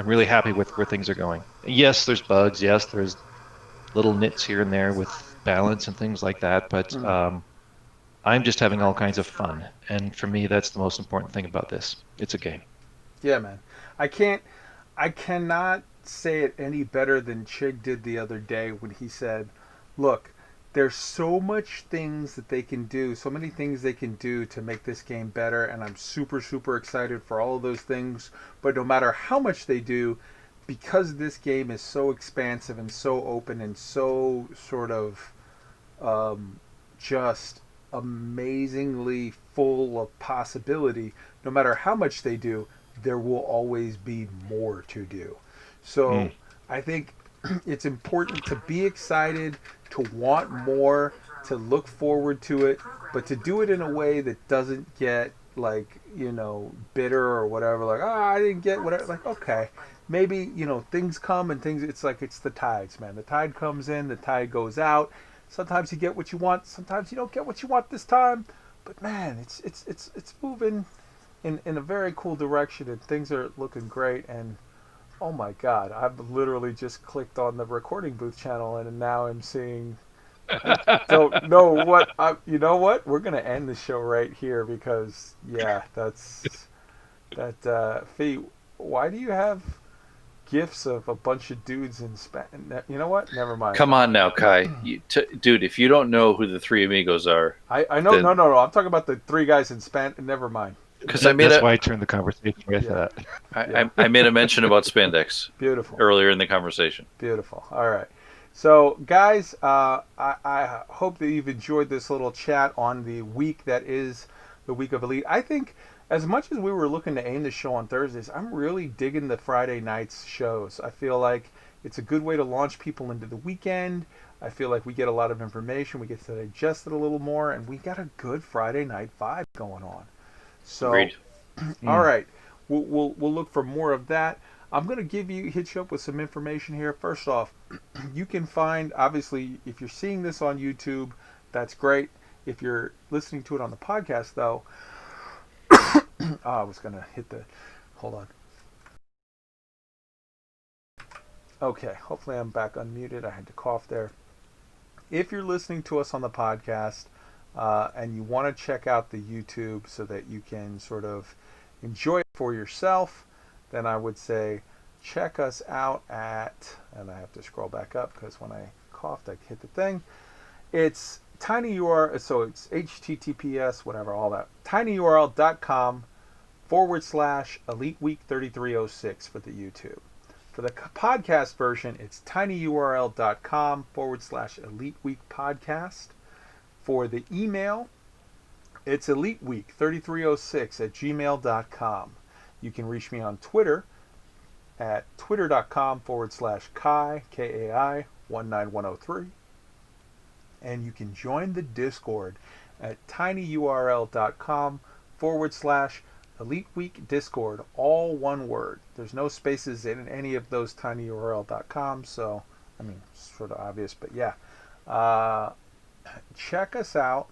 really happy with where things are going. Yes, there's bugs. Yes, there's little nits here and there with balance and things like that, but I'm just having all kinds of fun, and for me, that's the most important thing about this. It's a game. Yeah, man. I cannot say it any better than Chig did the other day when he said, "Look, there's so much things that they can do, so many things they can do to make this game better, and I'm super, super excited for all of those things. But no matter how much they do, because this game is so expansive and so open and so sort of just amazingly full of possibility, no matter how much they do, there will always be more to do." So I think it's important to be excited, to want more, to look forward to it, but to do it in a way that doesn't get like, bitter or whatever. Like, I didn't get whatever. Like, okay, maybe, things come and things, it's like, it's the tides, man. The tide comes in, the tide goes out. Sometimes you get what you want, sometimes you don't get what you want this time. But man, it's moving in a very cool direction, and things are looking great. And oh my God, I've literally just clicked on the recording booth channel, and now I'm seeing. I don't know what. You know what? We're gonna end the show right here because that. Fee, why do you have gifs of a bunch of dudes in Spanish? You know what? Never mind. Come on now, Kai. Dude, if you don't know who the three amigos are, I know. then- No. I'm talking about the three guys in Spanish. Never mind. because That's why I turned the conversation with Yeah. that. I made a mention about spandex Beautiful. earlier in the conversation. Beautiful. All right. So, guys, I hope that you've enjoyed this little chat on the week that is the week of Elite. I think, as much as we were looking to aim the show on Thursdays, I'm really digging the Friday nights shows. I feel like it's a good way to launch people into the weekend. I feel like we get a lot of information. We get to digest it a little more, and we got a good Friday night vibe going on. So, Agreed. all right, we'll look for more of that. I'm going to hit you up with some information here. First off, you can find, obviously, if you're seeing this on YouTube, that's great. If you're listening to it on the podcast, though, I was going to hold on. Okay, hopefully I'm back unmuted. I had to cough there. If you're listening to us on the podcast and you want to check out the YouTube so that you can sort of enjoy it for yourself, then I would say check us out at, and I have to scroll back up because when I coughed I hit the thing. It's tinyurl, so it's https, whatever, all that, tinyurl.com/Elite Week 3306 for the YouTube. For the podcast version, it's tinyurl.com/Elite Week Podcast. For the email, it's eliteweek3306@gmail.com. You can reach me on Twitter at twitter.com/Kai, Kai 19103. And you can join the Discord at tinyurl.com/Elite Week Discord, all one word. There's no spaces in any of those tinyurl.com, so, I mean, sort of obvious, but yeah. Check us out.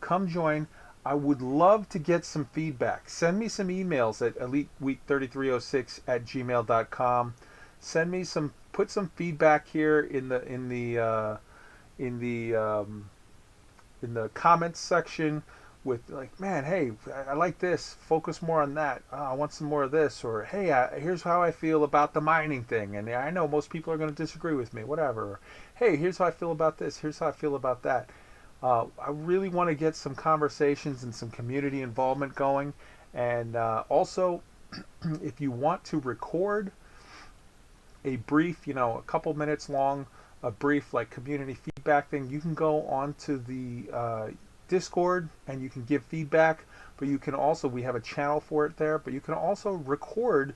Come join. I would love to get some feedback. Send me some emails at eliteweek3306@gmail.com. Send me put some feedback here in the comments section with like, man, hey, I like this. Focus more on that. I want some more of this. Or hey, here's how I feel about the mining thing, and I know most people are going to disagree with me. Whatever. Or, hey, here's how I feel about this. Here's how I feel about that. I really want to get some conversations and some community involvement going. And also, if you want to record a brief, a couple minutes long, a brief like community feedback feedback thing, you can go onto the Discord and you can give feedback. But you can also, we have a channel for it there. But you can also record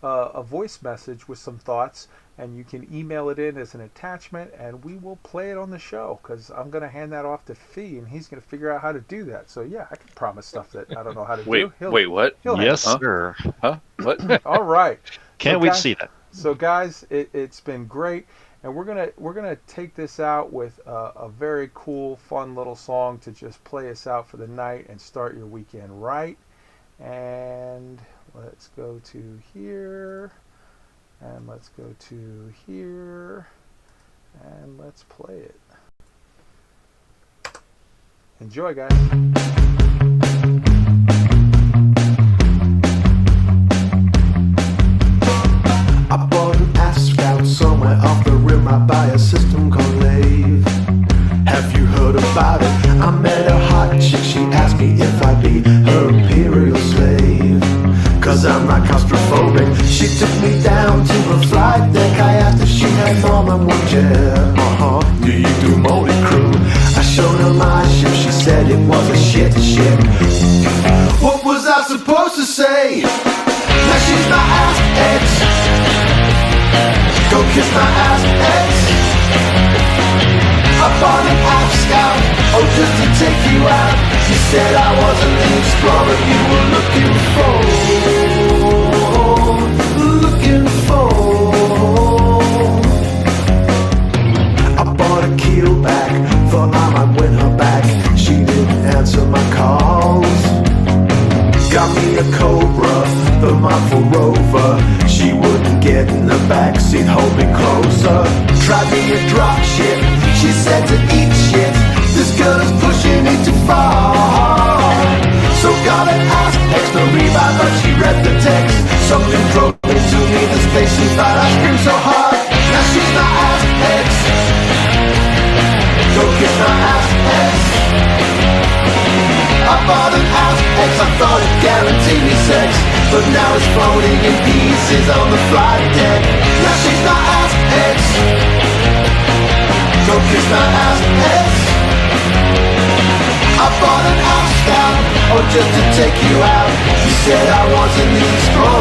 a voice message with some thoughts, and you can email it in as an attachment, and we will play it on the show, because I'm going to hand that off to Fee, and he's going to figure out how to do that. So yeah, I can promise stuff that I don't know how to do. Wait, what? Yes, Huh? sir. Huh? What? All right. Can't So wait to guys- see that. So guys, it's been great, and we're gonna take this out with a very cool, fun little song to just play us out for the night and start your weekend right. And let's go to here, and let's go to here, and let's play it. Enjoy, guys. I bought an Ascout somewhere off the rim. I buy a system called Lave. Have you heard about it? I met a hot chick. She asked me if I'd be her imperial slave. Cause I'm not claustrophobic. She took me down to the flight deck. I asked if she had more than one jet. Do you do multi crew? I showed her my ship. She said it was a shit. What was I supposed to say? Now she's my ass ex. Go kiss my ass ex. I bought an app scout, oh just to take you out. You said I wasn't the explorer you were looking for. I bought a keelback, thought I might win her back. She didn't answer my calls. Got me a Cobra, the mindful rover. She wouldn't get in the backseat, hold me closer. Tried me a drop ship, she said to eat shit. This girl is pushing me too far. So got an ass extra revive, but she read the text. Something drove into me, the space she thought I screamed so hard. Now she's my ass ex. Go kiss my ass ex. I bought an ass ex, I thought it guaranteed me sex. But now it's floating in pieces on the flight deck. Now she's my ass ex. Go kiss my ass ex. I bought an ass scout, oh just to take you out. You said I wasn't the explorer